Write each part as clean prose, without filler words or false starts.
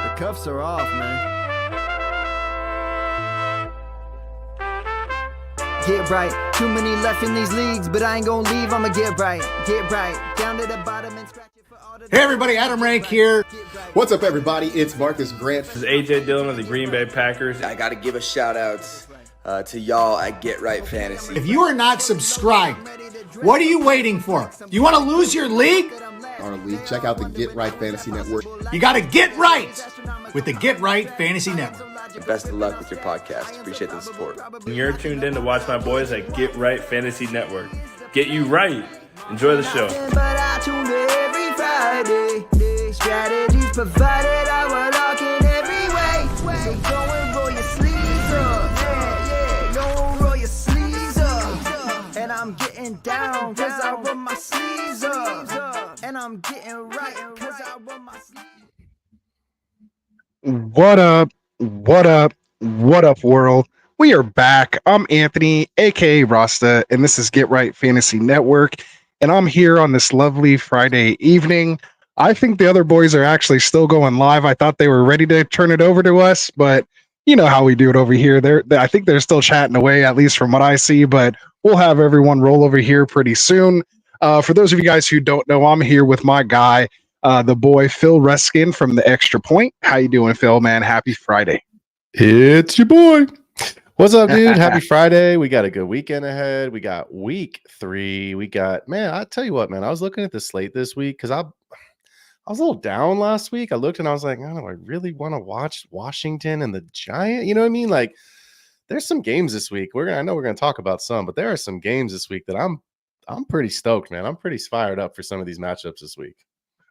The cuffs are off, man. Get right. Too many left in these leagues, but I ain't gonna leave. I'ma get right. Get right. Down to the bottom and scratch it for all the. Hey everybody, Adam Rank here. What's up, everybody? It's Marcus Grant. This is AJ Dillon of the Green Bay Packers. I got to give a shout out to y'all at Get Right Fantasy. If you are not subscribed, what are you waiting for? You want to lose your league? Our league. Check out the Get Right Fantasy Network. You got to get right with the Get Right Fantasy Network. And best of luck with your podcast. Appreciate the support. And you're tuned in to watch my boys at Get Right Fantasy Network. Get you right. Enjoy the show. But I tune in every Friday. Strategies provided, I will lock in every way. So go and roll your sleeves up. Yeah, go roll your sleeves up. And I'm getting down, cause I roll my sleeves up. And I'm getting right, cause I roll my sleeves up. What up? What up? What up, world? We are back. I'm Anthony, aka Rasta, and this is Get Right Fantasy Network. And I'm here on this lovely Friday evening. I think the other boys are actually still going live. I thought they were ready to turn it over to us, but you know how we do it over here. I think they're still chatting away, at least from what I see, but we'll have everyone roll over here pretty soon. For those of you guys who don't know, I'm here with my guy, the boy Phil Ruskin from the Extra Point. How you doing, Phil, man? Happy Friday. It's your boy. What's up, dude? Happy Friday. We got a good weekend ahead. We got week 3. We got, man, I tell you what, man, I was looking at the slate this week because I was a little down last week. I looked and I was like, oh, I really want to watch Washington and the Giant. You know what I mean? Like, there's some games this week. I know we're gonna talk about some, but there are some games this week that I'm pretty stoked, man. I'm pretty fired up for some of these matchups this week.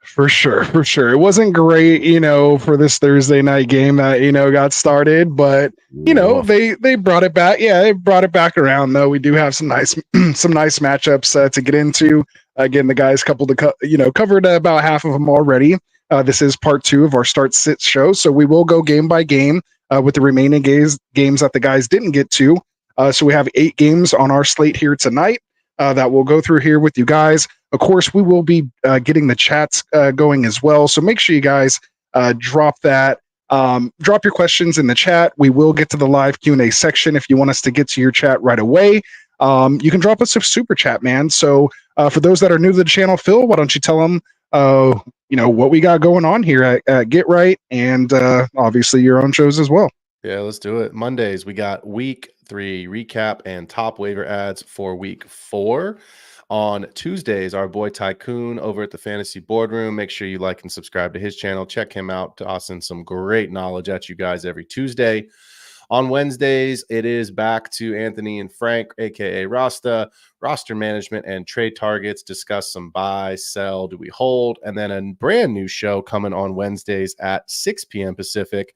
For sure. It wasn't great, for this Thursday night game that, got started, but they brought it back. Yeah, they brought it back around though. We do have some nice matchups to get into. Again, the guys covered about half of them already. This is part 2 of our start sit show, so we will go game by game with the remaining games that the guys didn't get to. So we have 8 games on our slate here tonight that we'll go through here with you guys. Of course, we will be getting the chats going as well. So make sure you guys drop your questions in the chat. We will get to the live Q&A section if you want us to get to your chat right away. You can drop us a super chat, man. So for those that are new to the channel, Phil, why don't you tell them what we got going on here at Get Right, and obviously your own shows as well. Yeah, let's do it. Mondays, we got week 3 recap and top waiver ads for week 4. On Tuesdays, our boy Tycoon over at the Fantasy Boardroom. Make sure you like and subscribe to his channel. Check him out, tossing some great knowledge at you guys every Tuesday. On Wednesdays, it is back to Anthony and Frank, aka Rasta, roster management and trade targets. Discuss some buy, sell, do we hold? And then a brand new show coming on Wednesdays at 6 p.m. Pacific.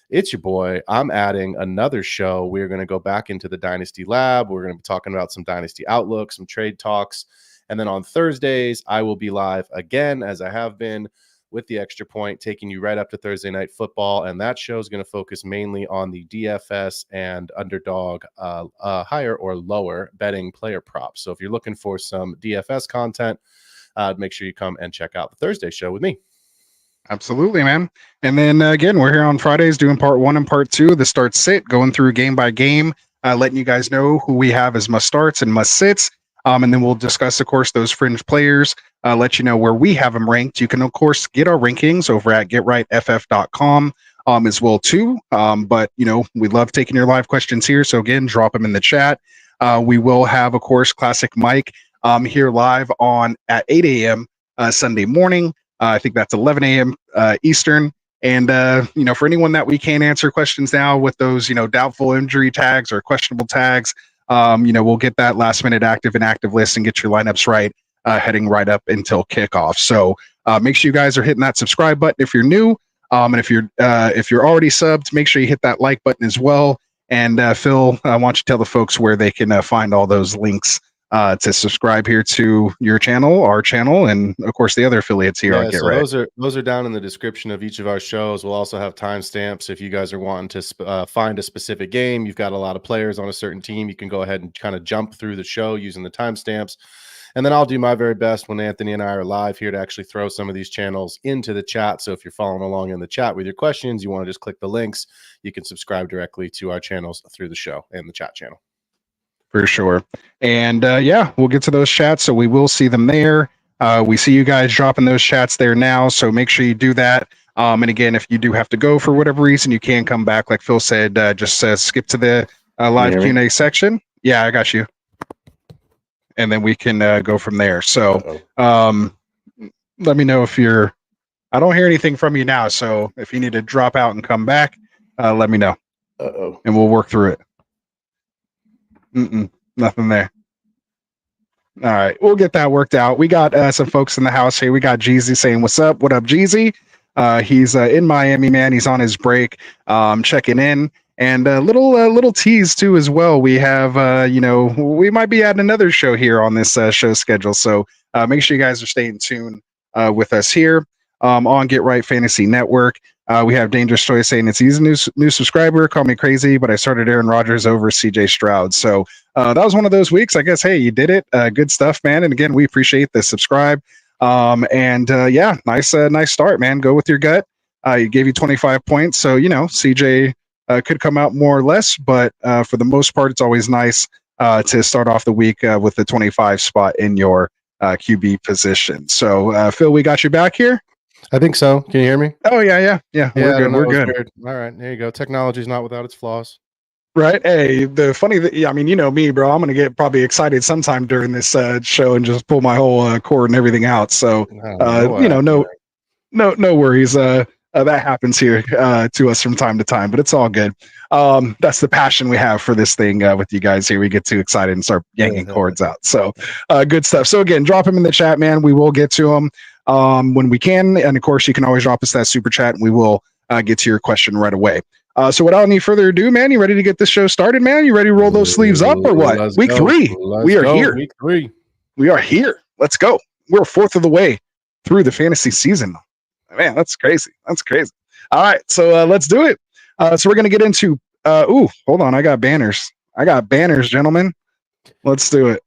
It's your boy. I'm adding another show. We're going to go back into the Dynasty Lab. We're going to be talking about some Dynasty Outlook, some trade talks. And then on Thursdays, I will be live again, as I have been, with the Extra Point, taking you right up to Thursday Night Football. And that show is going to focus mainly on the DFS and underdog higher or lower betting player props. So if you're looking for some DFS content, make sure you come and check out the Thursday show with me. Absolutely, man. And then again, we're here on Fridays doing part 1 and part 2 of the start sit, going through game by game, letting you guys know who we have as must starts and must sits. And then we'll discuss, of course, those fringe players, let you know where we have them ranked. You can, of course, get our rankings over at getrighttff.com. as well too. But we love taking your live questions here. So again, drop them in the chat. We will have, of course, Classic Mike here live on at 8 a.m. Sunday morning. I think that's 11 a.m. Eastern. And for anyone that we can't answer questions now with those doubtful injury tags or questionable tags, we'll get that last minute active and active list and get your lineups right heading right up until kickoff. So make sure you guys are hitting that subscribe button if you're new. And if you're already subbed, make sure you hit that like button as well. And Phil, I want you to tell the folks where they can find all those links to subscribe here to your channel, our channel, and of course the other affiliates here. Yeah, so those are down in the description of each of our shows. We'll also have timestamps if you guys are wanting to find a specific game. You've got a lot of players on a certain team. You can go ahead and kind of jump through the show using the timestamps. And then I'll do my very best when Anthony and I are live here to actually throw some of these channels into the chat. So if you're following along in the chat with your questions, you want to just click the links, you can subscribe directly to our channels through the show and the chat channel. For sure. And we'll get to those chats. So we will see them there. We see you guys dropping those chats there now. So make sure you do that. And again, if you do have to go for whatever reason, you can come back. Like Phil said, just skip to the live Q&A section. Yeah, I got you. And then we can go from there. So let me know if I don't hear anything from you now. So if you need to drop out and come back, let me know. And we'll work through it. Nothing there. All right, we'll get that worked out. We got some folks in the house here. We got Jeezy saying, "What's up? What up, Jeezy?" He's in Miami, man. He's on his break, checking in, and a little tease too as well. We have, we might be adding another show here on this show schedule. So make sure you guys are staying tuned with us here on Get Right Fantasy Network. We have Dangerous Choice saying it's easy, new subscriber. Call me crazy, but I started Aaron Rodgers over CJ Stroud. So that was one of those weeks. I guess, hey, you did it. Good stuff, man. And again, we appreciate the subscribe. Nice start, man. Go with your gut. He gave you 25 points. So, CJ could come out more or less, but for the most part, it's always nice to start off the week with the 25 spot in your QB position. So, Phil, we got you back here. I think so. Can you hear me? Oh, yeah. We're good. Weird. All right, there you go. Technology is not without its flaws. Right. Hey, the funny that me, bro. I'm gonna get probably excited sometime during this show and just pull my whole cord and everything out. So, no worries. That happens here to us from time to time, but it's all good. That's the passion we have for this thing with you guys here. We get too excited and start yanking cords out. So, good stuff. So again, drop them in the chat, man. We will get to them when we can, and of course, you can always drop us that super chat, and we will get to your question right away. So without any further ado, man, you ready to get this show started, man? You ready to roll those sleeves up or what? Week 3. We are here. Week 3. We are here. Let's go. We're a fourth of the way through the fantasy season. Man, that's crazy. All right, so let's do it. So we're going to get into, hold on. I got banners, gentlemen. Let's do it.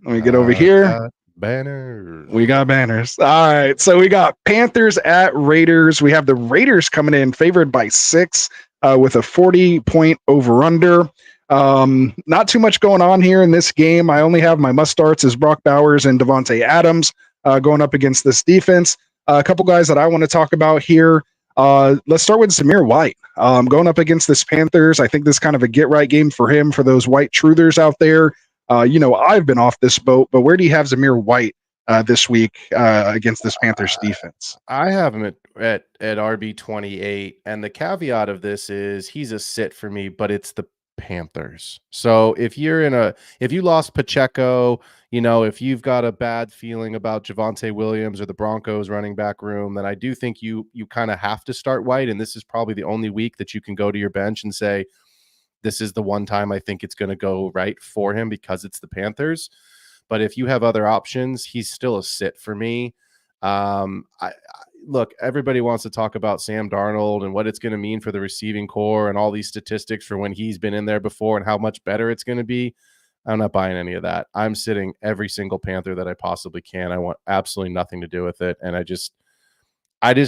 Let me get over here. Banners. We got banners. All right, so we got Panthers at Raiders. We have the Raiders coming in favored by 6 with a 40-point over-under. Not too much going on here in this game. I only have my must-starts as Brock Bowers and Devontae Adams going up against this defense. A couple guys that I want to talk about here. Let's start with Zamir White. Going up against this Panthers, I think this is kind of a get-right game for him, for those white truthers out there. I've been off this boat, but where do you have Zamir White this week against this Panthers defense? I have him at RB 28, and the caveat of this is he's a sit for me, but it's the Panthers. So if you lost Pacheco, if you've got a bad feeling about Javonte Williams or the Broncos running back room, then I do think you kind of have to start White, and this is probably the only week that you can go to your bench and say, this is the one time I think it's going to go right for him because it's the Panthers. But if you have other options, he's still a sit for me. Look, everybody wants to talk about Sam Darnold and what it's going to mean for the receiving core and all these statistics for when he's been in there before and how much better it's going to be. I'm not buying any of that. I'm sitting every single Panther that I possibly can. I want absolutely nothing to do with it. And I just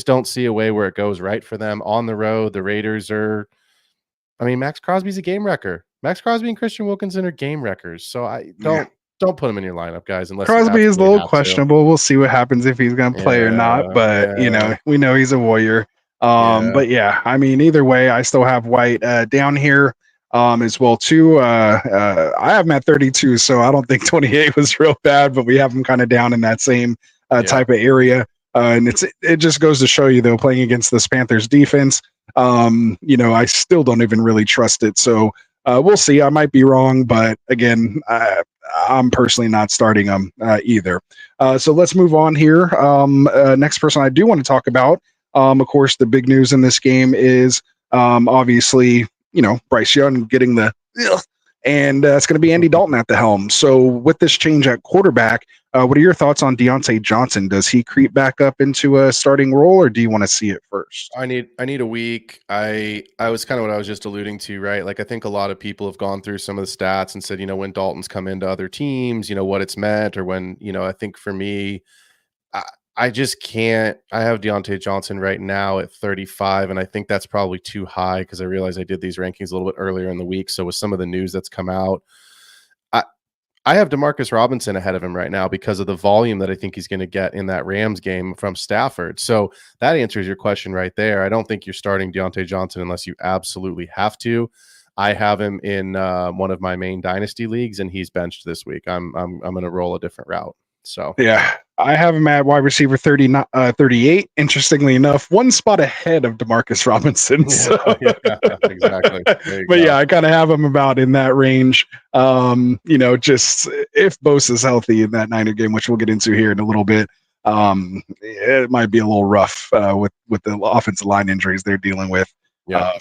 don't see a way where it goes right for them on the road. The Raiders Max Crosby's a game wrecker. Max Crosby and Christian Wilkinson are game wreckers. So I don't put him in your lineup, guys. Unless Crosby is a little questionable. We'll see what happens if he's going to play or not. But we know he's a warrior. But yeah, I mean, either way, I still have White down here as well too. I have him at 32, so I don't think 28 was real bad, but we have him kind of down in that same type of area. And it just goes to show you, though, playing against this Panthers defense, I still don't even really trust it. So we'll see. I might be wrong, but again, I'm personally not starting them either. So let's move on here. Next person I do want to talk about, of course, the big news in this game is obviously, Bryce Young getting the and it's going to be Andy Dalton at the helm. So with this change at quarterback, what are your thoughts on Deontay Johnson? Does he creep back up into a starting role, or do you want to see it first? I need a week. I was kind of what I was just alluding to, right? Like, I think a lot of people have gone through some of the stats and said, when Dalton's come into other teams, what it's meant, or when, I think for me, I just can't. I have Deontay Johnson right now at 35, and I think that's probably too high because I realized I did these rankings a little bit earlier in the week. So with some of the news that's come out, I have Demarcus Robinson ahead of him right now because of the volume that I think he's going to get in that Rams game from Stafford. So that answers your question right there. I don't think you're starting Deontay Johnson unless you absolutely have to. I have him in one of my main dynasty leagues, and he's benched this week. I'm going to roll a different route. So yeah, I have him at wide receiver 38. Interestingly enough, one spot ahead of Demarcus Robinson. So. Yeah, exactly. But yeah, I kind of have him about in that range. Just if Bosa's healthy in that Niner game, which we'll get into here in a little bit, it might be a little rough with the offensive line injuries they're dealing with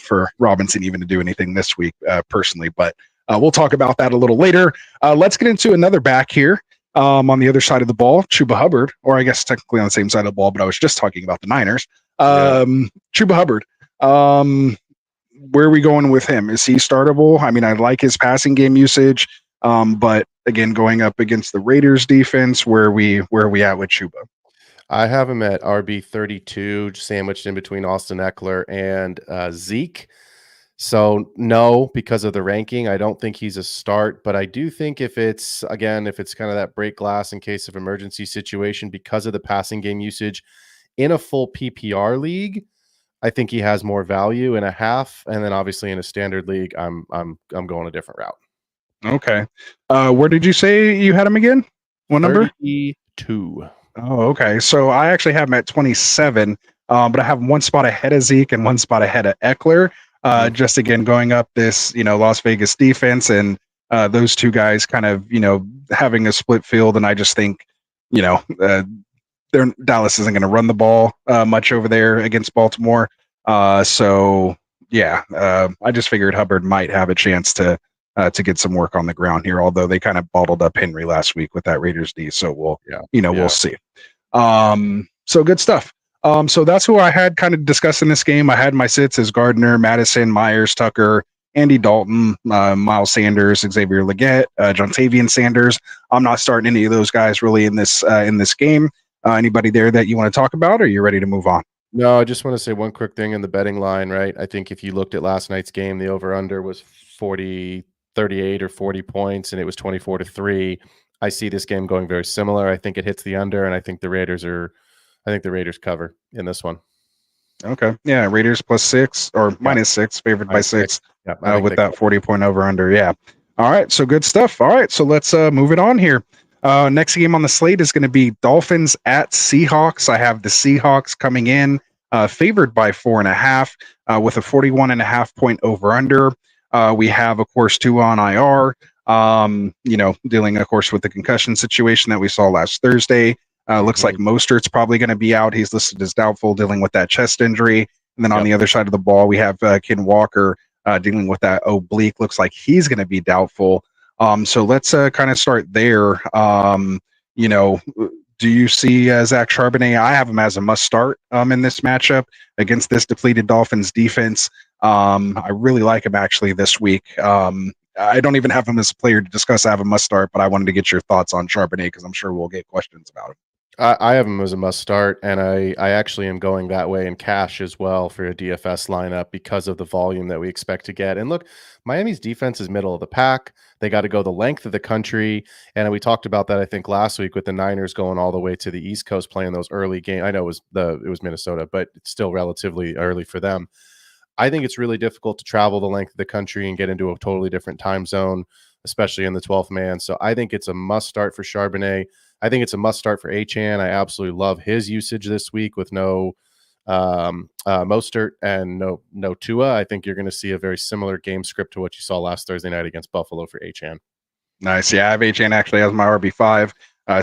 for Robinson even to do anything this week personally. But we'll talk about that a little later. Let's get into another back here. On the other side of the ball, Chuba Hubbard, or I guess technically on the same side of the ball, but I was just talking about the Niners. Chuba Hubbard, where are we going with him? Is he startable? I mean, I like his passing game usage, but again, going up against the Raiders defense, where are we at with Chuba? I have him at RB 32, sandwiched in between Austin Eckler and Zeke. So no, because of the ranking, I don't think he's a start, but I do think if it's kind of that break glass in case of emergency situation, because of the passing game usage in a full PPR league, I think he has more value in a half. And then obviously in a standard league, I'm going a different route. Okay. Where did you say you had him again? What number? 32. Oh, okay. So I actually have him at 27, but I have one spot ahead of Zeke and one spot ahead of Eckler. Just again going up this Las Vegas defense, and those two guys kind of having a split field, and I just think Dallas isn't going to run the ball much over there against Baltimore. So yeah, I just figured Hubbard might have a chance to get some work on the ground here, although they kind of bottled up Henry last week with that Raiders D. So we'll see. So good stuff. So that's who I had kind of discussing this game. I had my sits as Gardner, Madison, Myers, Tucker, Andy Dalton, Miles Sanders, Xavier Legette, Jontavian Sanders. I'm not starting any of those guys really in this game. Anybody there that you want to talk about, or are you ready to move on? No, I just want to say one quick thing in the betting line, right? I think if you looked at last night's game, the over-under was 38 or 40 points, and it was 24-3. I see this game going very similar. I think it hits the under, and I think the Raiders cover in this one. Okay. Yeah. Raiders +6 or -6, favored by 6 with that 40-point over under. Yeah. All right. So good stuff. All right. So let's move it on here. Next game on the slate is going to be Dolphins at Seahawks. I have the Seahawks coming in favored by 4.5 with a 41.5 point over under. We have, of course, Tua on IR, dealing, of course, with the concussion situation that we saw last Thursday. Looks like Mostert's probably going to be out. He's listed as doubtful, dealing with that chest injury. And then on the other side of the ball, we have Ken Walker dealing with that oblique. Looks like he's going to be doubtful. So let's kind of start there. Do you see Zach Charbonnet? I have him as a must start in this matchup against this depleted Dolphins defense. I really like him actually this week. I don't even have him as a player to discuss. I have a must start, but I wanted to get your thoughts on Charbonnet because I'm sure we'll get questions about him. I have him as a must start, and I actually am going that way in cash as well for a DFS lineup because of the volume that we expect to get. And look, Miami's defense is middle of the pack. They got to go the length of the country, and we talked about that I think last week with the Niners going all the way to the East Coast playing those early games. I know it was Minnesota, but it's still relatively early for them. I think it's really difficult to travel the length of the country and get into a totally different time zone, especially in the 12th man. So I think it's a must start for Charbonnet. I think it's a must start for Achane. I absolutely love his usage this week with no Mostert and no Tua. I think you're going to see a very similar game script to what you saw last Thursday night against Buffalo for Achane. Nice. Yeah, I have Achane actually as my RB5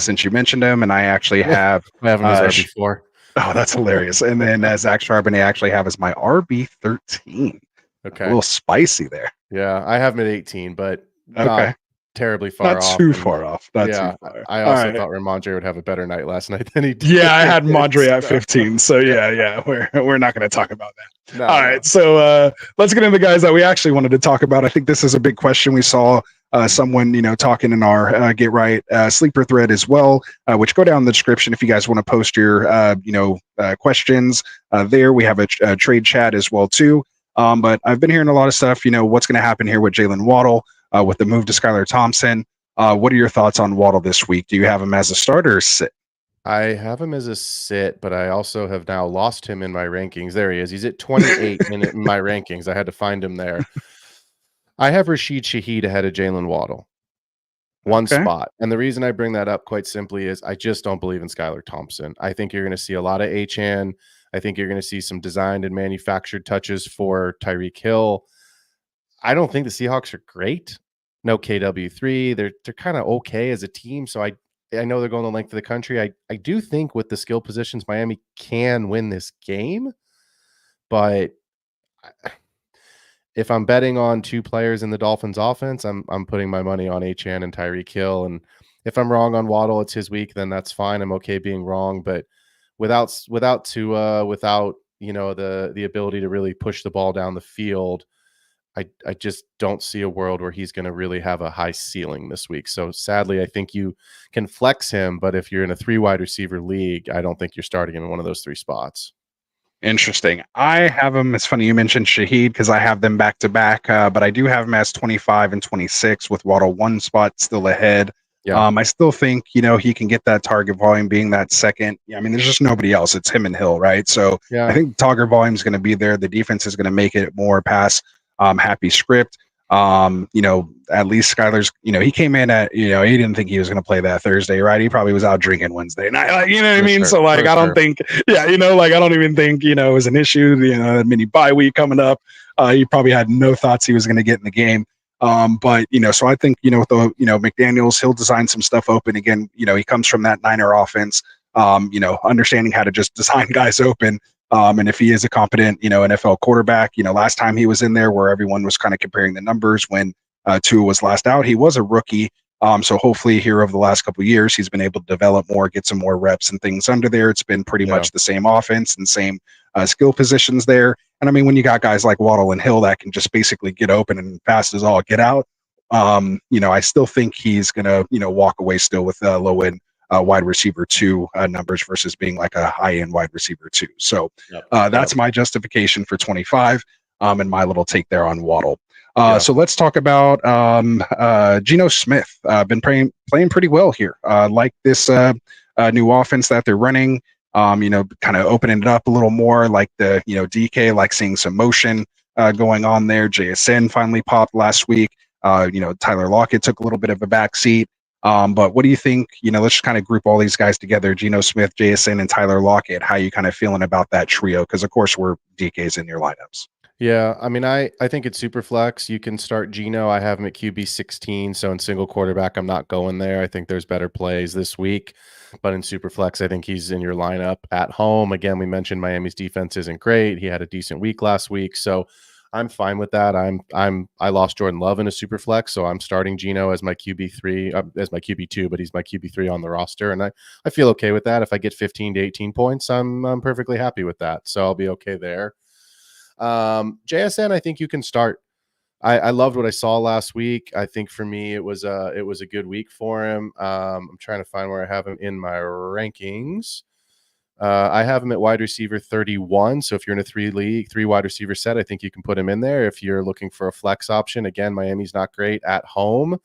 since you mentioned him, and I actually have I have him as RB4. Oh, that's hilarious. And then Zach Charbonnet I actually have as my RB13. Okay. A little spicy there. Yeah, I have him at 18, but Okay. not terribly far off. Not too far off. Not yeah, too far. I also thought Ramondre would have a better night last night than he did. Yeah, I had Mondre at 15. So yeah, we're not going to talk about that. No, All right, so let's get into the guys that we actually wanted to talk about. I think this is a big question. We saw someone, talking in our Get Right sleeper thread as well, which go down in the description if you guys want to post your, questions there. We have a trade chat as well too. But I've been hearing a lot of stuff. What's going to happen here with Jalen Waddle with the move to Skylar Thompson. What are your thoughts on Waddle this week? Do you have him as a starter or sit? I have him as a sit, but I also have now lost him in my rankings. There he is. He's at 28 in my rankings. I had to find him there. I have Rashid Shaheed ahead of Jalen Waddle. One spot. And the reason I bring that up quite simply is I just don't believe in Skylar Thompson. I think you're going to see a lot of Achane. I think you're going to see some designed and manufactured touches for Tyreek Hill. I don't think the Seahawks are great. No KW3. They're kind of okay as a team. So I know they're going the length of the country. I do think with the skill positions, Miami can win this game. But if I'm betting on two players in the Dolphins offense, I'm putting my money on Achane and Tyreek Hill. And if I'm wrong on Waddle, it's his week, then that's fine. I'm okay being wrong. But without Tua, without the ability to really push the ball down the field, I just don't see a world where he's going to really have a high ceiling this week. So sadly, I think you can flex him, but if you're in a 3 wide receiver league, I don't think you're starting him in one of those 3 spots. Interesting. I have him. It's funny you mentioned Shaheed because I have them back to back, but I do have him as 25 and 26 with Waddle 1 spot still ahead. Yeah. I still think, he can get that target volume being that second. I mean, there's just nobody else. It's him and Hill, right? So I think target volume is going to be there. The defense is going to make it more pass happy script. At least Skylar's, he came in at, he didn't think he was going to play that Thursday, right? He probably was out drinking Wednesday night, what I mean? Sure, so I don't think, I don't even think, it was an issue, a mini bye week coming up. He probably had no thoughts he was going to get in the game. But so I think, with the, McDaniels, he'll design some stuff open again. He comes from that Niner offense, understanding how to just design guys open. And if he is a competent, NFL quarterback, last time he was in there where everyone was kind of comparing the numbers when Tua was last out, he was a rookie. So hopefully here over the last couple of years, he's been able to develop more, get some more reps and things under there. It's been pretty much the same offense and same skill positions there. And I mean, when you got guys like Waddle and Hill that can just basically get open and fast as all get out, I still think he's going to, walk away still with low end wide receiver 2 numbers versus being like a high end wide receiver 2. So that's my justification for 25 and my little take there on Waddle. So let's talk about Geno Smith. Been playing pretty well here. Like this new offense that they're running, kind of opening it up a little more, like the, DK, like seeing some motion going on there. JSN finally popped last week. Tyler Lockett took a little bit of a backseat. But what do you think? Let's just kind of group all these guys together. Geno Smith, JSN, and Tyler Lockett. How you kind of feeling about that trio? Because, of course, we're DKs in your lineups. Yeah, I mean, I think it's super flex. You can start Geno. I have him at QB 16, so in single quarterback, I'm not going there. I think there's better plays this week. But in super flex, I think he's in your lineup at home. Again, we mentioned Miami's defense isn't great. He had a decent week last week, so I'm fine with that. I lost Jordan Love in a super flex, so I'm starting Geno as my QB3, as my QB2, but he's my QB3 on the roster, and I feel okay with that. If I get 15 to 18 points, I'm perfectly happy with that. So I'll be okay there. JSN, I think you can start. I loved what I saw last week. I think for me, it was a good week for him. I'm trying to find where I have him in my rankings. I have him at wide receiver 31. So if you're in a three wide receiver set, I think you can put him in there. If you're looking for a flex option, again, Miami's not great at home.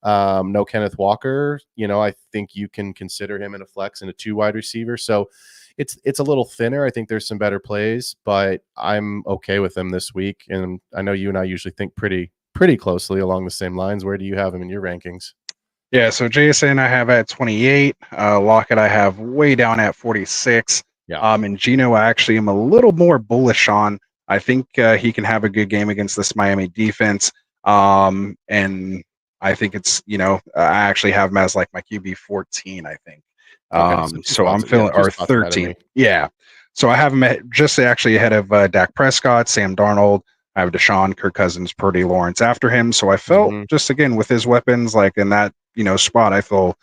No Kenneth Walker. I think you can consider him in a flex and a 2 wide receiver. So it's a little thinner. I think there's some better plays, but I'm okay with him this week. And I know you and I usually think pretty closely along the same lines. Where do you have him in your rankings? Yeah, so JSN I have at 28. Lockett I have way down at 46. Yeah. And Gino I actually am a little more bullish on. I think he can have a good game against this Miami defense. And I think it's, I actually have him as like my QB 14, I think. So I'm feeling, or 13. Yeah. So I have him just actually ahead of Dak Prescott, Sam Darnold. I have Deshaun, Kirk Cousins, Purdy, Lawrence after him. So I felt just again with his weapons, like in that, spot, I feel,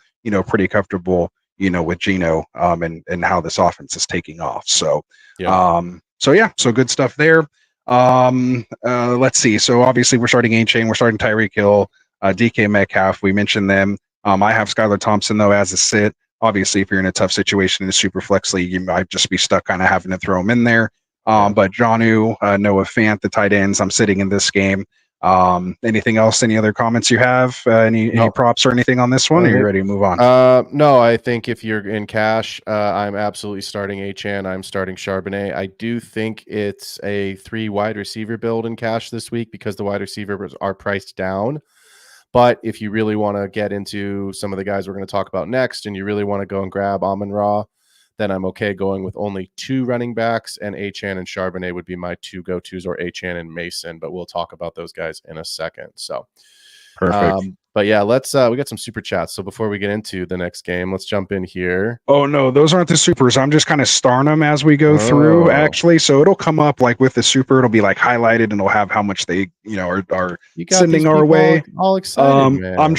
pretty comfortable, with Gino and how this offense is taking off. So, so good stuff there. Let's see. So obviously we're starting A-Chain, we're starting Tyreek Hill, DK Metcalf. We mentioned them. I have Skylar Thompson though as a sit. Obviously, if you're in a tough situation in a super flex league, you might just be stuck kind of having to throw him in there. But Jonnu, Noah Fant, the tight ends, I'm sitting in this game. Anything else? Any other comments you have? Any props or anything on this one? Are you ready to move on? No, I think if you're in cash, I'm absolutely starting Achane. I'm starting Charbonnet. I do think it's a 3 wide receiver build in cash this week because the wide receivers are priced down. But if you really want to get into some of the guys we're going to talk about next, and you really want to go and grab Amon-Ra, then I'm okay going with only 2 running backs, and Achane and Charbonnet would be my 2 go-tos, or Achane and Mason, but we'll talk about those guys in a second. So perfect. But yeah, let's we got some super chats. So before we get into the next game, let's jump in here. Oh no, those aren't the supers. I'm just kind of starring them as we go through, actually. So it'll come up like with the super, it'll be like highlighted and it'll have how much they, are sending our way. All excited, man. I'm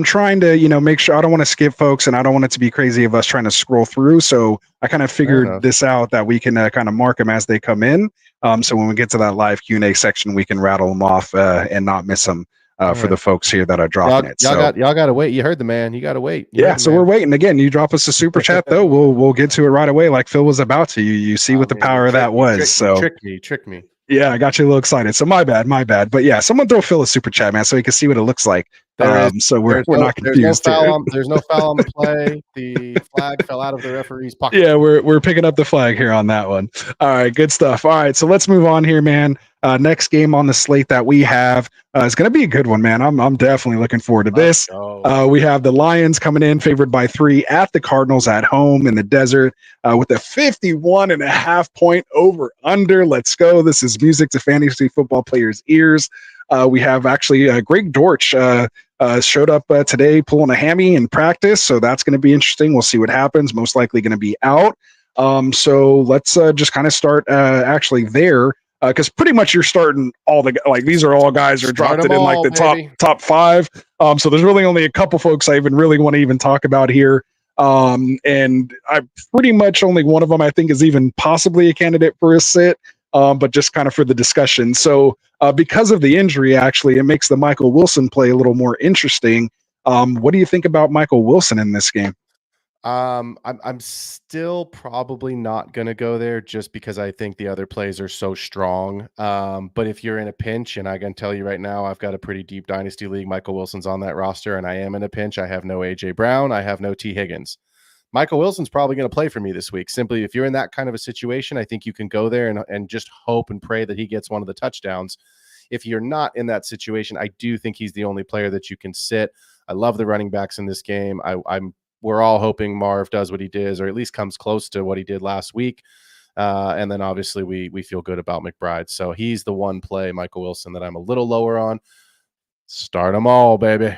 trying to, make sure I don't want to skip folks and I don't want it to be crazy of us trying to scroll through. So I kind of figured this out that we can kind of mark them as they come in. So when we get to that live Q&A section, we can rattle them off and not miss them. For the folks here that are dropping it. Y'all got to wait. You heard the man. You got to wait. We're waiting. Again, you drop us a super chat, though. We'll get to it right away like Phil was about to. You see what the power of that was. Trick me. Yeah, I got you a little excited. So my bad. But yeah, someone throw Phil a super chat, man, so he can see what it looks like. So we're not confused. There's no foul on the play. The flag fell out of the referee's pocket. Yeah, we're picking up the flag here on that one. All right, good stuff. All right, so let's move on here, man. Next game on the slate that we have is going to be a good one, man. I'm definitely looking forward to this. We have the Lions coming in favored by 3 at the Cardinals at home in the desert with a 51.5 point over under. Let's go. This is music to fantasy football players' ears. We have actually Greg Dortch showed up today pulling a hammy in practice, so that's going to be interesting. We'll see what happens. Most likely going to be out. So let's just kind of start actually there. Because pretty much you're starting all the these are all guys who are dropped in like the top 5. So there's really only a couple folks I even really want to even talk about here. And I pretty much only one of them I think is even possibly a candidate for a sit. But just kind of for the discussion. So because of the injury, actually, it makes the Michael Wilson play a little more interesting. What do you think about Michael Wilson in this game? I'm still probably not going to go there just because I think the other plays are so strong. But if you're in a pinch, and I can tell you right now, I've got a pretty deep dynasty league. Michael Wilson's on that roster, and I am in a pinch. I have no AJ Brown. I have no T Higgins. Michael Wilson's probably going to play for me this week. Simply, if you're in that kind of a situation, I think you can go there and just hope and pray that he gets one of the touchdowns. If you're not in that situation, I do think he's the only player that you can sit. I love the running backs in this game. We're all hoping Marv does what he did, or at least comes close to what he did last week. And then obviously we feel good about McBride. So he's the one play, Michael Wilson, that I'm a little lower on. Start them all, baby.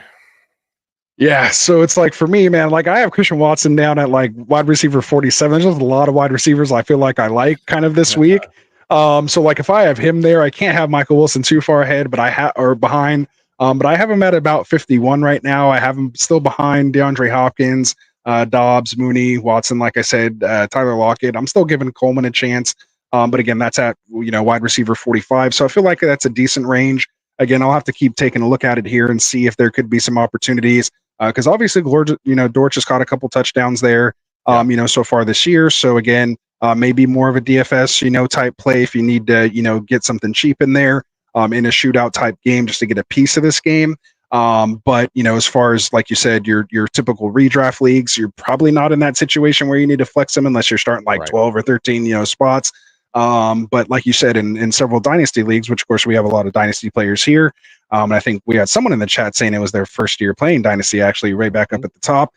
Yeah, so it's like for me, man, like I have Christian Watson down at like wide receiver 47. There's just a lot of wide receivers I feel like I like kind of this week. So like if I have him there, I can't have Michael Wilson too far ahead, but behind. But I have him at about 51 right now. I have him still behind DeAndre Hopkins, Dobbs, Mooney, Watson, like I said, Tyler Lockett. I'm still giving Coleman a chance. But again, that's at wide receiver 45. So I feel like that's a decent range. Again, I'll have to keep taking a look at it here and see if there could be some opportunities. Because obviously, Dortch has caught a couple touchdowns there, so far this year. So again, maybe more of a DFS, type play if you need to, get something cheap in there in a shootout type game just to get a piece of this game. But as far as like you said, your typical redraft leagues, you're probably not in that situation where you need to flex them unless you're starting like 12 or 13, spots. But like you said, in several dynasty leagues, which of course we have a lot of dynasty players here. And I think we had someone in the chat saying it was their first year playing dynasty, actually right back up at the top.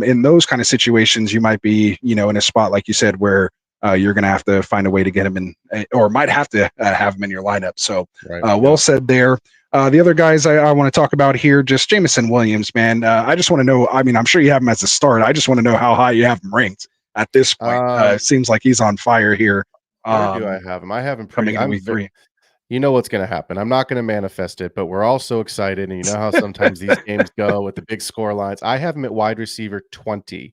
In those kind of situations, you might be, in a spot, like you said, where you're going to have to find a way to get him in, or might have to have him in your lineup. So well said there. The other guys I want to talk about here, just Jameson Williams, man. I just want to know, I mean, I'm sure you have him as a start. I just want to know how high you have him ranked at this point. It seems like he's on fire here. Where do I have him? I have him coming in week 3. You know what's going to happen. I'm not going to manifest it, but we're all so excited. And you know how sometimes these games go with the big score lines. I have him at wide receiver 20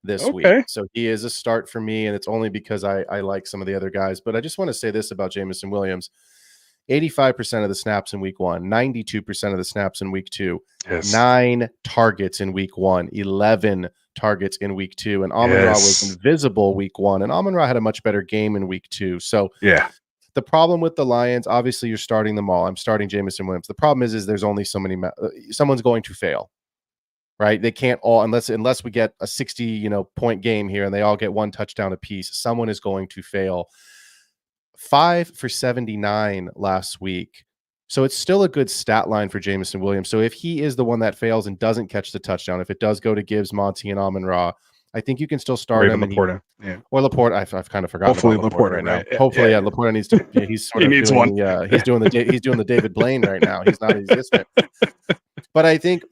this week. So he is a start for me. And it's only because I like some of the other guys. But I just want to say this about Jameson Williams. 85% of the snaps in week 1, 92% of the snaps in week 2, 9 targets in week 1, 11 targets in week 2. And Amon-Ra was invisible week 1. And Amon-Ra had a much better game in week 2. So the problem with the Lions, obviously you're starting them all. I'm starting Jameson Williams. The problem is there's only so many, someone's going to fail, right? They can't all, unless we get a 60, point game here and they all get 1 touchdown apiece, someone is going to fail. 5 for 79 last week. So it's still a good stat line for Jameson Williams. So if he is the one that fails and doesn't catch the touchdown, if it does go to Gibbs, Monty, and Amon-Ra, I think you can still start him. Laporta. Or Laporta. I've kind of forgotten. Hopefully Laporta right now. Hopefully, Laporta needs to. He's sort of needs doing, one. He's doing the David Blaine right now. He's not existent. But I think,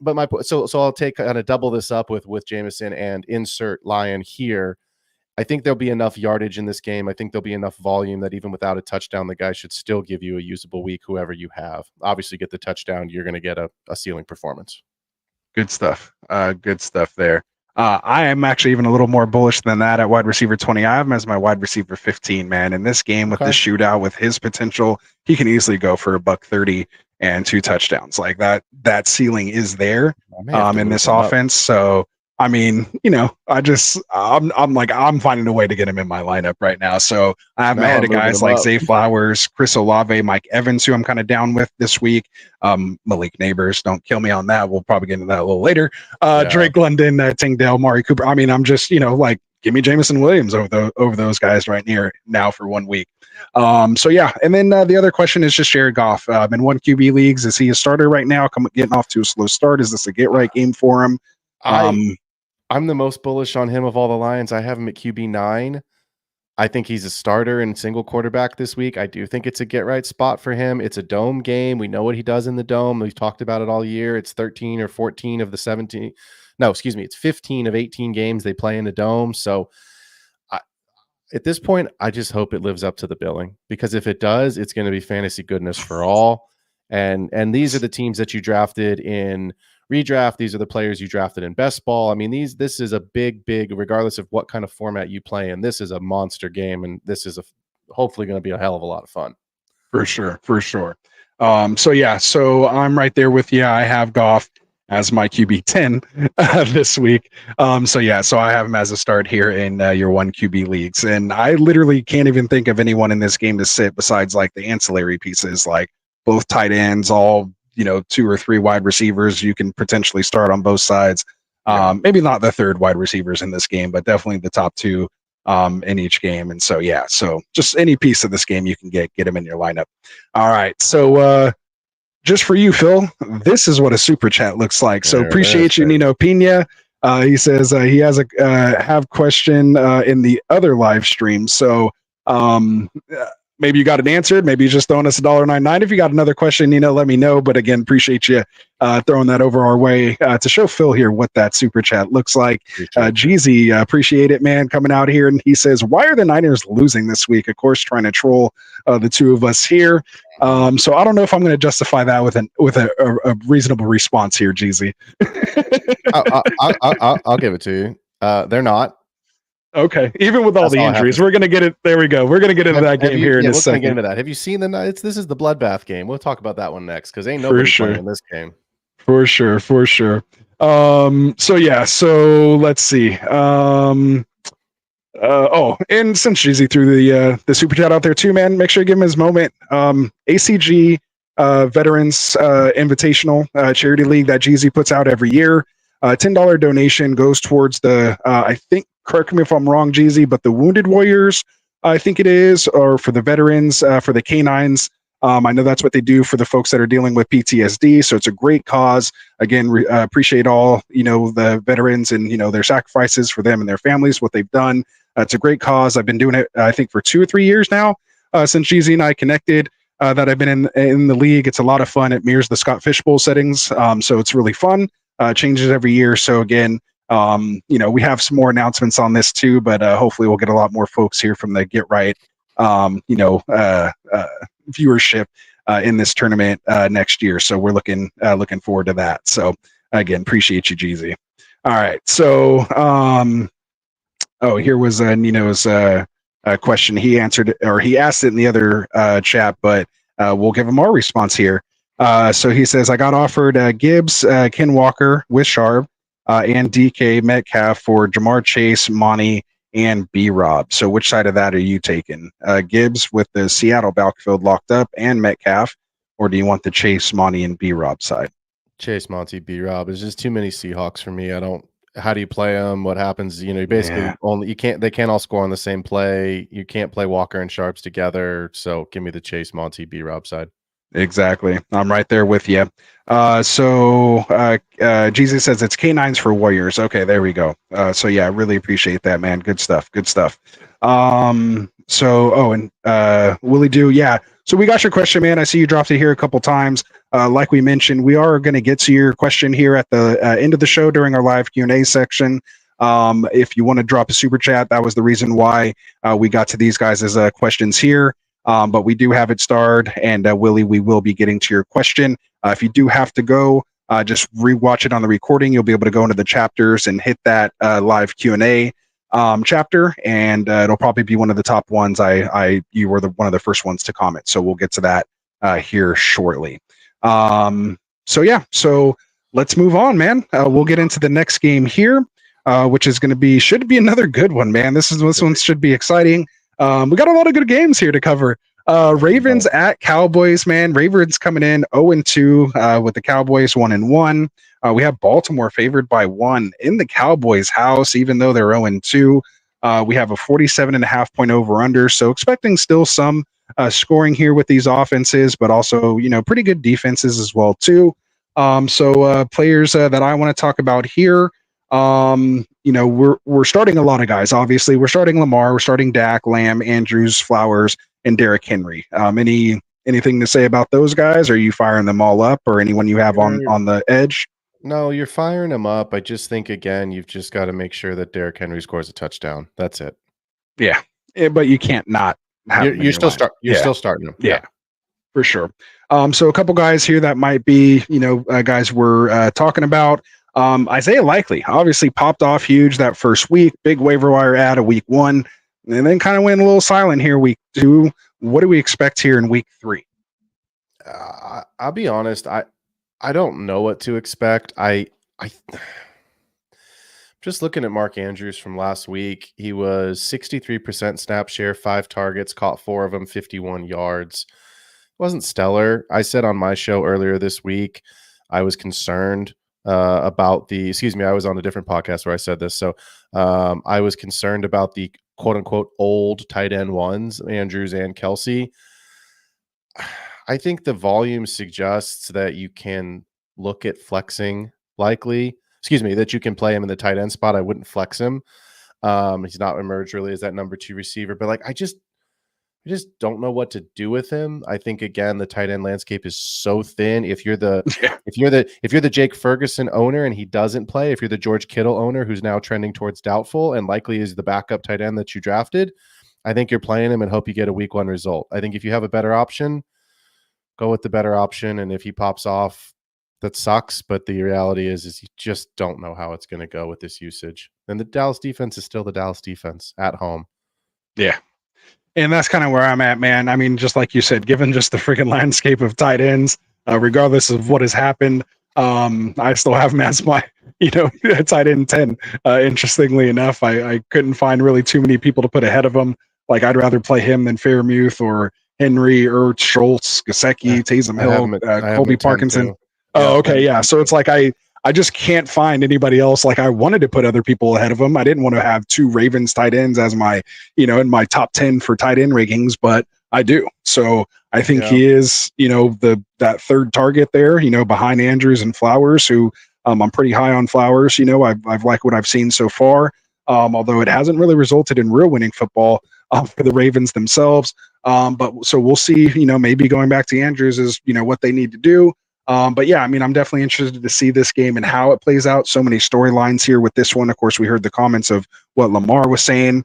so I'll take kind of double this up with Jameson and insert Lion here. I think there'll be enough yardage in this game. I think there'll be enough volume that even without a touchdown, the guy should still give you a usable week, whoever you have. Obviously, get the touchdown, you're going to get a ceiling performance. Good stuff. Good stuff there. I am actually even a little more bullish than that at wide receiver 20. I have him as my wide receiver 15, man. In this game with the shootout, with his potential, he can easily go for $130 and 2 touchdowns. Like that ceiling is there in this offense. So I mean, I'm finding a way to get him in my lineup right now. So I have ahead of guys like Zay Flowers, Chris Olave, Mike Evans, who I'm kind of down with this week. Malik Neighbors, don't kill me on that. We'll probably get into that a little later. Drake London, Tingdale, Mari Cooper. I mean, I'm just, give me Jameson Williams over those guys right now for 1 week. So yeah. And then the other question is just Jared Goff. In 1 QB leagues, is he a starter right now? Getting off to a slow start. Is this a get right game for him? I'm the most bullish on him of all the Lions. I have him at QB 9. I think he's a starter in single quarterback this week. I do think it's a get right spot for him. It's a dome game. We know what he does in the dome. We've talked about it all year. It's 13 or 14 of the 17. No, excuse me. It's 15 of 18 games they play in the dome. So at this point, I just hope it lives up to the billing, because if it does, it's going to be fantasy goodness for all. And these are the teams that you drafted in redraft. These are the players you drafted in best ball. I mean, this is a big, regardless of what kind of format you play in, this is a monster game, and this is hopefully going to be a hell of a lot of fun. For sure. So I'm right there with you. I have Goff as my QB 10 this week. So I have him as a start here in your 1 QB leagues. And I literally can't even think of anyone in this game to sit besides like the ancillary pieces, like both tight ends, all 2 or 3 wide receivers you can potentially start on both sides. Maybe not the 3rd wide receivers in this game, but definitely the top 2 in each game. And so just any piece of this game you can get them in your lineup. All right. So just for you, Phil, this is what a super chat looks like. So appreciate you, Nino Pina. He says he has a have question in the other live stream. So maybe you got it answered. Maybe you're just throwing us $1.99. If you got another question, let me know. But again, appreciate you throwing that over our way to show Phil here what that super chat looks like. Jeezy, appreciate it, man, coming out here. And he says, why are the Niners losing this week? Of course, trying to troll the 2 of us here. So I don't know if I'm going to justify that with a reasonable response here, Jeezy. I'll give it to you. They're not. Okay. Even with all That's the all I have injuries, to we're going to get it. There we go. We're going to get into that game here in a we're gonna second. get into that. Have you seen this is the bloodbath game. We'll talk about that one next because ain't For nobody sure. playing this game. For sure. So yeah, so let's see. And since Jeezy threw the super chat out there too, man, make sure you give him his moment. ACG Veterans Invitational Charity League that Jeezy puts out every year. $10 donation goes towards the I think, correct me if I'm wrong, Jeezy, but the Wounded Warriors, I think it is, or for the veterans, for the canines. I know that's what they do for the folks that are dealing with PTSD. So it's a great cause. Again, appreciate all the veterans and their sacrifices for them and their families, what they've done. It's a great cause. I've been doing it, I think, for 2 or 3 years now since Jeezy and I connected. That I've been in the league. It's a lot of fun. It mirrors the Scott Fishbowl settings, so it's really fun. Changes every year. So again, we have some more announcements on this too, but hopefully we'll get a lot more folks here from the Get Right, viewership in this tournament next year. So we're looking forward to that. So again, appreciate you, Jeezy. All right. So here was Nino's question. He answered, or he asked it in the other chat, but we'll give him our response here. So he says, I got offered Gibbs, Ken Walker with Sharp, and DK Metcalf for Jamar Chase, Monty, and B-Rob. So which side of that are you taking? Gibbs with the Seattle backfield locked up and Metcalf, or do you want the Chase, Monty, and B-Rob side? Chase, Monty, B-Rob. It's just too many Seahawks for me. How do you play them? What happens? You basically they can't all score on the same play. You can't play Walker and Sharps together. So give me the Chase, Monty, B-Rob side. Exactly. I'm right there with you. Jesus says it's canines for Warriors. Okay, there we go. So yeah, I really appreciate that, man. Good stuff. And Willie Do, yeah. So we got your question, man. I see you dropped it here a couple times. Like we mentioned, we are going to get to your question here at the end of the show during our live Q&A section. If you want to drop a super chat, that was the reason why we got to these guys' questions here. But we do have it starred, and Willie, we will be getting to your question. If you do have to go, just rewatch it on the recording. You'll be able to go into the chapters and hit that live Q&A chapter, and it'll probably be one of the top ones. You were one of the first ones to comment, so we'll get to that here shortly. So let's move on, man. We'll get into the next game here, which is should be another good one, man. This one should be exciting. We got a lot of good games here to cover. Ravens at Cowboys, man. Ravens coming in 0-2 with the Cowboys 1-1. We have Baltimore favored by 1 in the Cowboys' house, even though they're 0-2. We have a 47.5 point over under. So expecting still some scoring here with these offenses, but also, pretty good defenses as well, too. Players that I want to talk about here. We're starting a lot of guys. Obviously, we're starting Lamar, we're starting Dak, Lamb, Andrews, Flowers, and Derrick Henry. Anything to say about those guys? Are you firing them all up, or anyone you have on the edge? No, you're firing them up. I just think, again, you've just got to make sure that Derrick Henry scores a touchdown. That's it. Yeah, but you can't not have You're still starting them. Yeah, for sure. So a couple guys here that might be, guys we're talking about. Isaiah Likely obviously popped off huge that first week, big waiver wire ad of week 1, and then kind of went a little silent here week 2. What do we expect here in week 3? I'll be honest. I don't know what to expect. I just looking at Mark Andrews from last week. He was 63% snap share, 5 targets, caught 4 of them, 51 yards. Wasn't stellar. I said on my show earlier this week, I was concerned about I was on a different podcast where I said this. So I was concerned about the quote unquote old tight end ones, Andrews and Kelsey. I think the volume suggests that you can look at flexing that you can play him in the tight end spot. I wouldn't flex him. He's not emerged really as that number 2 receiver, but I just don't know what to do with him. I think again the tight end landscape is so thin. If you're the Jake Ferguson owner and he doesn't play, if you're the George Kittle owner who's now trending towards doubtful and likely is the backup tight end that you drafted, I think you're playing him and hope you get a week 1 result. I think if you have a better option, go with the better option, and if he pops off, that sucks. But the reality is you just don't know how it's going to go with this usage. And the Dallas defense is still the Dallas defense at home. Yeah. And that's kind of where I'm at, man. I mean, just like you said, given just the freaking landscape of tight ends, regardless of what has happened, I still have him as my, tight end 10. Interestingly enough, I couldn't find really too many people to put ahead of him. Like, I'd rather play him than Fairmuth or Henry, Ertz, Schultz, Gesicki, Taysom Hill, Colby Parkinson. Oh, okay, yeah. So it's like I just can't find anybody else. Like, I wanted to put other people ahead of him. I didn't want to have 2 Ravens tight ends as my, in my top 10 for tight end rankings, but I do. So I think he is, that third target there, behind Andrews and Flowers, who I'm pretty high on Flowers. I've liked what I've seen so far, although it hasn't really resulted in real winning football for the Ravens themselves. But so we'll see, maybe going back to Andrews is, what they need to do. But yeah, I mean, I'm definitely interested to see this game and how it plays out. So many storylines here with this one. Of course, we heard the comments of what Lamar was saying,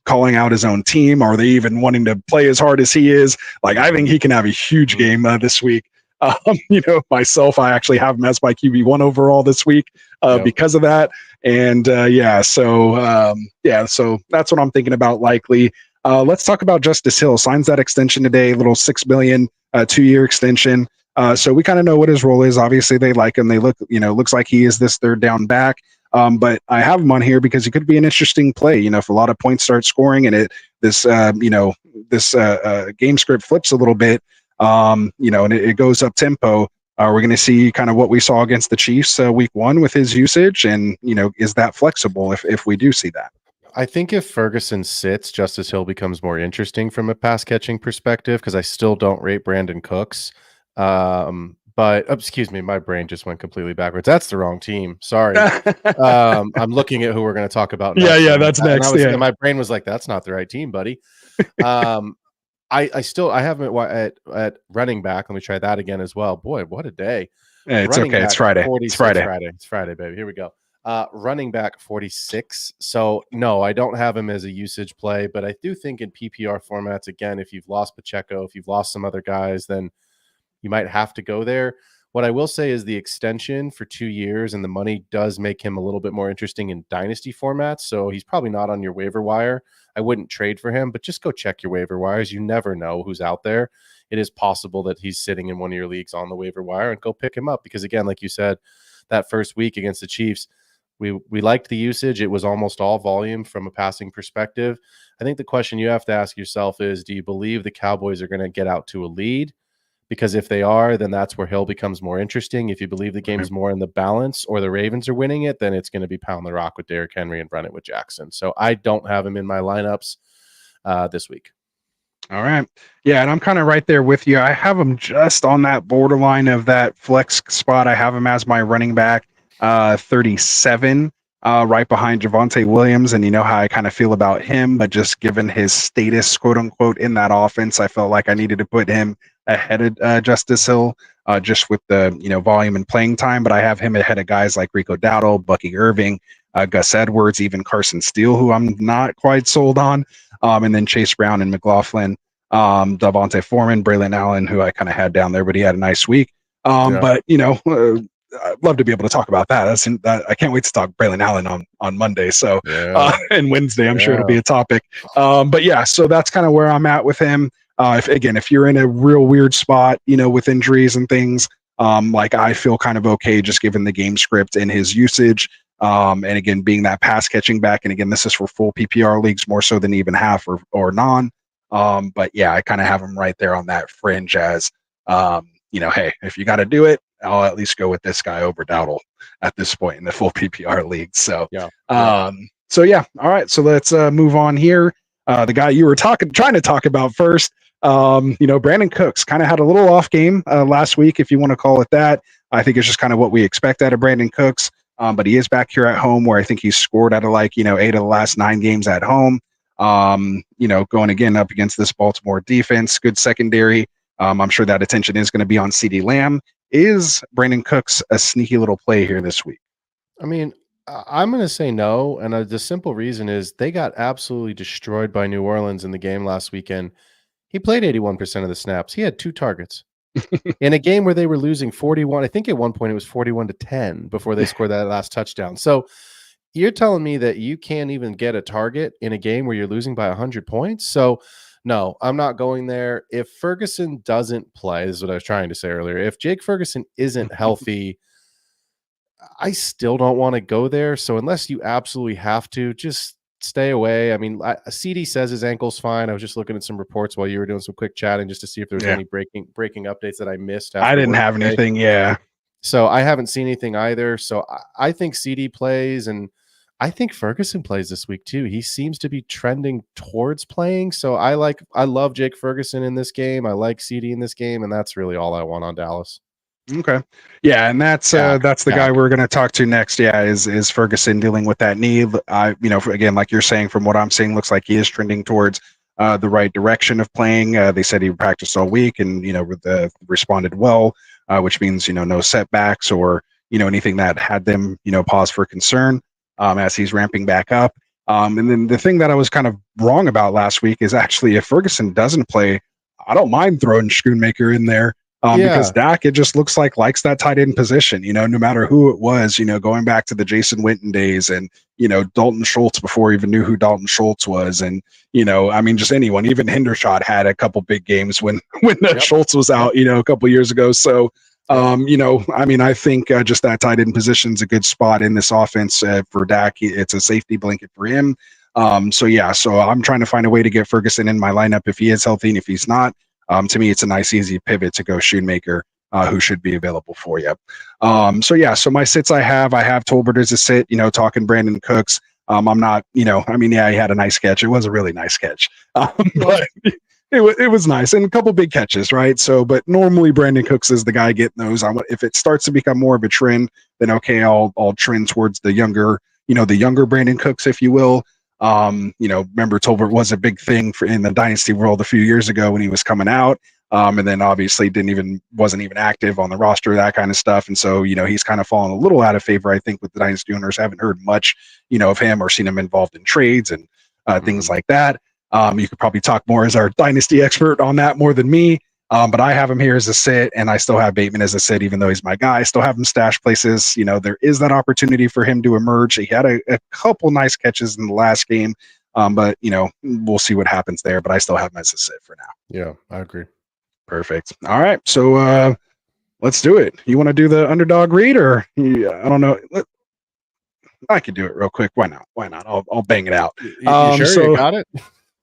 calling out his own team. Are they even wanting to play as hard as he is? Like, I think he can have a huge game this week. Myself, I actually have him as my QB1 overall this week because of that. And so that's what I'm thinking about likely. Let's talk about Justice Hill. Signs that extension today, little $6 million 2-year extension. So we kind of know what his role is. Obviously, they like him. They looks like he is this third down back. But I have him on here because he could be an interesting play. If a lot of points start scoring and this game script flips a little bit, and it goes up tempo. We're going to see kind of what we saw against the Chiefs week 1 with his usage, and is that flexible if we do see that? I think if Ferguson sits, Justice Hill becomes more interesting from a pass catching perspective because I still don't rate Brandon Cooks. But excuse me, my brain just went completely backwards. That's the wrong team. Sorry. I'm looking at who we're going to talk about next. Yeah, that's next. My brain was like, that's not the right team, buddy. I have him at running back. Let me try that again as well. Boy, what a day. Yeah, it's okay. It's Friday. It's Friday, baby. Here we go. Running back 46. So no, I don't have him as a usage play, but I do think in PPR formats, again, if you've lost Pacheco, if you've lost some other guys, then you might have to go there. What I will say is the extension for 2 years and the money does make him a little bit more interesting in dynasty formats. So he's probably not on your waiver wire. I wouldn't trade for him, but just go check your waiver wires. You never know who's out there. It is possible that he's sitting in one of your leagues on the waiver wire, and go pick him up because, again, like you said, that first week against the Chiefs, we liked the usage. It was almost all volume from a passing perspective. I think the question you have to ask yourself is, do you believe the Cowboys are going to get out to a lead? Because if they are, then that's where Hill becomes more interesting. If you believe the game is more in the balance or the Ravens are winning it, then it's going to be pound the rock with Derrick Henry and run it with Jackson. So I don't have him in my lineups this week. All right. Yeah, and I'm kind of right there with you. I have him just on that borderline of that flex spot. I have him as my running back 37, right behind Javonte Williams. And you know how I kind of feel about him, but just given his status, quote unquote, in that offense, I felt like I needed to put him ahead of Justice Hill, just with the volume and playing time. But I have him ahead of guys like Rico Dowdle, Bucky Irving, Gus Edwards, even Carson Steele, who I'm not quite sold on, and then Chase Brown and McLaughlin, Devontae Foreman, Braylon Allen, who I kind of had down there, but he had a nice week. But I'd love to be able to talk about that. I can't wait to talk Braylon Allen on Monday. So and Wednesday, I'm sure it'll be a topic. But yeah, so that's kind of where I'm at with him. If you're in a real weird spot, with injuries and things, like I feel kind of okay just given the game script and his usage. And again, being that pass catching back. And again, this is for full PPR leagues more so than even half or non. But yeah, I kind of have him right there on that fringe as, hey, if you got to do it, I'll at least go with this guy over Dowdle at this point in the full PPR league. So, All right. So let's move on here. The guy you were trying to talk about first, Brandon Cooks kind of had a little off game last week, if you want to call it that. I think it's just kind of what we expect out of Brandon Cooks. But he is back here at home where I think he's scored out of 8 of the last 9 games at home. Going again up against this Baltimore defense, good secondary. I'm sure that attention is going to be on CeeDee Lamb. Is Brandon Cooks a sneaky little play here this week? I mean, I'm going to say no. And the simple reason is they got absolutely destroyed by New Orleans in the game last weekend. He played 81% of the snaps. He had 2 targets. in a game where they were losing 41. I think at one point it was 41-10 before they scored that last touchdown. So you're telling me that you can't even get a target in a game where you're losing by 100 points? So no, I'm not going there. If Ferguson doesn't play, this is what I was trying to say earlier. If Jake Ferguson isn't healthy, I still don't want to go there. So unless you absolutely have to, just stay away. I mean, CD says his ankle's fine. I was just looking at some reports while you were doing some quick chatting just to see if there's any breaking updates that I missed. I didn't have anything. Yeah. So I haven't seen anything either. So I think CD plays, and I think Ferguson plays this week too. He seems to be trending towards playing. So I love Jake Ferguson in this game. I like CD in this game, and that's really all I want on Dallas. Okay. Yeah, and that's the guy we're going to talk to next. Yeah, is Ferguson dealing with that knee? Again, like you're saying, from what I'm seeing, looks like he is trending towards the right direction of playing. They said he practiced all week and responded well, which means no setbacks or anything that had them pause for concern as he's ramping back up. And then the thing that I was kind of wrong about last week is actually if Ferguson doesn't play, I don't mind throwing Schoonmaker in there. Because Dak, it just looks likes that tight end position, no matter who it was, going back to the Jason Witten days and, Dalton Schultz before he even knew who Dalton Schultz was. And, just anyone, even Hendershot had a couple big games when Schultz was out, a couple years ago. So, I think just that tight end position is a good spot in this offense for Dak. It's a safety blanket for him. So I'm trying to find a way to get Ferguson in my lineup if he is healthy, and if he's not. To me, it's a nice, easy pivot to go Schoonmaker, who should be available for you. So my sits I have Tolbert as a sit, talking Brandon Cooks. I'm not, he had a nice catch. It was a really nice catch. But it was nice. And a couple big catches, right? So, but normally Brandon Cooks is the guy getting those. If it starts to become more of a trend, then okay, I'll trend towards the younger Brandon Cooks, if you will. Remember Tolbert was a big thing in the dynasty world a few years ago when he was coming out. And then obviously wasn't even active on the roster, that kind of stuff. And so, he's kind of fallen a little out of favor, I think, with the dynasty owners. Haven't heard much, of him or seen him involved in trades and things like that. You could probably talk more as our dynasty expert on that more than me. But I have him here as a sit, and I still have Bateman as a sit, even though he's my guy. I still have him stash places. There is that opportunity for him to emerge. He had a couple nice catches in the last game, but we'll see what happens there. But I still have him as a sit for now. Yeah, I agree. Perfect. All right, so let's do it. You want to do the underdog read, or I don't know? I could do it real quick. Why not? I'll bang it out. You sure you got it?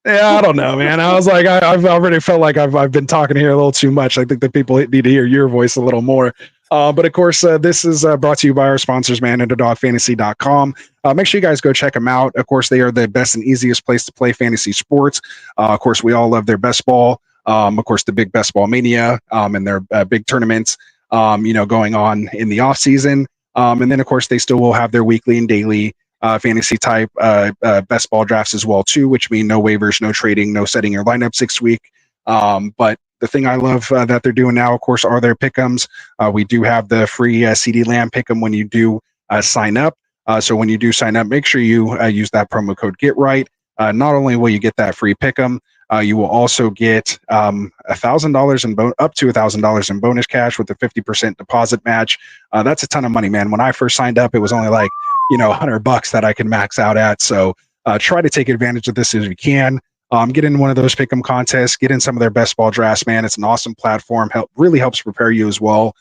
Yeah, I don't know, man. I was like, I've already felt like I've been talking here a little too much. I think that people need to hear your voice a little more. But of course, this is brought to you by our sponsors, man, underdogfantasy.com. Make sure you guys go check them out. Of course, they are the best and easiest place to play fantasy sports. Of course, we all love their best ball. Of course, the big best ball mania and their big tournaments, going on in the off season. And then, of course, they still will have their weekly and daily fantasy type best ball drafts as well too, which mean no waivers, no trading, no setting your lineup 6 week. But the thing I love that they're doing now, of course, are their pick'ems. We do have the free CD Lamb pick'em when you do sign up. So when you do sign up, make sure you use that promo code GetRight. Not only will you get that free pick'em, you will also get $1,000 in up to $1,000 in bonus cash with a 50% deposit match. That's a ton of money, man. When I first signed up, it was only like $100 that I can max out at. So try to take advantage of this as you can. Get in one of those pick'em contests. Get in some of their best ball drafts, man. It's an awesome platform. Really helps prepare you as well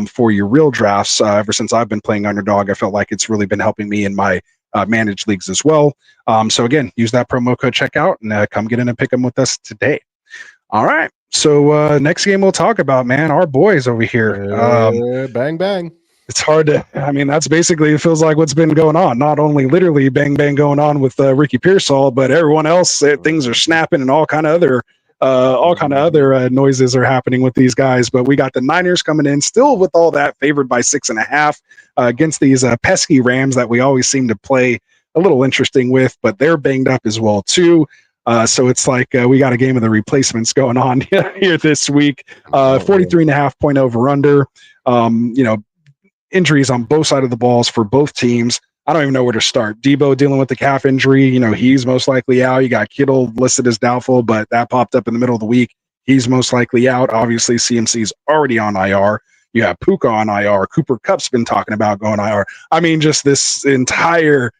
for your real drafts. Ever since I've been playing Underdog, I felt like it's really been helping me in my managed leagues as well. So again, use that promo code checkout and come get in a pick'em with us today. All right. So next game we'll talk about, man, our boys over here. Bang, bang. It's hard to, that's basically, it feels like what's been going on. Not only literally bang, bang going on with Ricky Pearsall, but everyone else, things are snapping and all kind of other noises are happening with these guys. But we got the Niners coming in still with all that, favored by 6.5 against these pesky Rams that we always seem to play a little interesting with, but they're banged up as well too. So it's like we got a game of the replacements going on here this week. 43.5 point over under. Injuries on both sides of the balls for both teams. I don't even know where to start. Debo dealing with the calf injury. He's most likely out. You got Kittle listed as doubtful, but that popped up in the middle of the week. He's most likely out. Obviously, CMC's already on IR. You have Puka on IR. Cooper Cup's been talking about going IR. I mean, just this entire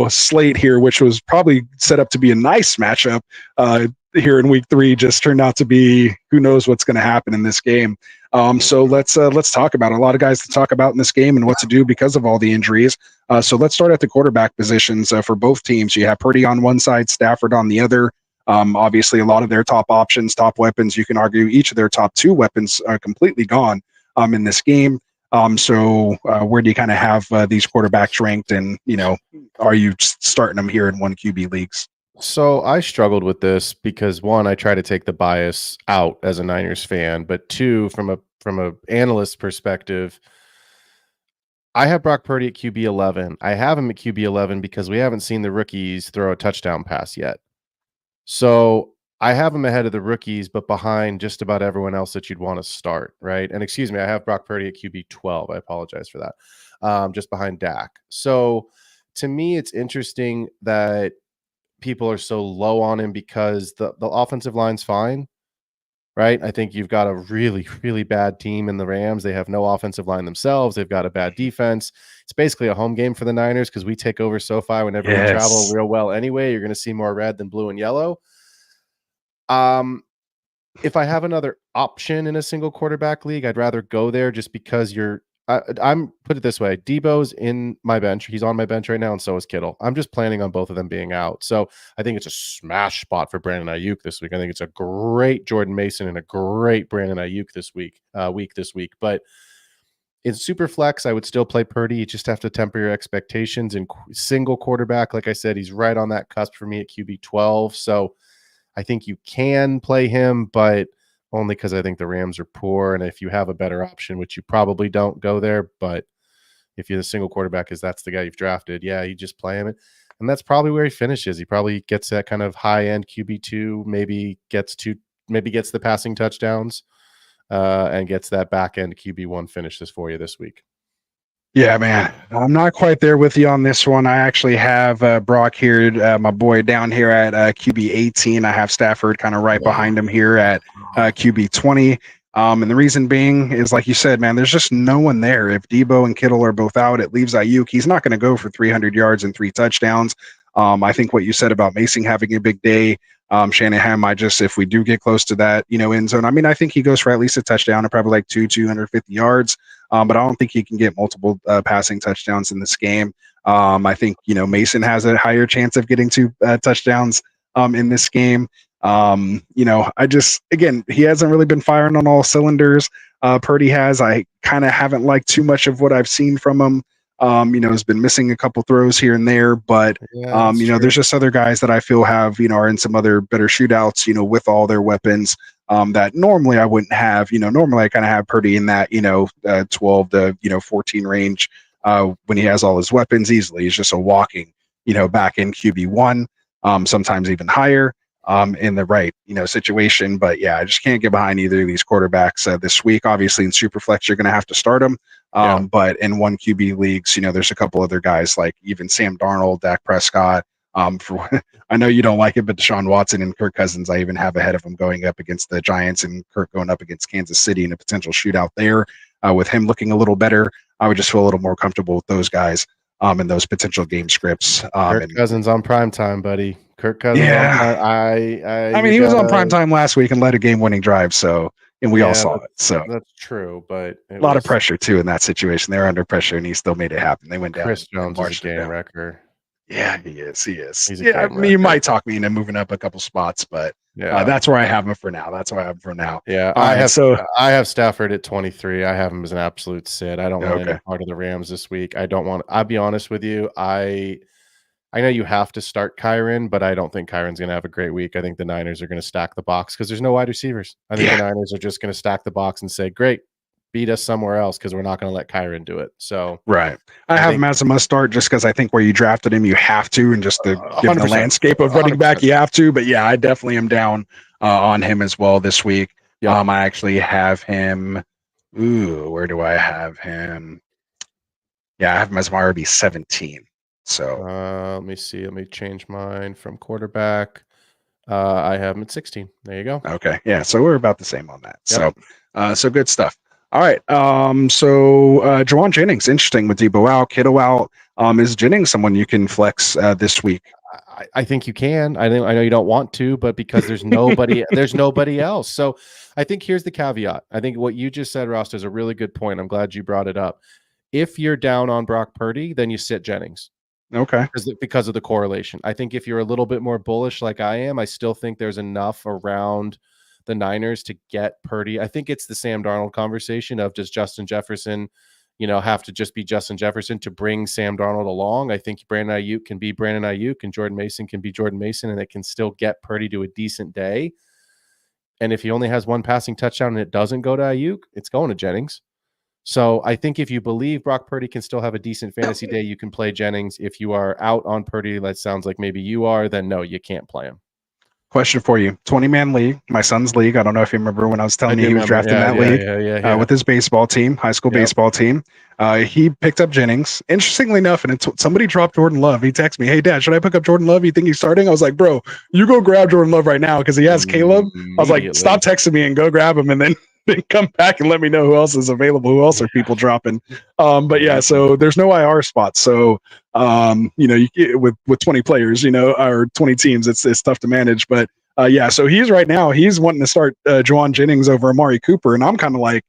slate here, which was probably set up to be a nice matchup here in week 3, just turned out to be who knows what's going to happen in this game. So let's talk about it. A lot of guys to talk about in this game and what to do because of all the injuries. So let's start at the quarterback positions for both teams. You have Purdy on one side, Stafford on the other. Obviously, a lot of their top options, top weapons, you can argue each of their top 2 weapons are completely gone in this game. So where do you kind of have these quarterbacks ranked? And, are you starting them here in 1 QB leagues? So I struggled with this because 1, I try to take the bias out as a Niners fan, but 2, from a analyst perspective, I have Brock Purdy at QB 11. I have him at QB 11 because we haven't seen the rookies throw a touchdown pass yet. So I have him ahead of the rookies, but behind just about everyone else that you'd want to start, right? And excuse me, I have Brock Purdy at QB 12. I apologize for that. Just behind Dak. So to me, it's interesting that people are so low on him because the offensive line's fine, right? I think you've got a really, really bad team in the Rams. They have no offensive line themselves. They've got a bad defense. It's basically a home game for the Niners because we take over SoFi whenever we travel real well anyway. You're going to see more red than blue and yellow. If I have another option in a single quarterback league, I'd rather go there just because I'm put it this way. Debo's in my bench. He's on my bench right now, and so is Kittle. I'm just planning on both of them being out. So I think it's a smash spot for Brandon Ayuk this week. I think it's a great Jordan Mason and a great Brandon Ayuk this week. But in super flex, I would still play Purdy. You just have to temper your expectations. In single quarterback, like I said, he's right on that cusp for me at QB 12. So I think you can play him, but only because I think the Rams are poor. And if you have a better option, which you probably don't, go there. But if you're the single quarterback, because that's the guy you've drafted, yeah, you just play him. And that's probably where he finishes. He probably gets that kind of high-end QB2, maybe gets the passing touchdowns, and gets that back-end QB1 finishes for you this week. Yeah, man, I'm not quite there with you on this one. I actually have Brock here, my boy down here at QB 18. I have Stafford kind of right behind him here at QB 20. And the reason being is, like you said, man, there's just no one there. If Debo and Kittle are both out, it leaves Ayuk. He's not going to go for 300 yards and 3 touchdowns. I think what you said about Mason having a big day, Shanahan might just, if we do get close to that, end zone, I mean, I think he goes for at least a touchdown and probably like 250 yards. But I don't think he can get multiple passing touchdowns in this game. I think, Mason has a higher chance of getting 2 touchdowns in this game. Again, he hasn't really been firing on all cylinders. Purdy has. I kind of haven't liked too much of what I've seen from him. Has been missing a couple throws here and there, but there's just other guys that I feel have, are in some other better shootouts, with all their weapons, that normally I wouldn't have. Normally I kind of have Purdy in that, 12 to 14 range, when he has all his weapons easily. He's just a walking, back in QB1, sometimes even higher, in the right, situation. But yeah, I just can't get behind either of these quarterbacks this week. Obviously in Superflex, you're going to have to start them. But in 1 QB leagues, there's a couple other guys like even Sam Darnold, Dak Prescott. I know you don't like it, but Deshaun Watson and Kirk Cousins, I even have ahead of him going up against the Giants and Kirk going up against Kansas City in a potential shootout there. With him looking a little better, I would just feel a little more comfortable with those guys and those potential game scripts. Kirk Cousins on prime time, buddy. Kirk Cousins. Yeah. I mean, he was on prime time last week and led a game-winning drive. So. And we all saw it. So that's true, but a lot of pressure too in that situation. They're under pressure, and he still made it happen. They went down. Chris Jones is a game wrecker. Yeah, he is. You might talk me into moving up a couple spots, but that's where I have him for now. Yeah, I have Stafford at 23. I have him as an absolute sit. I don't want any part of the Rams this week. I'll be honest with you. I know you have to start Kyron, but I don't think Kyron's going to have a great week. I think the Niners are going to stack the box because there's no wide receivers. I think the Niners are just going to stack the box and say, great, beat us somewhere else because we're not going to let Kyron do it. So right. I have him as a must start just because I think where you drafted him, you have to, and just given the landscape of running back, you have to. But yeah, I definitely am down on him as well this week. I actually have him. Where do I have him? Yeah, I have him as my RB 17. So let me see. Let me change mine from quarterback. I have him at 16. There you go. Okay. Yeah. So we're about the same on that. Yep. So good stuff. All right. Juwan Jennings, interesting with Debo out, Kittle out. Is Jennings someone you can flex this week? I think you can. I know you don't want to, but because there's nobody, there's nobody else. So I think here's the caveat. I think what you just said, Ross, is a really good point. I'm glad you brought it up. If you're down on Brock Purdy, then you sit Jennings. Okay. Because of the correlation. I think if you're a little bit more bullish like I am, I still think there's enough around the Niners to get Purdy. I think it's the Sam Darnold conversation of, does Justin Jefferson, have to just be Justin Jefferson to bring Sam Darnold along? I think Brandon Ayuk can be Brandon Ayuk and Jordan Mason can be Jordan Mason, and it can still get Purdy to a decent day. And if he only has one passing touchdown and it doesn't go to Ayuk, it's going to Jennings. So I think if you believe Brock Purdy can still have a decent fantasy day, you can play Jennings. If you are out on Purdy, that sounds like maybe you are, then no, you can't play him. Question for you. 20-man league, my son's league. I don't know if you remember when I was telling you he was drafted in that league with his baseball team, high school baseball team. He picked up Jennings. Interestingly enough, and somebody dropped Jordan Love. He texted me, "Hey, Dad, should I pick up Jordan Love? You think he's starting?" I was like, "Bro, you go grab Jordan Love right now because he has Caleb." I was like, "Stop texting me and go grab him, and then come back and let me know who else is available. Who else are people dropping?" But yeah, so there's no IR spots. So you with 20 players, or 20 teams, it's tough to manage. But so he's wanting to start Juwan Jennings over Amari Cooper, and I'm kind of like,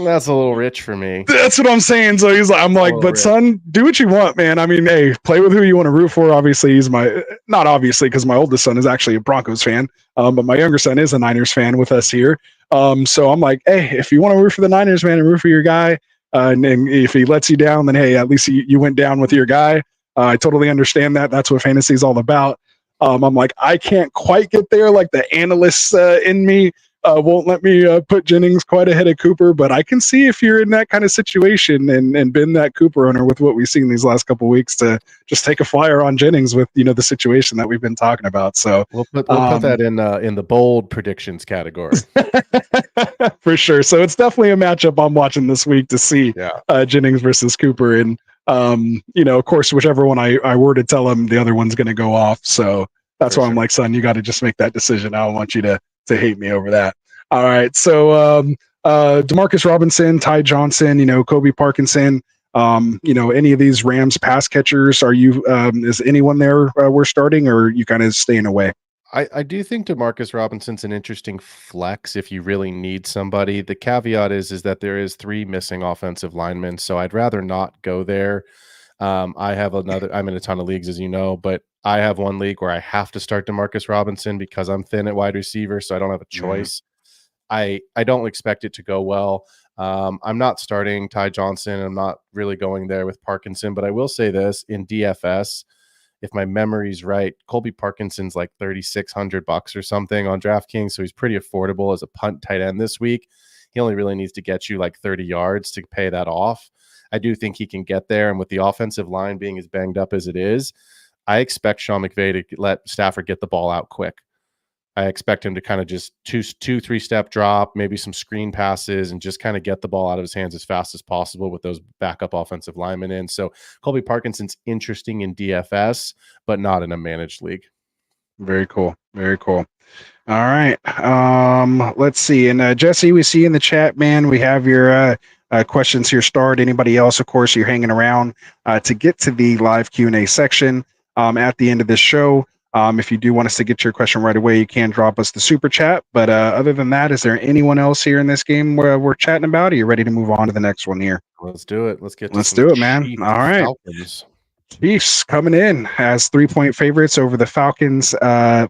that's a little rich for me. That's what I'm saying. So I'm like, but son, do what you want, man. I mean, hey, play with who you want to root for. Obviously, he's not obviously, because my oldest son is actually a Broncos fan, but my younger son is a Niners fan with us here. So I'm like, hey, if you want to root for the Niners, man, and root for your guy, and if he lets you down, then hey, at least you went down with your guy. I totally understand that. That's what fantasy is all about. I'm like, I can't quite get there. Like the analysts in me won't let me put Jennings quite ahead of Cooper, but I can see if you're in that kind of situation and been that Cooper owner with what we've seen these last couple of weeks to just take a flyer on Jennings with the situation that we've been talking about. So we'll put that in the bold predictions category for sure. So it's definitely a matchup I'm watching this week to see Jennings versus Cooper, and of course, whichever one I were to tell him, the other one's going to go off. So that's why I'm like, son, you got to just make that decision. I don't want you to hate me over that. All right. So Demarcus Robinson, Ty Johnson, Kobe Parkinson, any of these Rams pass catchers, are you is anyone there we're starting, or are you kind of staying away? I do think Demarcus Robinson's an interesting flex if you really need somebody. The caveat is that there is 3 missing offensive linemen, so I'd rather not go there. I'm in a ton of leagues, as you know, but I have one league where I have to start Demarcus Robinson because I'm thin at wide receiver, so I don't have a choice. I don't expect it to go well. I'm not starting Ty Johnson. I'm not really going there with Parkinson, but I will say this, in DFS, if my memory's right, Colby Parkinson's like $3,600 or something on DraftKings, so he's pretty affordable as a punt tight end this week. He only really needs to get you like 30 yards to pay that off. I do think he can get there, and with the offensive line being as banged up as it is, I expect Sean McVay to let Stafford get the ball out quick. I expect him to kind of just 2-3 step drop, maybe some screen passes, and just kind of get the ball out of his hands as fast as possible with those backup offensive linemen in. So Colby Parkinson's interesting in DFS, but not in a managed league. Very cool. Very cool. All right. Let's see. And Jesse, we see in the chat, man, we have your questions here starred. Anybody else, of course, you're hanging around to get to the live Q&A section at the end of this show. If you do want us to get your question right away, you can drop us the super chat. But other than that, is there anyone else here in this game where we're chatting about? Are you ready to move on to the next one here? Let's do it. Let's do it, man. All right. Falcons. Chiefs coming in as 3-point favorites over the Falcons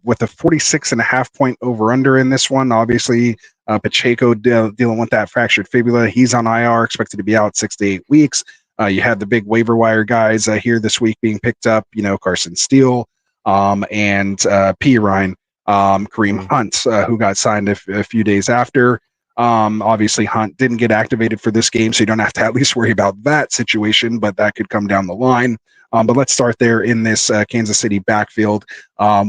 with a 46.5 point over under in this one. Obviously, Pacheco dealing with that fractured fibula. He's on IR, expected to be out 6 to 8 weeks. You had the big waiver wire guys here this week being picked up, Carson Steele and P. Ryan, Kareem Hunt, who got signed a few days after. Obviously, Hunt didn't get activated for this game, so you don't have to at least worry about that situation, but that could come down the line. But let's start there in this Kansas City backfield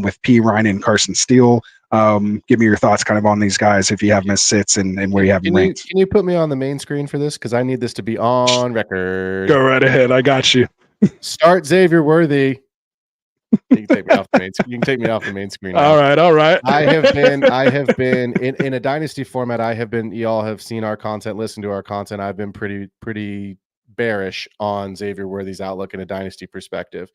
with P. Ryan and Carson Steele. Give me your thoughts kind of on these guys if you have missed sits and where you have them ranked. Can you put me on the main screen for this? Because I need this to be on record. Go right ahead. I got you. Start Xavier Worthy. You can take me off the main. You can take me off the main screen now. All right. I have been in a dynasty format. Y'all have seen our content, listened to our content. I've been pretty bearish on Xavier Worthy's outlook in a dynasty perspective.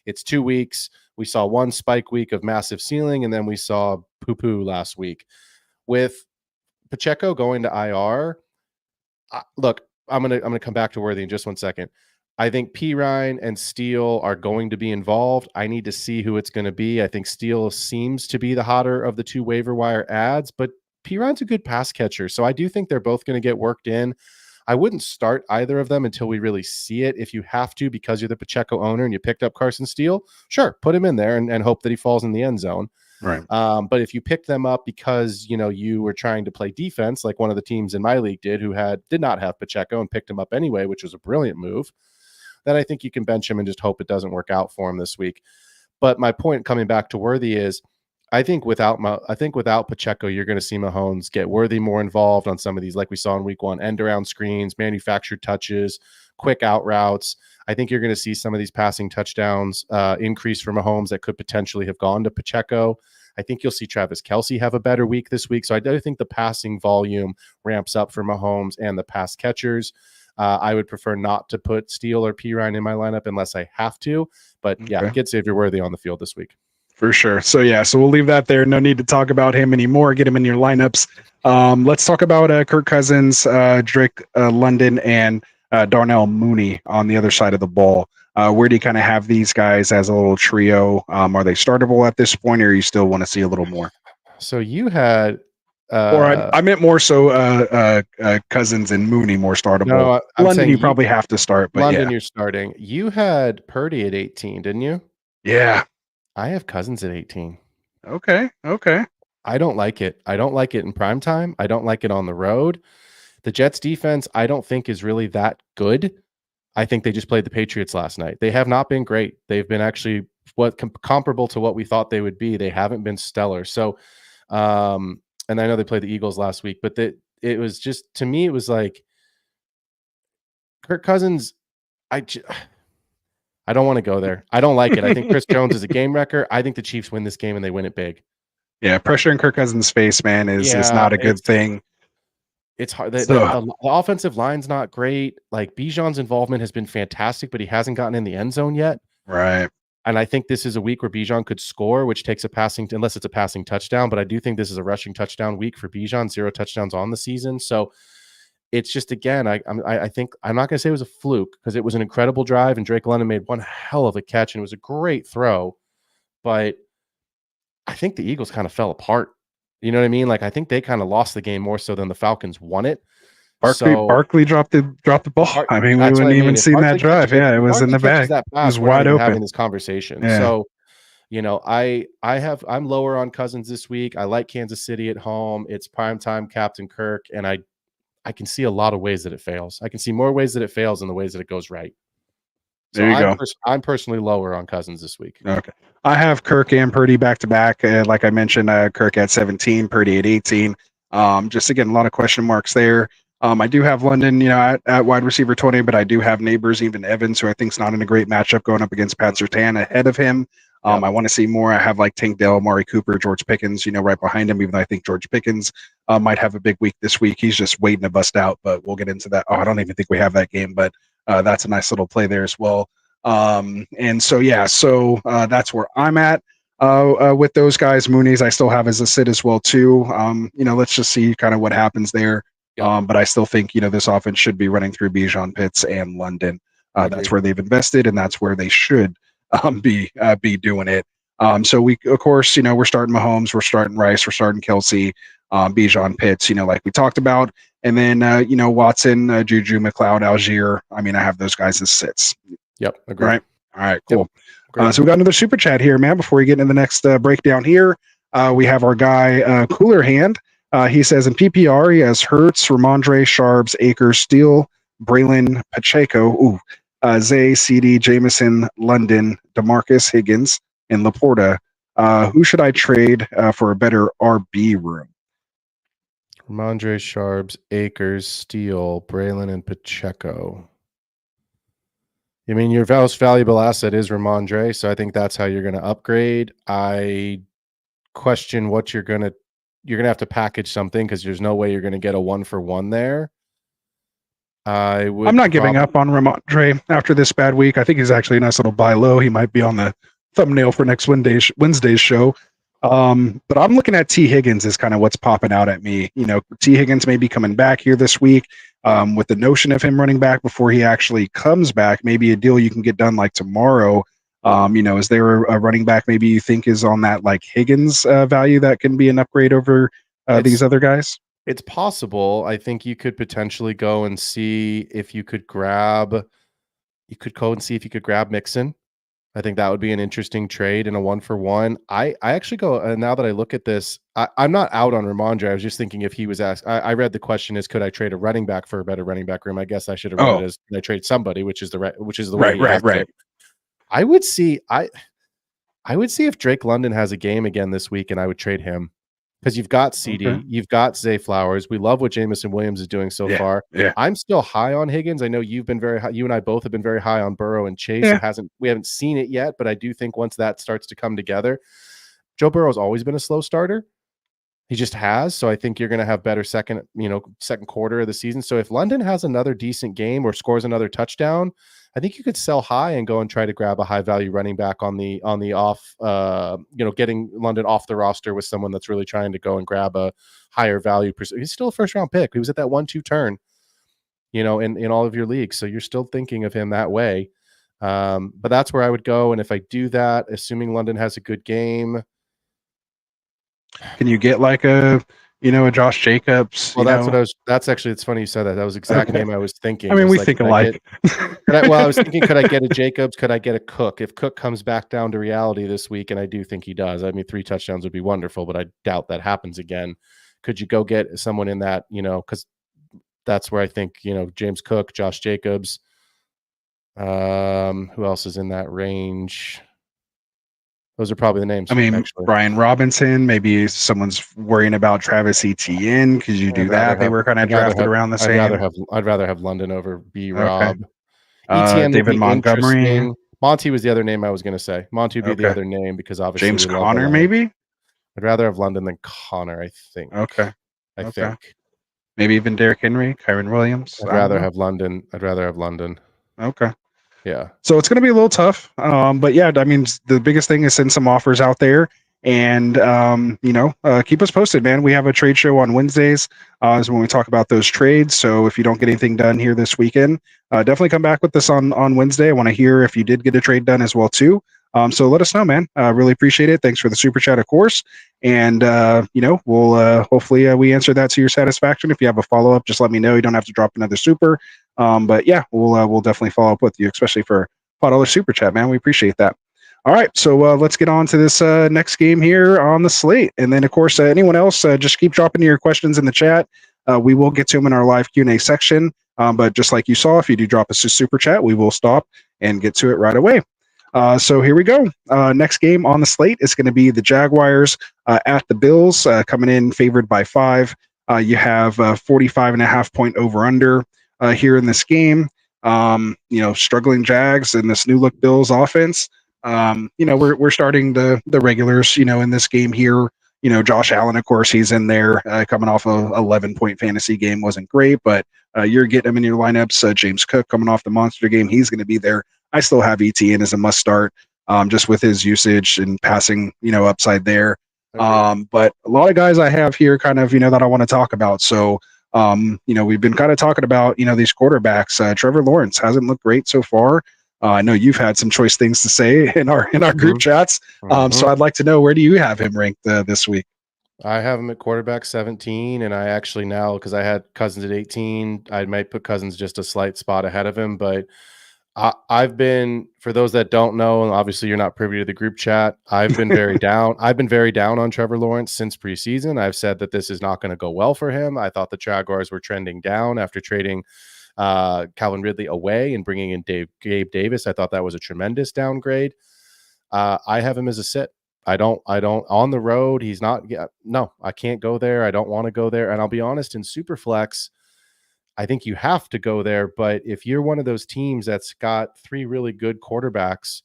It's 2 weeks. We saw one spike week of massive ceiling, and then we saw poo-poo last week. With Pacheco going to IR, look, I'm gonna come back to Worthy in just 1 second. I think P. Ryan and Steele are going to be involved. I need to see who it's going to be. I think Steele seems to be the hotter of the two waiver wire ads, but P. Ryan's a good pass catcher. So I do think they're both going to get worked in. I wouldn't start either of them until we really see it. If you have to, because you're the Pacheco owner and you picked up Carson Steele, sure, put him in there and hope that he falls in the end zone. Right. But if you pick them up because, you were trying to play defense, like one of the teams in my league did, who did not have Pacheco and picked him up anyway, which was a brilliant move, then I think you can bench him and just hope it doesn't work out for him this week. But my point coming back to Worthy is, I think without Pacheco, you're going to see Mahomes get Worthy more involved on some of these, like we saw in week 1, end around screens, manufactured touches, quick out routes. I think you're going to see some of these passing touchdowns increase for Mahomes that could potentially have gone to Pacheco. I think you'll see Travis Kelce have a better week this week. So I do think the passing volume ramps up for Mahomes and the pass catchers. I would prefer not to put Steele or P. Ryan in my lineup unless I have to. But yeah, get Xavier Worthy on the field this week. For sure. So we'll leave that there. No need to talk about him anymore. Get him in your lineups. Let's talk about Kirk Cousins, Drake London, and Darnell Mooney on the other side of the ball. Where do you kind of have these guys as a little trio? Are they startable at this point, or you still want to see a little more? So you had... or I meant more so Cousins and Mooney more startable. No, London you probably have to start. But London you're starting. You had Purdy at 18, didn't you? Yeah. I have Cousins at 18. Okay. I don't like it. I don't like it in prime time. I don't like it on the road. The Jets defense, I don't think is really that good. I think they just played the Patriots last night. They have not been great. They've been actually comparable to what we thought they would be. They haven't been stellar. So, and I know they played the Eagles last week, but it was just, to me, it was like Kirk Cousins. I don't want to go there. I don't like it. I think Chris Jones is a game wrecker. I think the Chiefs win this game and they win it big. Yeah, pressure in Kirk Cousins' face, man, is not a good thing. It's hard. The offensive line's not great. Like Bijan's involvement has been fantastic, but he hasn't gotten in the end zone yet. Right. And I think this is a week where Bijan could score, which takes unless it's a passing touchdown. But I do think this is a rushing touchdown week for Bijan. 0 touchdowns on the season. So it's just, again, I think I'm not going to say it was a fluke because it was an incredible drive and Drake London made one hell of a catch and it was a great throw. But I think the Eagles kind of fell apart. You know what I mean? Like, I think they kind of lost the game more so than the Falcons won it. Barkley dropped the ball. I mean, we wouldn't even seen that drive. It was in the bag. It was wide open. Having this conversation. Yeah. So, I'm lower on Cousins this week. I like Kansas City at home. It's primetime Captain Kirk, and I can see a lot of ways that it fails. I can see more ways that it fails than the ways that it goes right. So there you go. I'm personally lower on Cousins this week. Okay. I have Kirk and Purdy back to back. Like I mentioned, Kirk at 17, Purdy at 18. Just again, a lot of question marks there. I do have London, at wide receiver 20, but I do have Neighbors, even Evans, who I think is not in a great matchup going up against Pat Surtain ahead of him. I want to see more. I have like Tank Dell, Amari Cooper, George Pickens, right behind him, even though I think George Pickens might have a big week this week. He's just waiting to bust out, but we'll get into that. I don't even think we have that game, but that's a nice little play there as well. So that's where I'm at with those guys. Mooney's I still have as a sit as well too. Let's just see kind of what happens there. But I still think, this offense should be running through Bijan, Pitts, and London. That's where they've invested, and that's where they should be doing it. So we, of course, we're starting Mahomes, we're starting Rice, we're starting Kelce, Bijan, Pitts, like we talked about. And then, Watson, Juju, McLeod, Algier. I mean, I have those guys as sits. Yep. Agree. Right. All right, cool. So we got another super chat here, man. Before we get into the next breakdown here, we have our guy, Cooler Hand. He says in PPR, he has Hurts, Ramondre, Sharps, Akers, Steele, Braylon, Pacheco, Zay, CD, Jameson, London, DeMarcus, Higgins, and Laporta. Who should I trade for a better RB room? Ramondre, Sharps, Akers, Steele, Braylon, and Pacheco. I mean, your most valuable asset is Ramondre, so I think that's how you're going to upgrade. I question what you're going to have to package something because there's no way you're going to get a 1-for-1 there. I'm not giving up on Ramondre after this bad week. I think he's actually a nice little buy low. He might be on the thumbnail for next Wednesday's show. But I'm looking at T. Higgins is kind of what's popping out at me. T. Higgins may be coming back here this week. With the notion of him running back before he actually comes back, maybe a deal you can get done like tomorrow. Is there a running back maybe you think is on that like Higgins value that can be an upgrade over these other guys? It's possible. I think you could potentially go and see if you could grab. You could go and see if you could grab Mixon. I think that would be an interesting trade in a 1-for-1. I actually go now that I look at this, I'm not out on Ramondre. I was just thinking if he was asked. I read the question is could I trade a running back for a better running back room? I guess I should have read it as can I trade somebody, which is the way Right. I would see if Drake London has a game again this week, and I would trade him. Because you've got CD, you've got Zay Flowers. We love what Jamison Williams is doing so far. Yeah. I'm still high on Higgins. I know you've been very high. You and I both have been very high on Burrow and Chase. Yeah. We haven't seen it yet, but I do think once that starts to come together, Joe Burrow's always been a slow starter. He just has. So I think you're going to have better second quarter of the season. So if London has another decent game or scores another touchdown, I think you could sell high and go and try to grab a high value running back on the off, getting London off the roster with someone that's really trying to go and grab a higher value. He's still a first round pick. He was at that 1-2 turn, in all of your leagues. So you're still thinking of him that way. But that's where I would go. And if I do that, assuming London has a good game, can you get like a Josh Jacobs? Well, it's funny you said that. That was the exact name I was thinking. I mean, we think alike. I was thinking, could I get a Jacobs? Could I get a Cook? If Cook comes back down to reality this week, and I do think he does, 3 touchdowns would be wonderful, but I doubt that happens again. Could you go get someone in that, because that's where I think, James Cook, Josh Jacobs, who else is in that range? Those are probably the names. Actually. Brian Robinson, maybe someone's worrying about Travis Etienne. Could you do that? They were kind of drafted around the same. I'd rather have London over B-Rob. Okay. Etienne David Montgomery. Monty was the other name I was going to say. Monty would be the other name because obviously James Conner, maybe? I'd rather have London than Connor, I think. Okay. I think. Maybe even Derrick Henry, Kyron Williams. I'd rather have London. Okay. Yeah. So it's going to be a little tough. But yeah, the biggest thing is send some offers out there and, keep us posted, man. We have a trade show on Wednesdays is when we talk about those trades. So if you don't get anything done here this weekend, definitely come back with us on Wednesday. I want to hear if you did get a trade done as well, too. So let us know, man. Really appreciate it. Thanks for the super chat, of course. And, we'll hopefully we answer that to your satisfaction. If you have a follow-up, just let me know. You don't have to drop another super. But yeah, we'll definitely follow up with you, especially for $5 super chat, man. We appreciate that. All right, so let's get on to this next game here on the slate. And then, of course, anyone else, just keep dropping your questions in the chat. We will get to them in our live Q&A section. But just like you saw, if you do drop us a super chat, we will stop and get to it right away. So here we go. Next game on the slate is going to be the Jaguars at the Bills, coming in favored by 5. You have 45.5 point over-under here in this game. Struggling Jags and this new look Bills offense. We're starting the regulars, in this game here. Josh Allen, of course, he's in there coming off a 11-point fantasy game. Wasn't great, but you're getting him in your lineups. James Cook coming off the monster game. He's going to be there. I still have ETN as a must start just with his usage and passing, upside there. But a lot of guys I have here kind of, that I want to talk about. So, we've been kind of talking about, these quarterbacks. Trevor Lawrence hasn't looked great so far. I know you've had some choice things to say in our group chats. So I'd like to know, where do you have him ranked this week? I have him at quarterback 17, and I actually now, because I had Cousins at 18, I might put Cousins just a slight spot ahead of him. But I've been, for those that don't know, and obviously you're not privy to the group chat, I've been very down. I've been very down on Trevor Lawrence since preseason. I've said that this is not going to go well for him. I thought the Jaguars were trending down after trading Calvin Ridley away and bringing in Gabe Davis. I thought that was a tremendous downgrade. I have him as a sit. I don't on the road. He's not. No, I can't go there. I don't want to go there. And I'll be honest, in Superflex, I think you have to go there. But if you're one of those teams that's got 3 really good quarterbacks,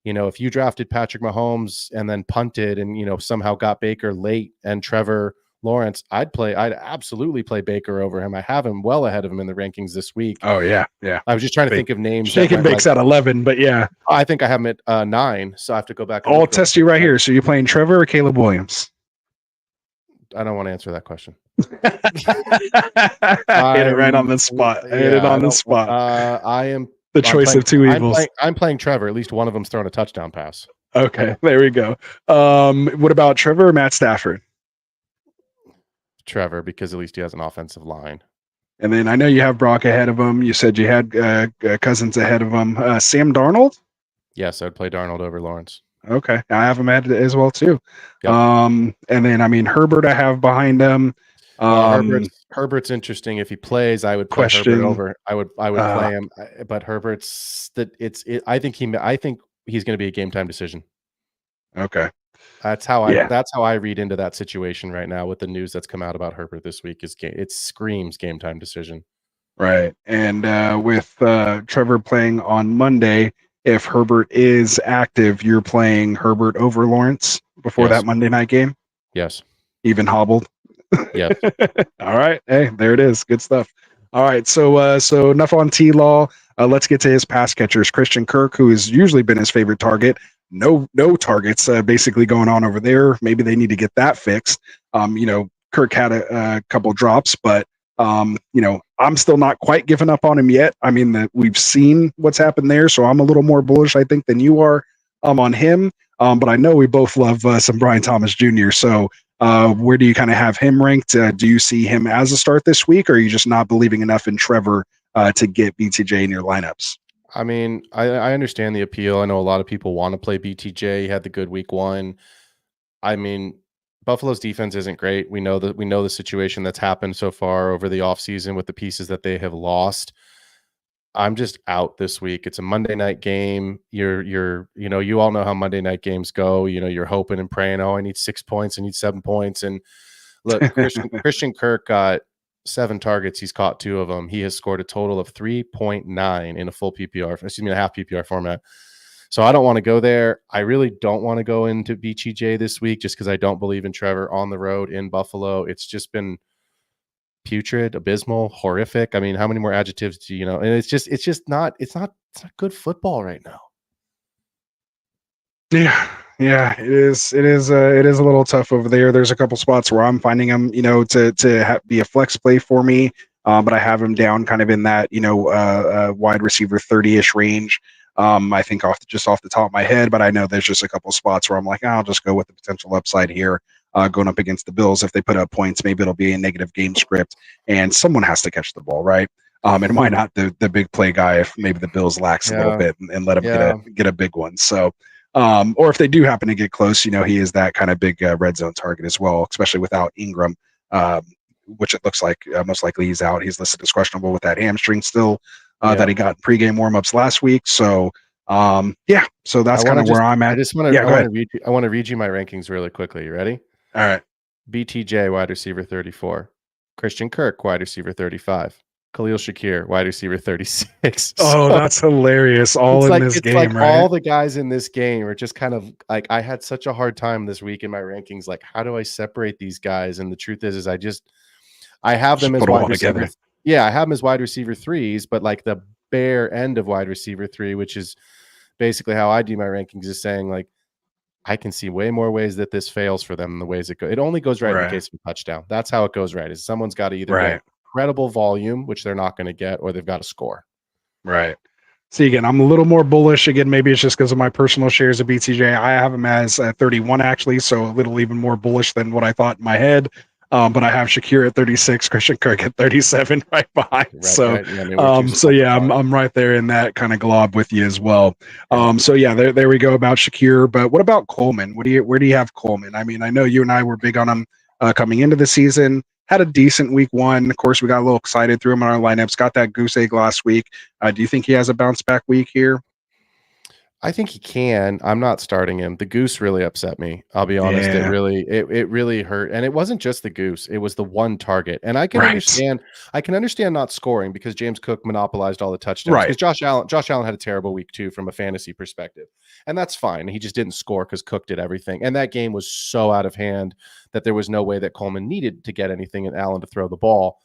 if you drafted Patrick Mahomes and then punted and, somehow got Baker late and Trevor Lawrence, I'd absolutely play Baker over him. I have him well ahead of him in the rankings this week. Oh yeah. Yeah. I was just trying to think of names. Shake and Bake's at 11, but yeah. I think I have him at 9. So I have to go back. I'll test you right here. So you're playing Trevor or Caleb Williams? I don't want to answer that question. Hit it right on the spot. I am the choice of two evils. I'm playing Trevor. At least one of them's throwing a touchdown pass. Okay, there we go. What about Trevor or Matt Stafford? Trevor, because at least he has an offensive line. And then I know you have Brock ahead of him. You said you had Cousins ahead of him. Sam Darnold? Yes, I'd play Darnold over Lawrence. Okay, I have him added as well too. Yep. And then Herbert I have behind him. Herbert's interesting. If he plays, I would play Herbert over. I would play him, but Herbert's I think he's going to be a game time decision. Okay, that's how I read into that situation right now with the news that's come out about Herbert this week. It screams game time decision. Right, and with Trevor playing on Monday, if Herbert is active, you're playing Herbert over Lawrence before that Monday night game? Yes. Even hobbled? Yes. All right. Hey, there it is. Good stuff. All right. So enough on T-Law. Let's get to his pass catchers. Christian Kirk, who has usually been his favorite target. No targets basically going on over there. Maybe they need to get that fixed. Kirk had a couple drops, but I'm still not quite giving up on him yet. I mean, we've seen what's happened there, so I'm a little more bullish, I think, than you are on him. But I know we both love some Brian Thomas Jr. So where do you kind of have him ranked? Do you see him as a start this week, or are you just not believing enough in Trevor to get BTJ in your lineups? I mean, I understand the appeal. I know a lot of people want to play BTJ. He had the good week 1. I mean, Buffalo's defense isn't great. We know the situation that's happened so far over the offseason with the pieces that they have lost. I'm just out this week. It's a Monday night game. You all know how Monday night games go. You're hoping and praying, I need 6 points, I need 7 points. And look, Christian Kirk got 7 targets. He's caught 2 of them. He has scored a total of 3.9 in a half PPR format. So I don't want to go there. I really don't want to go into BTJ this week just because I don't believe in Trevor on the road in Buffalo. It's just been putrid, abysmal, horrific. I mean, how many more adjectives do you know? And it's not good football right now. Yeah, it is a little tough over there. There's a couple spots where I'm finding him, to be a flex play for me. But I have him down kind of in that, wide receiver 30-ish range. I think off the top of my head, but I know there's just a couple spots where I'm like, I'll just go with the potential upside here, going up against the Bills. If they put up points, maybe it'll be a negative game script, and someone has to catch the ball, right? And why not the big play guy if maybe the Bills lax a little bit and let him get a big one. So, or if they do happen to get close, he is that kind of big red zone target as well, especially without Ingram, which it looks like most likely he's out. He's listed as questionable with that hamstring still. That he got in pregame warmups last week. So, so that's kind of where I'm at. I want to read you my rankings really quickly. You ready? All right. BTJ, wide receiver 34. Christian Kirk, wide receiver 35. Khalil Shakir, wide receiver 36. Oh, that's hilarious. This game, right? All the guys in this game are just kind of like, I had such a hard time this week in my rankings. Like, how do I separate these guys? And the truth is I have them as wide receiver. Yeah, I have them as wide receiver 3s, but like the bare end of wide receiver 3, which is basically how I do my rankings, is saying like, I can see way more ways that this fails for them than the ways it goes. It only goes right in case of a touchdown. That's how it goes right. Is someone's got to either get incredible volume, which they're not going to get, or they've got to score. Right. See, again, I'm a little more bullish. Again, maybe it's just because of my personal shares of BTJ. I have him as 31 actually, so a little even more bullish than what I thought in my head. But I have Shakir at 36, Christian Kirk at 37 right behind. I'm right there in that kind of glob with you as well. There we go about Shakir. But what about Coleman? Where do you have Coleman? I mean, I know you and I were big on him coming into the season. Had a decent week 1. Of course, we got a little excited, threw him in our lineups, got that goose egg last week. Do you think he has a bounce back week here? I think he can. I'm not starting him. The goose really upset me. I'll be honest. Yeah. It really hurt. And it wasn't just the goose. It was the one target. And I can understand not scoring because James Cook monopolized all the touchdowns. Because Josh Allen had a terrible week too from a fantasy perspective. And that's fine. He just didn't score because Cook did everything. And that game was so out of hand that there was no way that Coleman needed to get anything and Allen to throw the ball.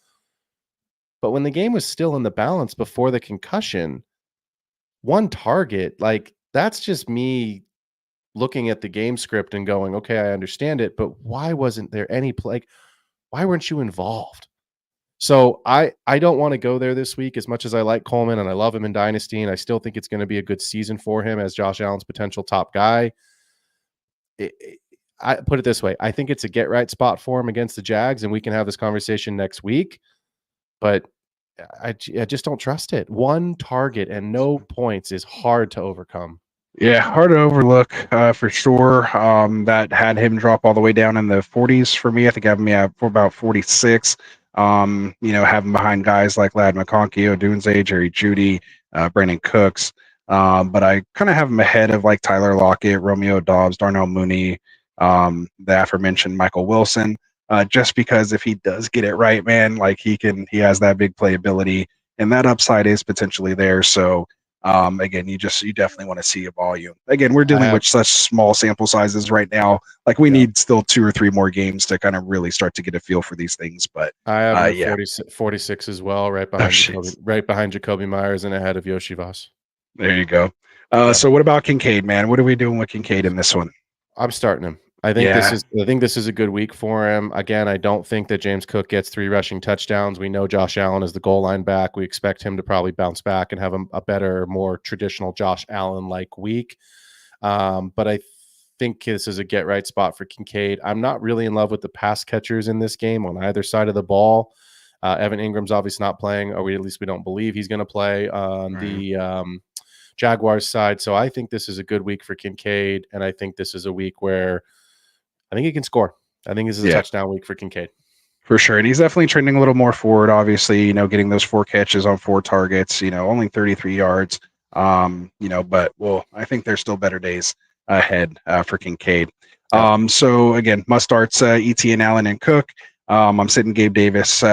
But when the game was still in the balance before the concussion, one target, like, that's just me looking at the game script and going, okay, I understand it, but why wasn't there any play? Like, why weren't you involved? So I don't want to go there this week as much as I like Coleman and I love him in Dynasty, and I still think it's going to be a good season for him as Josh Allen's potential top guy. I put it this way. I think it's a get right spot for him against the Jags, and we can have this conversation next week, but I just don't trust it. One target and no points is hard to overcome. Yeah, hard to overlook for sure. That had him drop all the way down in the 40s for me. I think I have him for about 46. Having behind guys like Ladd McConkey, Odunze, Jerry Jeudy, Brandon Cooks. But I kind of have him ahead of like Tyler Lockett, Romeo Doubs, Darnell Mooney, the aforementioned Michael Wilson. Just because if he does get it right, man, like he has that big playability and that upside is potentially there. So again, you definitely want to see a volume. Again, we're dealing with such small sample sizes right now. Like we need still 2 or 3 more games to kind of really start to get a feel for these things. But I have 46 as well, right behind Jacoby Myers and ahead of Yoshi Voss. There you go. So what about Kincaid, man? What are we doing with Kincaid in this one? I'm starting him. I think this is a good week for him. Again, I don't think that James Cook gets 3 rushing touchdowns. We know Josh Allen is the goal line back. We expect him to probably bounce back and have a better, more traditional Josh Allen-like week. But I think this is a get right spot for Kincaid. I'm not really in love with the pass catchers in this game on either side of the ball. Evan Ingram's obviously not playing, or at least we don't believe he's going to play on the Jaguars side. So I think this is a good week for Kincaid, and I think this is a week where I think he can score. I think this is a touchdown week for Kincaid. For sure. And he's definitely trending a little more forward, obviously, getting those 4 catches on 4 targets, only 33 yards. But I think there's still better days ahead for Kincaid. So again, must starts ETN, Allen, and Cook. I'm sitting Gabe Davis,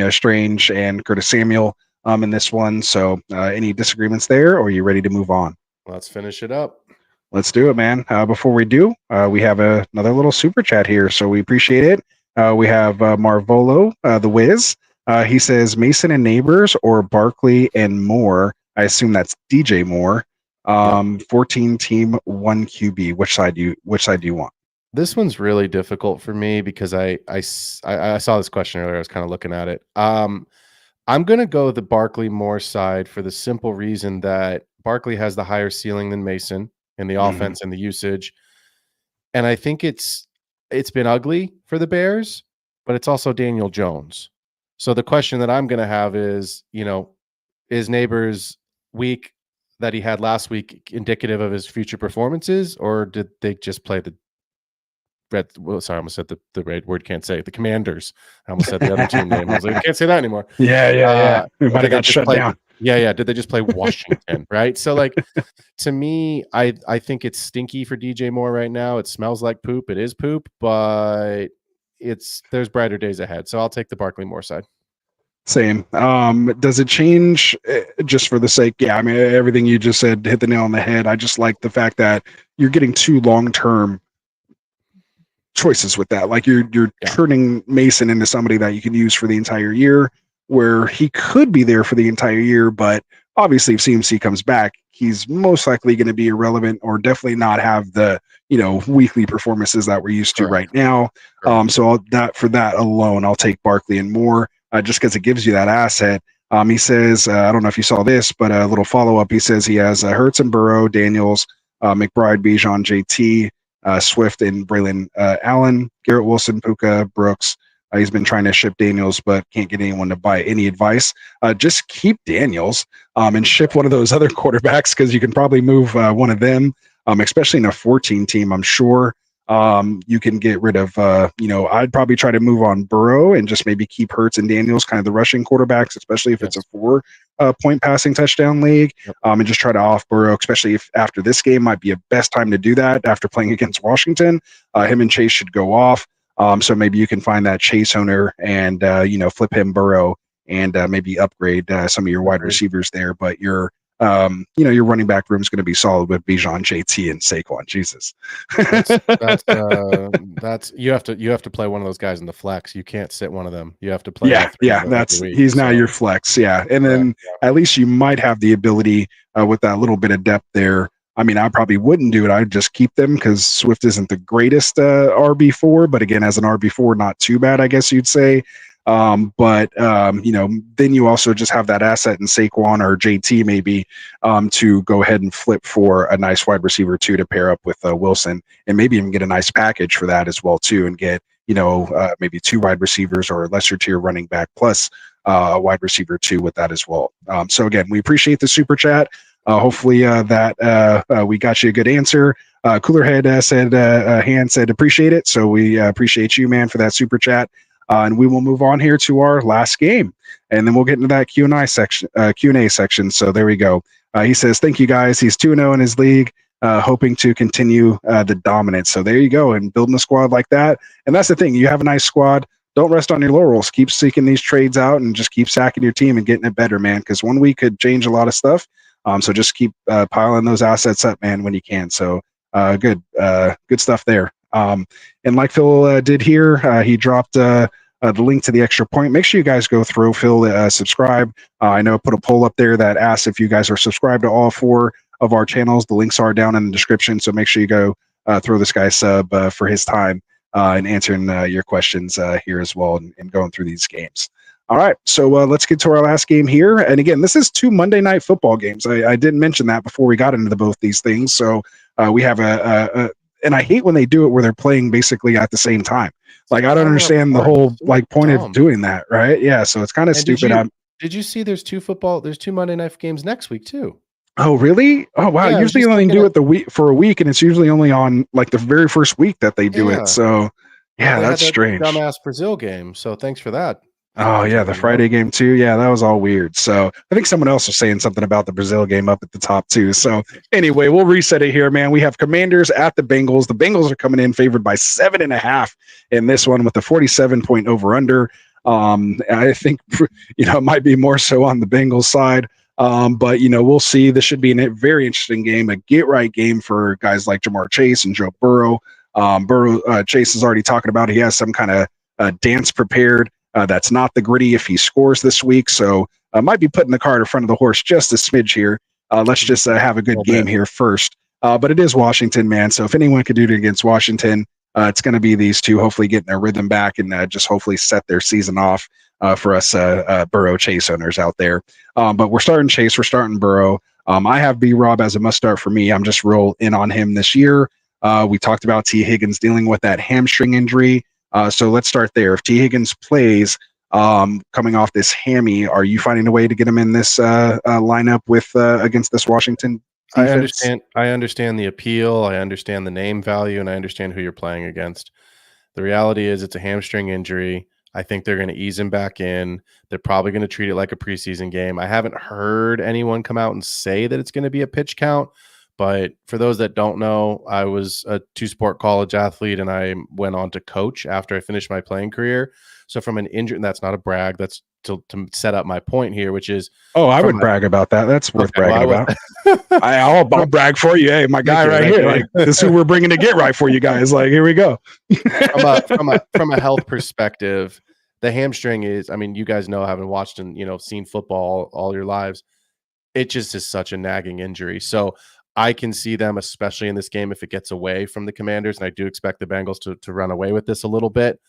Strange, and Curtis Samuel in this one. So any disagreements there, or are you ready to move on? Let's finish it up. Let's do it, man. Before we do, we have another little super chat here, so we appreciate it. We have Marvolo, the Wiz. He says Mason and Neighbors or Barkley and Moore. I assume that's DJ Moore. 14 team, 1 QB. Which side do you want? This one's really difficult for me because I saw this question earlier. I was kind of looking at it. I'm going to go the Barkley Moore side for the simple reason that Barkley has the higher ceiling than Mason in the offense and the usage. And I think it's been ugly for the Bears, but it's also Daniel Jones. So the question that I'm going to have is, is Neighbors' week that he had last week indicative of his future performances, or did they just play the red? Well, sorry, I almost said the red word. Can't say it. The Commanders. I almost said the other team name. I was like, I can't say that anymore. Yeah. We might have got shut down. Yeah. Did they just play Washington? Right. So like, to me, I think it's stinky for DJ Moore right now. It smells like poop. It is poop, but there's brighter days ahead. So I'll take the Barkley Moore side. Same. Does it change just for the sake? Yeah, I mean, everything you just said hit the nail on the head. I just like the fact that you're getting 2 long-term choices with that. Like you're turning Mason into somebody that you can use for the entire year, where he could be there for the entire year, but obviously if CMC comes back, he's most likely going to be irrelevant or definitely not have the weekly performances that we're used to right now. So for that alone, I'll take Barkley and Moore just because it gives you that asset. He says, I don't know if you saw this, but a little follow-up. He says he has Hurts and Burrow, Daniels, McBride, Bijan, JT, Swift, and Braylon Allen, Garrett Wilson, Puka, Brooks. He's been trying to ship Daniels, but can't get anyone to buy any advice. Just keep Daniels and ship one of those other quarterbacks because you can probably move one of them, especially in a 14 team, I'm sure. You can get rid of, I'd probably try to move on Burrow and just maybe keep Hurts and Daniels kind of the rushing quarterbacks, especially if it's a 4 point passing touchdown league, and just try to off Burrow, especially if after this game might be a best time to do that after playing against Washington. Him and Chase should go off. So maybe you can find that Chase owner and, flip him Burrow and maybe upgrade some of your wide receivers there. But your running back room is going to be solid with Bijan, JT, and Saquon. Jesus, that's you have to play one of those guys in the flex. You can't sit one of them. You have to play. He's now your flex. Yeah, and then at least you might have the ability with that little bit of depth there. I mean, I probably wouldn't do it. I'd just keep them because Swift isn't the greatest RB4, but again, as an RB4, not too bad, I guess you'd say. Then you also just have that asset in Saquon or JT maybe to go ahead and flip for a nice wide receiver too to pair up with Wilson, and maybe even get a nice package for that as well too, and get maybe 2 wide receivers or a lesser tier running back plus a wide receiver too with that as well. So again, we appreciate the super chat. Hopefully that we got you a good answer. Coolerhead said appreciate it. So we appreciate you, man, for that super chat. And we will move on here to our last game, and then we'll get into that Q&A section. So there we go. He says, thank you guys. He's 2-0 in his league, hoping to continue the dominance. So there you go. And building a squad like that. And that's the thing. You have a nice squad. Don't rest on your laurels. Keep seeking these trades out and just keep sacking your team and getting it better, man. Because 1 week could change a lot of stuff. So just keep piling those assets up, man, when you can. So good stuff there. And like Phil did here, he dropped the link to the extra point. Make sure you guys go through, Phil, subscribe. I know I put a poll up there that asks if you guys are subscribed to all 4 of our channels. The links are down in the description. So make sure you go throw this guy sub for his time and answering your questions here as well and going through these games. All right, so let's get to our last game here. And again, this is 2 Monday Night Football games. I didn't mention that before we got into both these things. So we have and I hate when they do it where they're playing basically at the same time. Like, I don't understand the whole point of doing that, right? Yeah, so it's kind of stupid. Did you see there's 2 Monday Night games next week too? Oh, really? Oh, wow. Yeah, usually only do it for a week, and it's usually only on like the very first week that they do it. So yeah, that's strange. Dumbass Brazil game. So thanks for that. Oh yeah, the Friday game too. Yeah, that was all weird. So I think someone else was saying something about the Brazil game up at the top too. So anyway, we'll reset it here, man. We have Commanders at the Bengals. The Bengals are coming in favored by 7.5 in this one with a 47-point over/under. I think it might be more so on the Bengals side. But we'll see. This should be a very interesting game, a get right game for guys like Jamar Chase and Joe Burrow. Chase is already talking about he has some kind of dance prepared. That's not the gritty if he scores this week. So might be putting the cart in front of the horse just a smidge here. Let's just have a good game here first. But it is Washington, man. So if anyone could do it against Washington, it's going to be these two, hopefully getting their rhythm back and just hopefully set their season off for us Burrow Chase owners out there. But we're starting Chase. We're starting Burrow. I have B-Rob as a must start for me. I'm just real in on him this year. We talked about T. Higgins dealing with that hamstring injury. So let's start there. If T. Higgins plays coming off this hammy, are you finding a way to get him in this lineup with against this Washington defense? I understand the appeal. I understand the name value, and I understand who you're playing against. The reality is it's a hamstring injury. I think they're going to ease him back in. They're probably going to treat it like a preseason game. I haven't heard anyone come out and say that it's going to be a pitch count. But for those that don't know, I was a 2-sport college athlete, and I went on to coach after I finished my playing career. So from an injury, and that's not a brag. That's to set up my point here, which is I would brag about that. That's worth bragging about. I'll brag for you. Hey, my guy right here. Like, this is who we're bringing to get right for you guys. Like, here we go. from a health perspective, the hamstring is. I mean, you guys know, having watched and seen football all your lives, it just is such a nagging injury. So I can see them, especially in this game, if it gets away from the Commanders, and I do expect the Bengals to run away with this a little bit.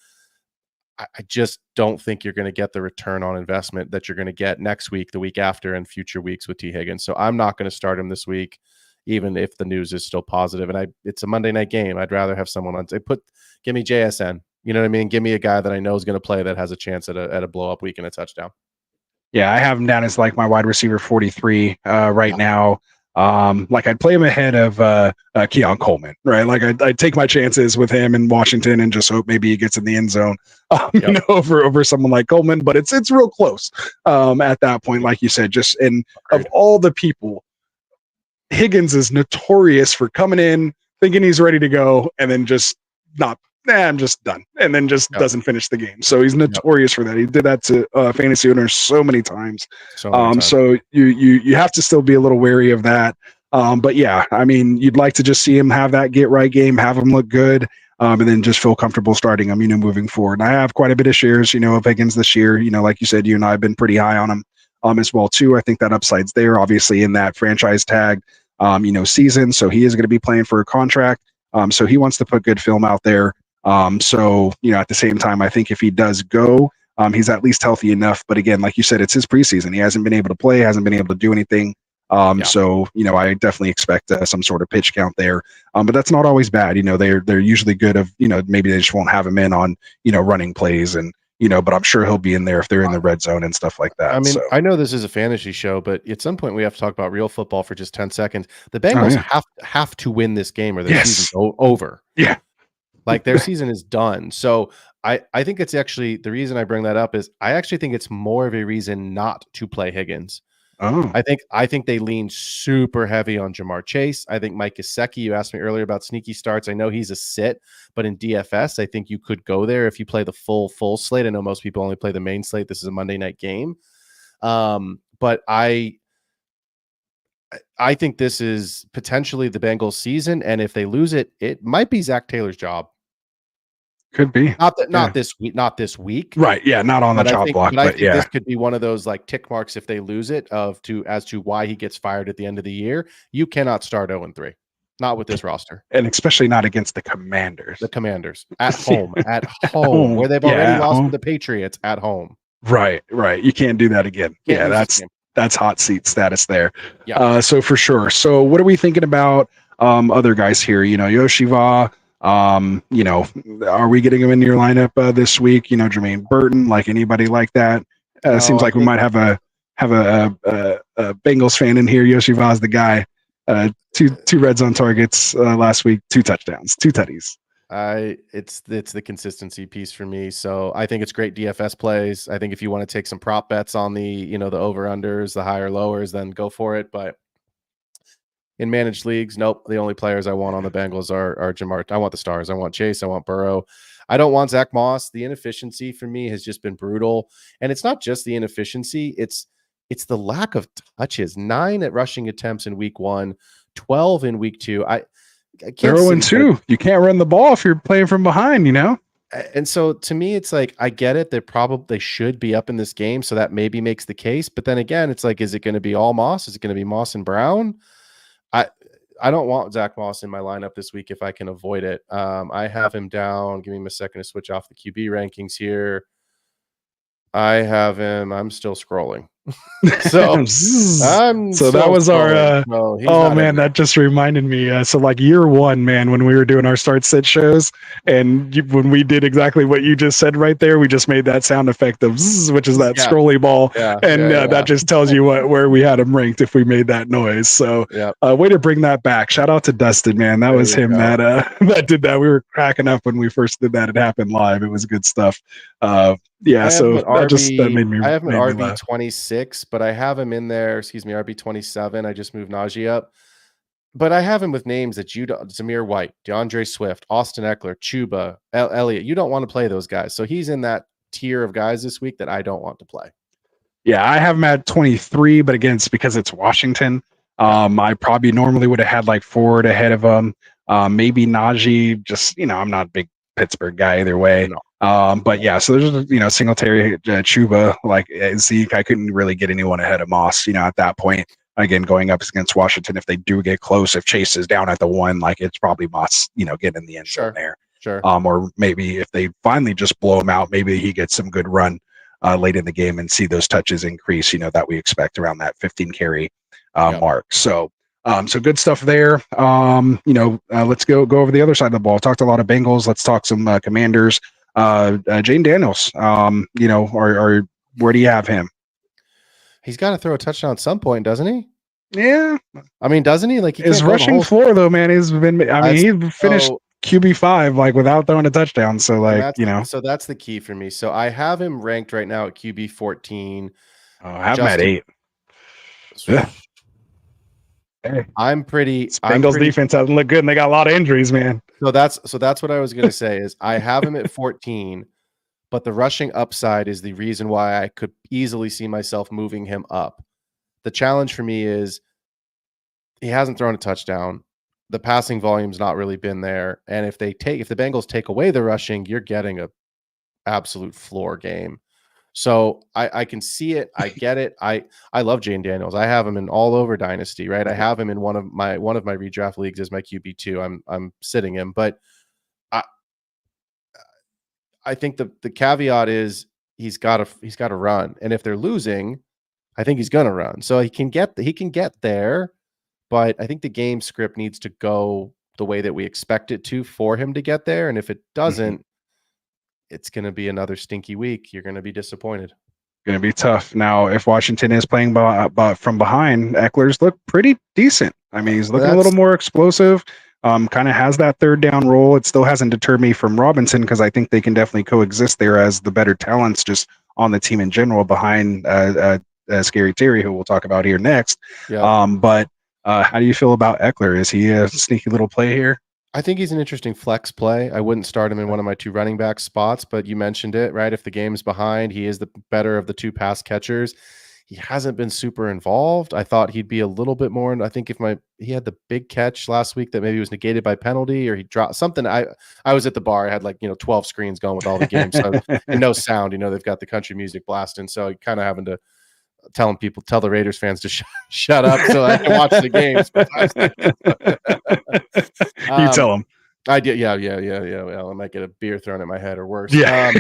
I just don't think you're going to get the return on investment that you're going to get next week, the week after, and future weeks with T. Higgins. So I'm not going to start him this week, even if the news is still positive. And it's a Monday night game. I'd rather have someone on. Give me JSN. You know what I mean? Give me a guy that I know is going to play that has a chance at a blow up week and a touchdown. Yeah, I have him down as like my wide receiver 43 right now. Like I'd play him ahead of Keon Coleman, right? Like I'd take my chances with him in Washington and just hope maybe he gets in the end zone, over someone like Coleman. But it's real close at that point, like you said. Just and of all the people, Higgins is notorious for coming in thinking he's ready to go and then just not. I'm just done, and then just doesn't finish the game. So he's notorious for that. He did that to fantasy owners so many times. So you have to still be a little wary of that. But yeah, I mean, you'd like to just see him have that get right game, have him look good, and then just feel comfortable starting him, moving forward. And I have quite a bit of shares, of Higgins this year. Like you said, you and I have been pretty high on him as well too. I think that upside's there, obviously in that franchise tag, season. So he is going to be playing for a contract. So he wants to put good film out there. So, at the same time, I think if he does go, he's at least healthy enough. But again, like you said, it's his preseason. He hasn't been able to play, hasn't been able to do anything. So, I definitely expect some sort of pitch count there. But that's not always bad. They're usually good of, maybe they just won't have him in on, running plays and, but I'm sure he'll be in there if they're in the red zone and stuff like that. I mean, so. I know this is a fantasy show, but at some point we have to talk about real football for just 10 seconds. The Bengals have to win this game or their season's over. Yeah. Like their season is done. So I think it's actually the reason I bring that up is I actually think it's more of a reason not to play Higgins. Oh. I think they lean super heavy on Jamar Chase. I think Mike Gesicki, you asked me earlier about sneaky starts. I know he's a sit, but in DFS, I think you could go there if you play the full slate. I know most people only play the main slate. This is a Monday night game. But I think this is potentially the Bengals season. And if they lose it, it might be Zach Taylor's job. Could be not this week. Right. Yeah. Not on the chop block, but I think yeah, this could be one of those like tick marks if they lose it as to why he gets fired at the end of the year. You cannot start 0-3, not with this roster, and especially not against the Commanders. The Commanders at home, where they've already lost to the Patriots at home. Right. You can't do that again. That's hot seat status there. Yeah. So for sure. So what are we thinking about other guys here? Yoshiva. Are we getting him in your lineup this week? Jermaine Burton, like anybody like that? Seems like we might have a Bengals fan in here. Yoshiva's the guy. Two red zone targets last week, 2 touchdowns, 2 tutties. It's the consistency piece for me. So I think it's great DFS plays. I think if you want to take some prop bets on the the over unders, the higher lowers, then go for it. But in managed leagues, nope. The only players I want on the Bengals are Jamar. I want the stars. I want Chase. I want Burrow. I don't want Zach Moss. The inefficiency for me has just been brutal. And it's not just the inefficiency. It's the lack of touches. 9 at rushing attempts in week 1, 12 in week 2. I can't 0-2. You can't run the ball if you're playing from behind, And so to me, it's like, I get it. They should be up in this game. So that maybe makes the case. But then again, it's like, is it going to be all Moss? Is it going to be Moss and Brown? I don't want Zach Moss in my lineup this week if I can avoid it. I have him down. Give me a second to switch off the QB rankings here. I have him. I'm still scrolling. That was our that just reminded me. So like year 1, man, when we were doing our start sit shows and when we did exactly what you just said right there, we just made that sound effect of zzz, which is that scrolly ball. That just tells you where we had him ranked if we made that noise. So way to bring that back. Shout out to Dustin, man. That was him that did that. We were cracking up when we first did that. It happened live. It was good stuff. So that made me. I have an RB 26, but I have him in there. RB 27. I just moved Najee up, but I have him with names that you don't. Zamir White, DeAndre Swift, Austin Eckler, Chuba, Elliott. You don't want to play those guys, so he's in that tier of guys this week that I don't want to play. Yeah, I have him at 23, but again, it's because it's Washington. I probably normally would have had like Ford ahead of him. Maybe Najee. Just I'm not a big Pittsburgh guy either way. No. But yeah, so there's Singletary, Chuba, like Zeke. I couldn't really get anyone ahead of Moss. At that point, again, going up against Washington, if they do get close, if Chase is down at the 1, like it's probably Moss. Getting in the end zone there. Sure. Or maybe if they finally just blow him out, maybe he gets some good run late in the game and see those touches increase. That we expect around that 15 carry mark. So good stuff there. Let's go over the other side of the ball. Talked a lot of Bengals. Let's talk some Commanders. Jane Daniels, where do you have him? He's got to throw a touchdown at some point, doesn't he? Yeah. I mean, doesn't he? Like, he His can't go the rushing whole- floor, though, man, he's been. I mean, he finished so- QB5 like without throwing a touchdown. So, and like, that's so that's the key for me. So I have him ranked right now at QB 14. I have him at 8. Yeah. Hey, I'm pretty. Bengals defense hasn't looked good, and they got a lot of injuries, man. So that's what I was going to say is I have him at 14, but the rushing upside is the reason why I could easily see myself moving him up. The challenge for me is he hasn't thrown a touchdown. The passing volume's not really been there, and if the Bengals take away the rushing, you're getting a absolute floor game. So I can see it. I get it. I love Jane Daniels. I have him in all over Dynasty, right? I have him in one of my redraft leagues as my QB2. I'm sitting him, but I think the caveat is he's got to run, and if they're losing, I think he's gonna run. So he can get there, but I think the game script needs to go the way that we expect it to for him to get there, and if it doesn't. It's going to be another stinky week. You're going to be disappointed. Going to be tough. Now, if Washington is playing from behind, Eckler's look pretty decent. I mean, he's looking a little more explosive. Kind of has that third down role. It still hasn't deterred me from Robinson because I think they can definitely coexist there as the better talents just on the team in general behind Scary Terry, who we'll talk about here next. Yeah. But how do you feel about Eckler? Is he a sneaky little play here? I think he's an interesting flex play. I wouldn't start him in one of my 2 running back spots, but you mentioned it, right? If the game's behind, he is the better of the 2 pass catchers. He hasn't been super involved. I thought he'd be a little bit more. And I think he had the big catch last week that maybe was negated by penalty or he dropped something. I was at the bar. I had 12 screens going with all the games so, and no sound. They've got the country music blasting. So kind of having to tell the Raiders fans to shut up so I can watch the games. You tell them. I did. Yeah. Well, I might get a beer thrown at my head or worse. Yeah.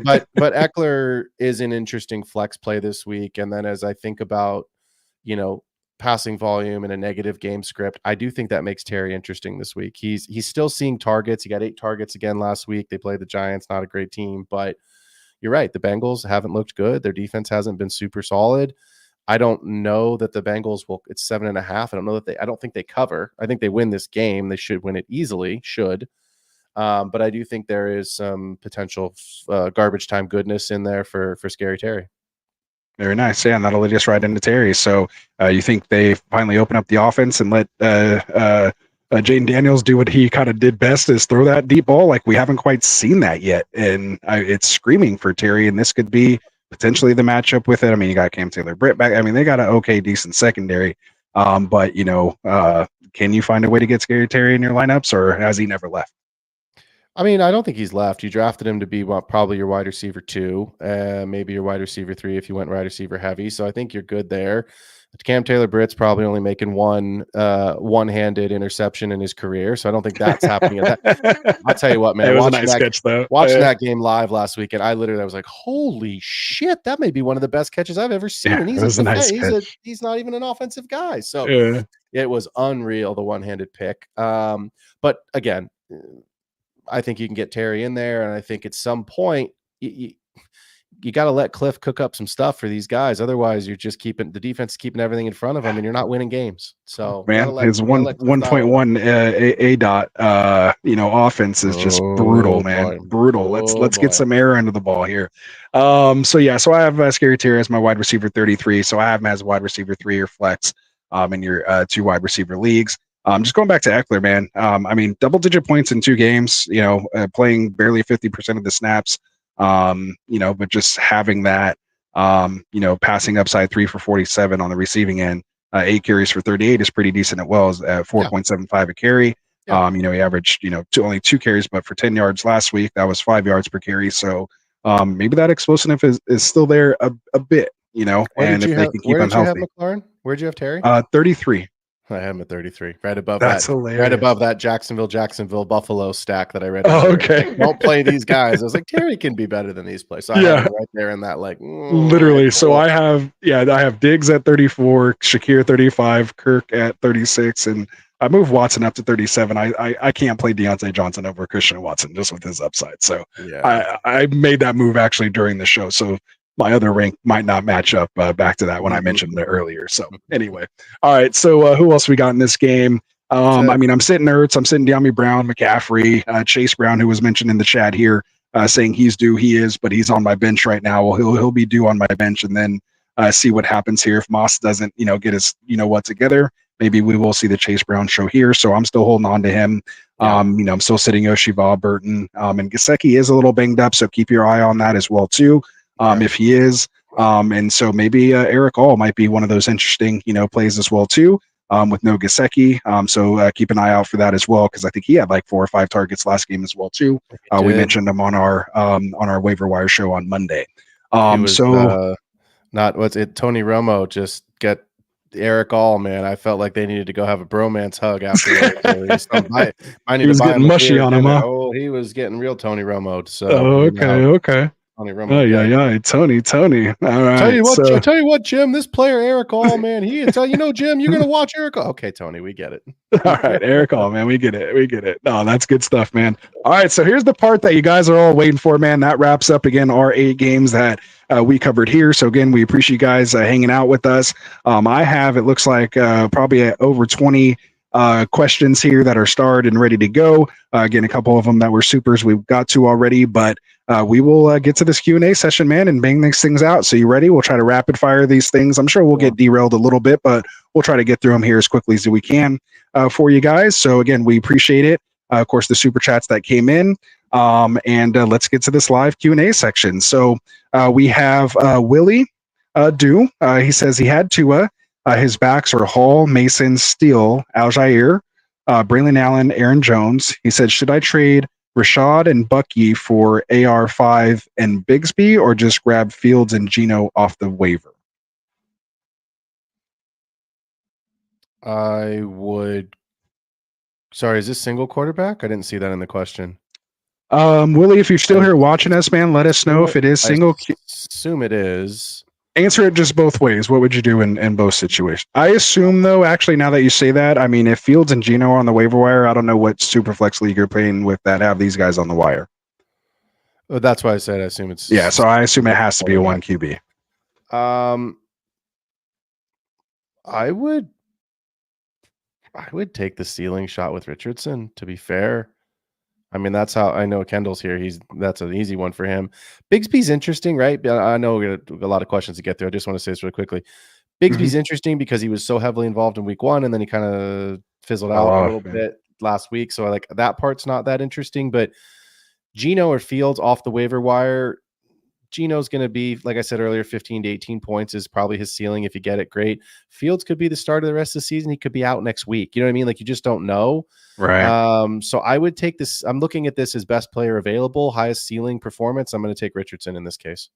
But Eckler is an interesting flex play this week. And then as I think about, passing volume and a negative game script, I do think that makes Terry interesting this week. He's still seeing targets. He got 8 targets again last week. They played the Giants, not a great team, but you're right. The Bengals haven't looked good. Their defense hasn't been super solid. I don't know that the Bengals will. It's 7.5. I don't think they cover. I think they win this game. They should win it easily. But I do think there is some potential garbage time goodness in there for Scary Terry. Very nice. Yeah, and that'll lead us right into Terry. So you think they finally open up the offense and let Jaden Daniels do what he kind of did best, is throw that deep ball? Like, we haven't quite seen that yet, and it's screaming for Terry, and this could be potentially the matchup with it. I mean, you got Cam Taylor-Britt back. I mean, they got an okay, decent secondary, but can you find a way to get Scary Terry in your lineups, or has he never left? I mean, I don't think he's left. You drafted him to be probably your wide receiver 2, maybe your wide receiver 3 if you went wide receiver heavy. So I think you're good there. Cam Taylor-Britt's probably only making one-handed interception in his career, so I don't think that's happening. I'll tell you what, man. It was a nice catch, though. Watching that game live last weekend, I was like, "Holy shit, that may be one of the best catches I've ever seen." Yeah, and he's not even an offensive guy, so it was unreal, the one-handed pick. But again, I think you can get Terry in there, and I think at some point you got to let Cliff cook up some stuff for these guys. Otherwise, you're just the defense keeping everything in front of them, and you're not winning games. So, man, his 1.1 offense is just brutal, man. Brutal. Let's get some air into the ball here. So I have Scary Terry as my wide receiver 33. So I have him as wide receiver 3 or flex in your 2 wide receiver leagues. Just going back to Eckler, man. I mean, double-digit points in 2 games. Playing barely 50% of the snaps. But just having that, passing upside 3 for 47 on the receiving end, 8 carries for 38 is pretty decent as well as 4.75 a carry. Yeah. He averaged, only 2 carries, but for 10 yards last week, that was 5 yards per carry. So maybe that explosiveness is still there a bit, and if they can keep him healthy. Where'd you have Terry? 33. I have him at 33, right above That's that. hilarious. Right above that Jacksonville Buffalo stack that I read. Oh, okay. Don't play these guys. I was like, Terry can be better than these plays. So I have him right there in that, literally. So I have Diggs at 34, Shakir 35, Kirk at 36, and I moved Watson up to 37. I can't play Deontay Johnson over Christian Watson just with his upside. So I made that move actually during the show. So my other rank might not match up back to that when I mentioned it earlier. So anyway, all right. So who else we got in this game? I mean, I'm sitting Ertz, I'm sitting De'Ami Brown, McCaffrey, Chase Brown, who was mentioned in the chat here, saying he's due. He is, but he's on my bench right now. Well, he'll be due on my bench, and then see what happens here. If Moss doesn't, get his, what together, maybe we will see the Chase Brown show here. So I'm still holding on to him. Yeah. I'm still sitting Oshiva, Burton, and Gesicki is a little banged up, so keep your eye on that as well too. If he is, and so maybe Eric All might be one of those interesting, plays as well too. With no Gesicki, so keep an eye out for that as well, because I think he had like 4 or 5 targets last game as well too. We mentioned him on our waiver wire show on Monday. Tony Romo just get Eric All, man. I felt like they needed to go have a bromance hug afterwards. He was getting mushy on him, huh? Oh, he was getting real Tony Romo. So okay. Tony Romo. Tony. All right. Tell you what, Jim, this player, Eric All, man, Jim, you're going to watch Eric All. Okay, Tony, we get it. All right, Eric All, man, we get it. No, that's good stuff, man. All right, so here's the part that you guys are all waiting for, man. That wraps up, again, our 8 games that we covered here. So, again, we appreciate you guys hanging out with us. I have, it looks like, probably over 20 questions here that are starred and ready to go. Again, a couple of them that were supers we've got to already, but we will get to this Q&A session, man, and bang these things out. So you ready? We'll try to rapid fire these things. I'm sure we'll get derailed a little bit, but we'll try to get through them here as quickly as we can for you guys. So again, we appreciate it. Of course, the super chats that came in, and let's get to this live Q&A section. So we have Willie Do. He says he had Tua. His backs are Hall, Mason, Steele, Algier, Braylon Allen, Aaron Jones. He said, should I trade Rashad and Bucky for AR5 and Bigsby, or just grab Fields and Geno off the waiver? I would. Sorry, is this single quarterback? I didn't see that in the question. Willie, if you're still here watching us, man, let us know if it is single. I assume it is. Answer it just both ways. What would you do in both situations? I assume, though, actually, now that you say that, I mean, if Fields and Geno are on the waiver wire, I don't know what super flex league you're playing with that have these guys on the wire. Well, that's why I said I assume it's. Yeah, so I assume it has to be a 1 QB. I would take the ceiling shot with Richardson, to be fair. I mean, that's how I know Kendall's here. That's an easy one for him. Bigsby's interesting, right? I know we got a lot of questions to get through. I just want to say this really quickly. Bigsby's interesting because he was so heavily involved in week 1, and then he kind of fizzled out a little bit last week. So like that part's not that interesting. But Geno or Fields off the waiver wire, Geno's going to be, like I said earlier, 15 to 18 points is probably his ceiling. If you get it, great. Fields could be the start of the rest of the season. He could be out next week. You know what I mean? Like, you just don't know. Right. So I would take this. I'm looking at this as best player available, highest ceiling performance. I'm going to take Richardson in this case.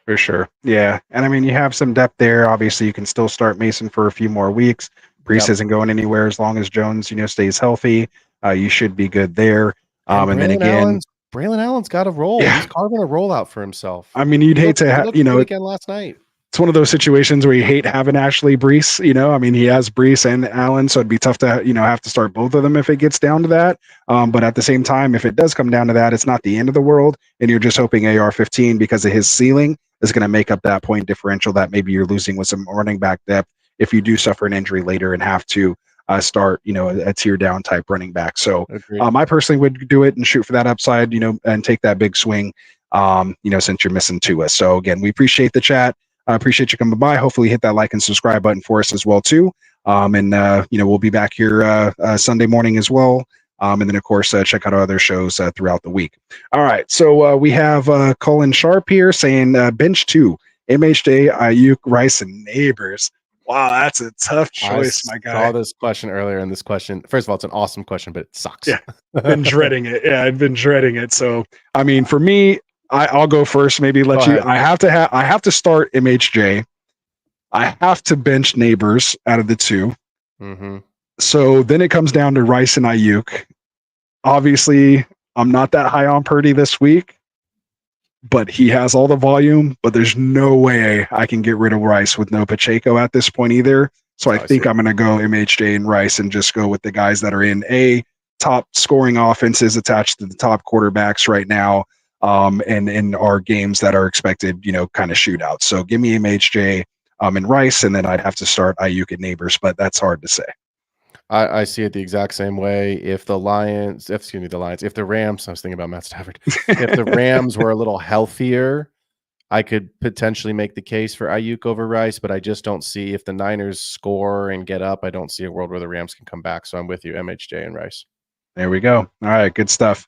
For sure. Yeah. And I mean, you have some depth there. Obviously, you can still start Mason for a few more weeks. Brees isn't going anywhere as long as Jones, stays healthy. You should be good there. And then again, Braylon Allen's got a roll. Yeah. He's carving a rollout for himself. I mean, you'd hate to have, again last night. It's one of those situations where you hate having Ashley Brees. I mean, he has Brees and Allen, so it'd be tough to, have to start both of them if it gets down to that. But at the same time, if it does come down to that, it's not the end of the world. And you're just hoping AR-15, because of his ceiling, is going to make up that point differential that maybe you're losing with some running back depth if you do suffer an injury later and have to start, a tier down type running back. So I personally would do it and shoot for that upside, and take that big swing, since you're missing Tua. So again, we appreciate the chat. I appreciate you coming by. Hopefully hit that like and subscribe button for us as well too. And we'll be back here Sunday morning as well. And then of course, check out our other shows throughout the week. All right. So we have Colin Sharp here saying bench 2, MHJ, Ayuk, Rice, and Neighbors. Wow, that's a tough choice, my guy. I saw this question earlier, and this question, first of all, it's an awesome question, but it sucks. Yeah, I've been dreading it. Yeah, I've been dreading it. So, I mean, for me, I'll go first. Maybe let you. I have to start MHJ. I have to bench Neighbors out of the 2. Mm-hmm. So then it comes down to Rice and Ayuk. Obviously, I'm not that high on Purdy this week, but he has all the volume. But there's no way I can get rid of Rice with no Pacheco at this point either. So I think I'm going to go MHJ and Rice and just go with the guys that are in top scoring offenses attached to the top quarterbacks right now. and in our games that are expected, kind of shootouts. So give me MHJ and Rice, and then I'd have to start Ayuk at Neighbors, but that's hard to say. I see it the exact same way. If the Rams, I was thinking about Matt Stafford. If the Rams were a little healthier, I could potentially make the case for Ayuk over Rice, but I just don't see, if the Niners score and get up, I don't see a world where the Rams can come back. So I'm with you, MHJ and Rice. There we go. All right, good stuff.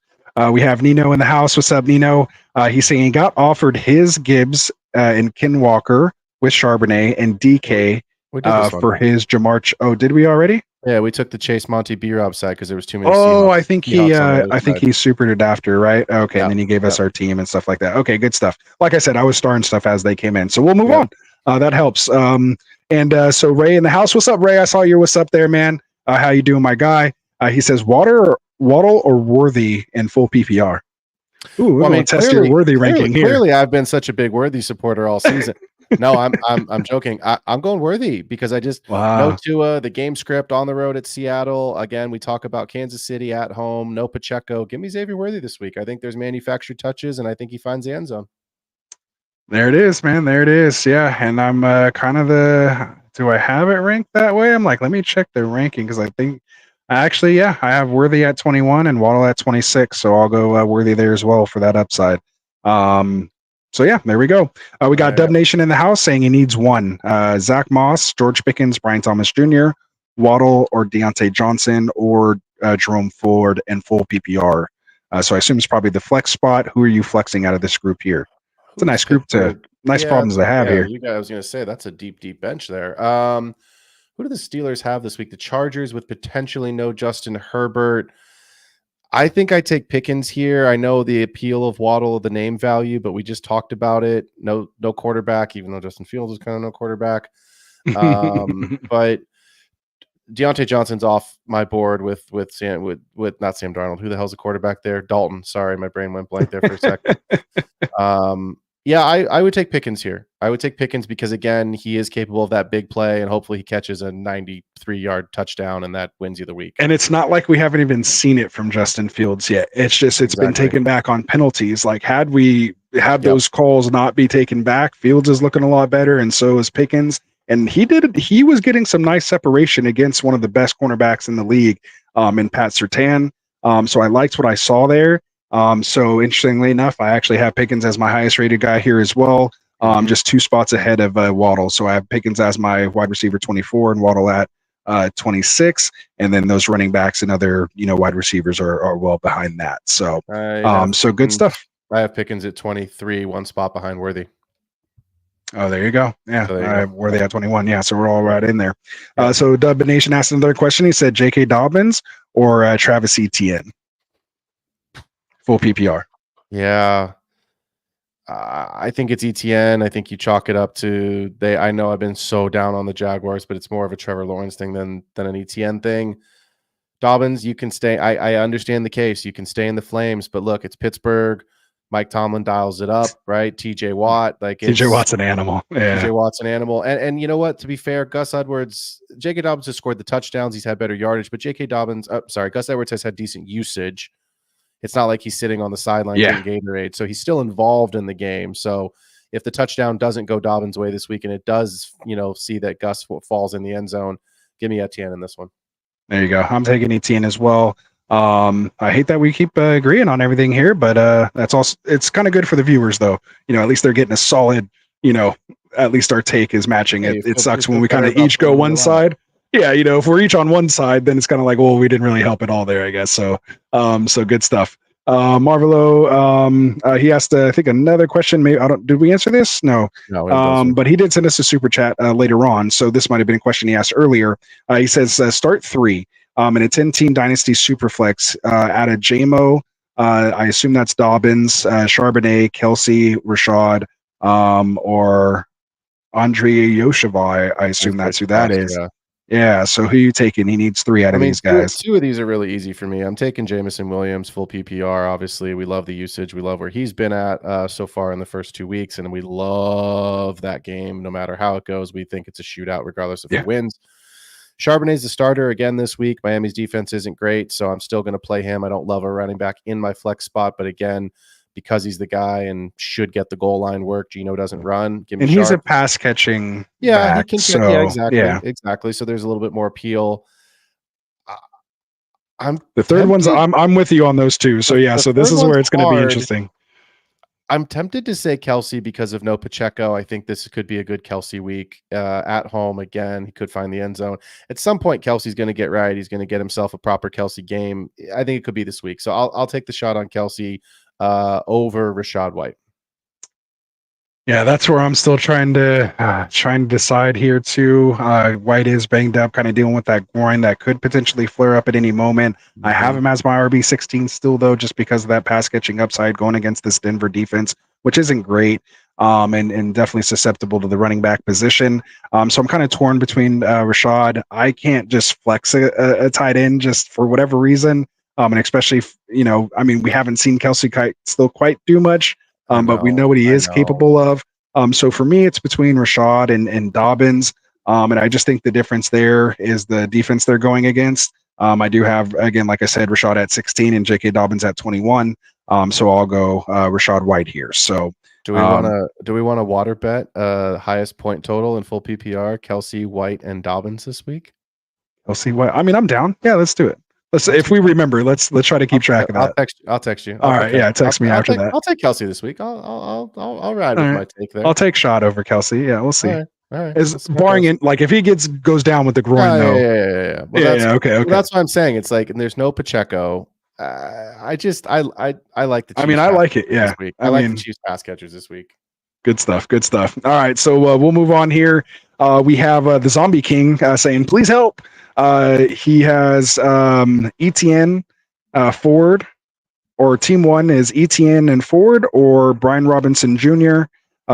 We have Nino in the house. What's up, Nino? He's saying he got offered his Gibbs and Ken Walker with Charbonnet and DK for his Jamar. Oh, did we already? Yeah, we took the Chase Monty B-Rob side because there was too many. Oh, I think he supered it after, right? Okay, and then he gave us our team and stuff like that. Okay, good stuff. Like I said, I was starring stuff as they came in, so we'll move on. That helps. So Ray in the house. What's up, Ray? I saw your what's up there, man. How you doing, my guy? He says Waddle or Worthy in full PPR. Ooh, well, test your Worthy ranking here. Clearly, I've been such a big Worthy supporter all season. No, I'm joking. I'm going Worthy because I just no Tua, the game script on the road at Seattle. Again, we talk about Kansas City at home. No Pacheco. Give me Xavier Worthy this week. I think there's manufactured touches, and I think he finds the end zone. There it is, man. There it is. Yeah, and I'm kind of do I have it ranked that way? I'm like, let me check the ranking because I think actually, I have Worthy at 21 and Waddle at 26, so I'll go Worthy there as well for that upside. So yeah, there we go. We got Dub Nation in the house saying he needs one. Zach Moss, George Pickens, Brian Thomas Jr., Waddle or Deontay Johnson or Jerome Ford and full PPR. So I assume it's probably the flex spot. Who are you flexing out of this group here? It's a nice group problems to have here. You guys, I was going to say that's a deep bench there. Who do the Steelers have this week? The Chargers with potentially no Justin Herbert. I think I take Pickens here. I know the appeal of Waddle, the name value, but we just talked about it. No quarterback, even though Justin Fields is kind of no quarterback. But Deontay Johnson's off my board with not Sam Darnold. Who the hell's the quarterback there? Dalton. Sorry, my brain went blank there for a second. I would take Pickens here. I would take Pickens because, again, he is capable of that big play, and hopefully he catches a 93-yard touchdown, and that wins you the week. And it's not like we haven't even seen it from Justin Fields yet. It's just been taken back on penalties. Like, had we had those calls not be taken back, Fields is looking a lot better, and so is Pickens. And he was getting some nice separation against one of the best cornerbacks in the league in Pat Surtain. So I liked what I saw there. So interestingly enough, I actually have Pickens as my highest rated guy here as well. Just 2 spots ahead of Waddle. So I have Pickens as my wide receiver 24 and Waddle at 26. And then those running backs and other, wide receivers are well behind that. So, so good stuff. I have Pickens at 23, 1 spot behind Worthy. Oh, there you go. Yeah, so I have Worthy at 21. Yeah, so we're all right in there. So Dub Nation asked another question. He said J.K. Dobbins or Travis Etienne? Full PPR. Yeah. I think it's ETN. I think you chalk it up to I know I've been so down on the Jaguars, but it's more of a Trevor Lawrence thing than an ETN thing. Dobbins, you can stay. I understand the case. You can stay in the flames, but look, it's Pittsburgh. Mike Tomlin dials it up, right? TJ Watt. TJ Watt's an animal. Yeah. TJ Watt's an animal. And you know what? To be fair, Gus Edwards, J.K. Dobbins has scored the touchdowns. He's had better yardage, but Gus Edwards has had decent usage. It's not like he's sitting on the sideline getting Gatorade. So he's still involved in the game. So if the touchdown doesn't go Dobbins' way this week and it does, see that Gus falls in the end zone, give me Etienne in this one. There you go. I'm taking Etienne as well. I hate that we keep agreeing on everything here, but that's also, it's kind of good for the viewers though. At least they're getting a solid, at least our take is matching. It sucks when we kind of each go one side. Yeah, if we're each on one side, then it's kind of like, well, we didn't really help at all there, I guess. So, so good stuff. Marvelo, he asked, I think another question. Maybe did we answer this? No. But he did send us a super chat later on. So this might have been a question he asked earlier. He says, start 3 in a 10-team dynasty superflex. Add a JMO. I assume that's Dobbins, Charbonnet, Kelsey, Rashad, or Andre Yosheva. I assume that's who that is. Yeah, so who are you taking? He needs 3 out of these guys. 2 of these are really easy for me. I'm taking Jameson Williams, full PPR. Obviously, we love the usage. We love where he's been at so far in the first 2 weeks, and we love that game. No matter how it goes, we think it's a shootout regardless of who wins. Charbonnet's the starter again this week. Miami's defense isn't great, so I'm still going to play him. I don't love a running back in my flex spot, but again, because he's the guy and should get the goal line work. Geno doesn't run. Give me And he's a Sharp. pass catching Yeah, back, he can. so Yeah, exactly. yeah. Exactly. So there's a little bit more appeal. I'm The third one's tempted- I'm with you on those two. So yeah, the so this third is where one's it's going to be hard. interesting. I'm tempted to say Kelsey because of no Pacheco. I think this could be a good Kelsey week at home again. He could find the end zone at some point. Kelsey's going to get right. He's going to get himself a proper Kelsey game. I think it could be this week. So I'll take the shot on Kelsey over Rashad White. Yeah, that's where I'm still trying to decide here too. White is banged up, kind of dealing with that groin that could potentially flare up at any moment. I have him as my RB16 still though, just because of that pass catching upside going against this Denver defense, which isn't great. And definitely susceptible to the running back position. So I'm kind of torn between Rashad. I can't just flex a tight end just for whatever reason. And especially, we haven't seen Kelsey still quite do much. But we know what he is capable of. So for me, it's between Rashad and Dobbins. And I just think the difference there is the defense they're going against. I do have, again, like I said, Rashad at 16 and J.K. Dobbins at 21. So I'll go Rashad White here. So do we want to water bet highest point total in full PPR, Kelsey, White, and Dobbins this week? Kelsey White. I mean, I'm down. Yeah, let's do it. If we remember, let's try to keep track of that. I'll text you. All right, yeah, text me after that. I'll take Kelsey this week. I'll ride with my take there. I'll take shot over Kelsey. Yeah, we'll see. All right. Is barring it, like if he goes down with the groin though. Yeah. Well, okay. Well, that's what I'm saying. It's like, and there's no Pacheco. I like the Chiefs. I like it. Yeah. I like the Chiefs pass catchers this week. Good stuff. All right, so we'll move on here. We have the Zombie King saying, "Please help." He has ETN, Ford, or Team One is ETN and Ford, or Brian Robinson Jr.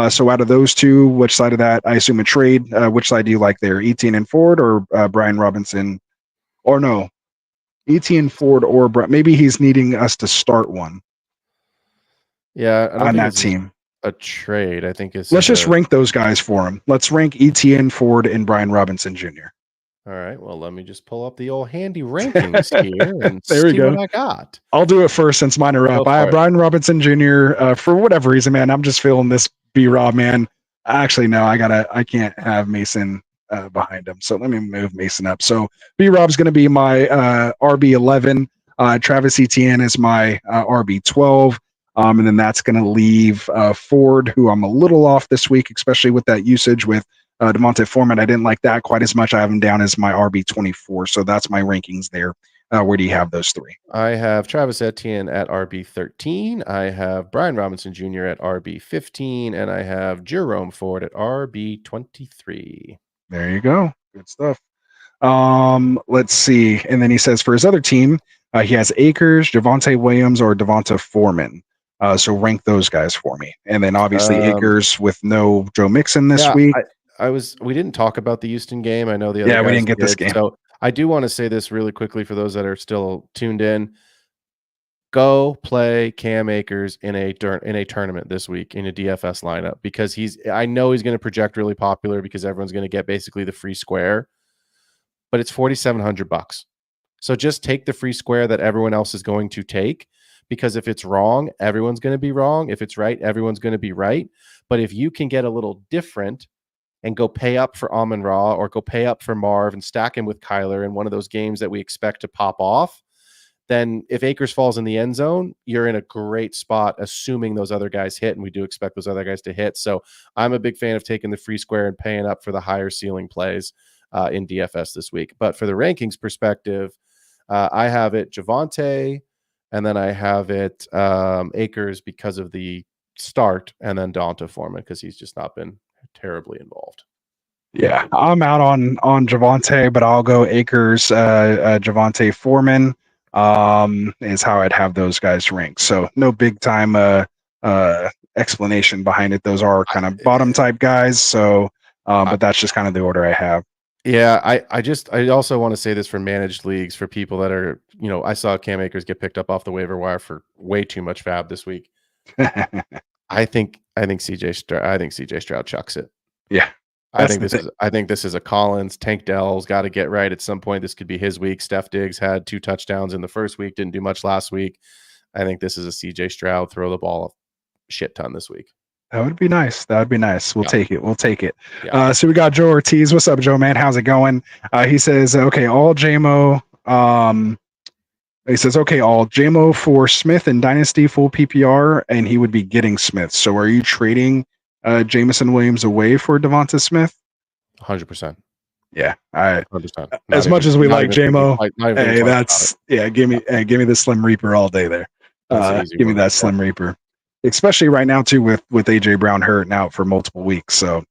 So out of those two, which side of that? I assume a trade. Which side do you like there? ETN and Ford, or Brian Robinson? Or no, ETN, Ford, or maybe he's needing us to start one. Yeah, on that team. A trade, I think is. Let's just rank those guys for him. Let's rank ETN, Ford, and Brian Robinson Jr. All right. Well, let me just pull up the old handy rankings here and there we see go. what I got. I'll do it first since mine are up. I have Brian Robinson Jr. For whatever reason, man. I'm just feeling this B-Rob, man. Actually, no, I can't have Mason behind him. So let me move Mason up. So B-Rob's going to be my RB11. Travis Etienne is my RB12. And then that's going to leave Ford, who I'm a little off this week, especially with that usage with Devontae Foreman. I didn't like that quite as much. I have him down as my RB24. So that's my rankings there. Where do you have those three? I have Travis Etienne at RB13. I have Brian Robinson Jr. at RB15. And I have Jerome Ford at RB23. There you go. Good stuff. Let's see. And then he says for his other team, he has Akers, Javonte Williams, or Devonta Foreman. So rank those guys for me. And then obviously Akers with no Joe Mixon this week. We didn't talk about the Houston game. I know the other guys we didn't get this game. So I do want to say this really quickly for those that are still tuned in. Go play Cam Akers in a tournament this week in a DFS lineup because I know he's going to project really popular because everyone's going to get basically the free square, but it's $4,700. So just take the free square that everyone else is going to take. Because if it's wrong, everyone's going to be wrong. If it's right, everyone's going to be right. But if you can get a little different and go pay up for Amon-Ra or go pay up for Marv and stack him with Kyler in one of those games that we expect to pop off, then if Akers falls in the end zone, you're in a great spot, assuming those other guys hit. And we do expect those other guys to hit. So I'm a big fan of taking the free square and paying up for the higher ceiling plays in DFS this week. But for the rankings perspective, I have it Javonte, and then I have it Akers because of the start, and then Devonta Foreman because he's just not been terribly involved. Yeah, I'm out on Javonte, but I'll go Akers, Javonte Foreman is how I'd have those guys ranked. So no big time explanation behind it. Those are kind of bottom type guys. So, but that's just kind of the order I have. Yeah, I also want to say this for managed leagues for people that are, I saw Cam Akers get picked up off the waiver wire for way too much fab this week. I think CJ Stroud chucks it. Yeah. I think this is a Collins. Tank Dell's got to get right at some point. This could be his week. Steph Diggs had 2 touchdowns in the first week, didn't do much last week. I think this is a CJ Stroud throw the ball a shit ton this week. That would be nice. That would be nice. We'll take it. We'll take it. Yeah. So we got Joe Ortiz. What's up, Joe, man? How's it going? He says, okay, all JMO. He says, okay, all JMO for Smith and Dynasty full PPR, and he would be getting Smith. So are you trading Jamison Williams away for Devonta Smith? 100%. Yeah. All right. 100%. As much as we like JMO, hey, that's give me the Slim Reaper all day there. Give me that Slim Reaper. Especially right now too with AJ Brown hurt and out for multiple weeks. So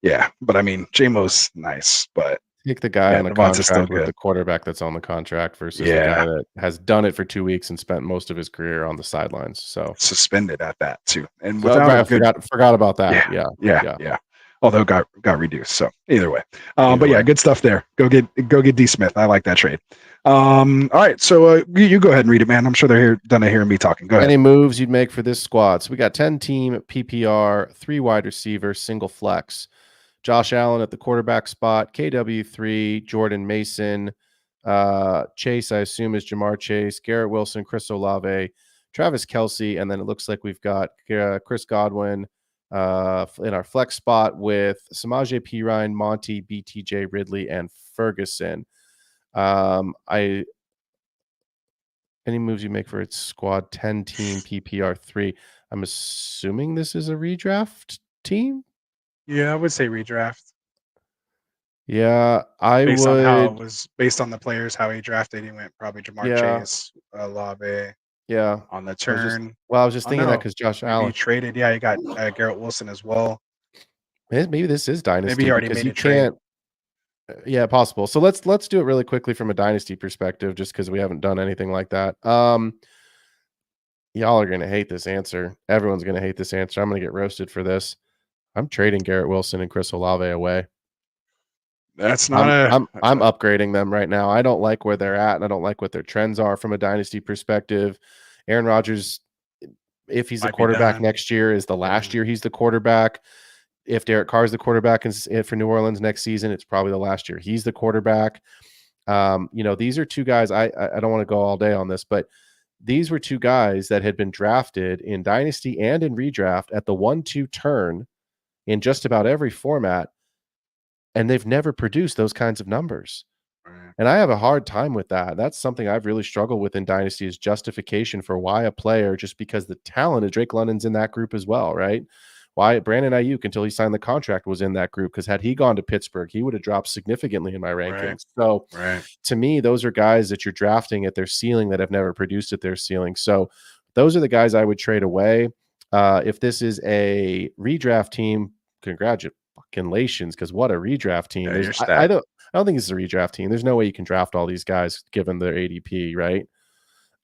yeah, but I mean JMO's nice, but take the guy on the contract with good. the quarterback that's on the contract versus the guy that has done it for 2 weeks and spent most of his career on the sidelines. So suspended at that too. And I forgot about that. Yeah. Although got reduced. So either way. But yeah, good stuff there. Go get D Smith. I like that trade. All right. So you go ahead and read it, man. I'm sure they're done hearing me talking. Go ahead. Any moves you'd make for this squad? So we got 10 team PPR, 3 wide receivers, single flex. Josh Allen at the quarterback spot, KW3, Jordan Mason, Chase, I assume is Jamar Chase, Garrett Wilson, Chris Olave, Travis Kelce, and then it looks like we've got Chris Godwin in our flex spot with Samaje Perine, Monty, BTJ, Ridley, and Ferguson. Any moves you make for its squad 10 team PPR 3? I'm assuming this is a redraft team. Yeah, I would say redraft. Yeah, based on how it was based on the players, how he drafted, he went probably Jamar Chase, Olave. Yeah, on the turn. I was just thinking that because Josh Allen traded. Yeah, he got Garrett Wilson as well. Maybe this is dynasty. Maybe he already made a trade. Yeah, possible. So let's do it really quickly from a dynasty perspective, just because we haven't done anything like that. Y'all are gonna hate this answer. Everyone's gonna hate this answer. I'm gonna get roasted for this. I'm trading Garrett Wilson and Chris Olave away. That's not I'm upgrading them right now. I don't like where they're at, and I don't like what their trends are from a dynasty perspective. Aaron Rodgers, if he's the quarterback next year, is the last year he's the quarterback. If Derek Carr is the quarterback for New Orleans next season, it's probably the last year he's the quarterback. These are two guys. I don't want to go all day on this, but these were two guys that had been drafted in dynasty and in redraft at the 1-2 turn in just about every format, and they've never produced those kinds of numbers. And I have a hard time with that. That's something I've really struggled with in dynasty, is justification for why a player, just because the talent of Drake London's in that group as well, right? Why Brandon Ayuk, until he signed the contract, was in that group, because had he gone to Pittsburgh, he would have dropped significantly in my rankings. So to me, those are guys that you're drafting at their ceiling that have never produced at their ceiling. So those are the guys I would trade away. If this is a redraft team, congratulations, because what a redraft team. I don't think it's a redraft team. There's no way you can draft all these guys given their ADP, right?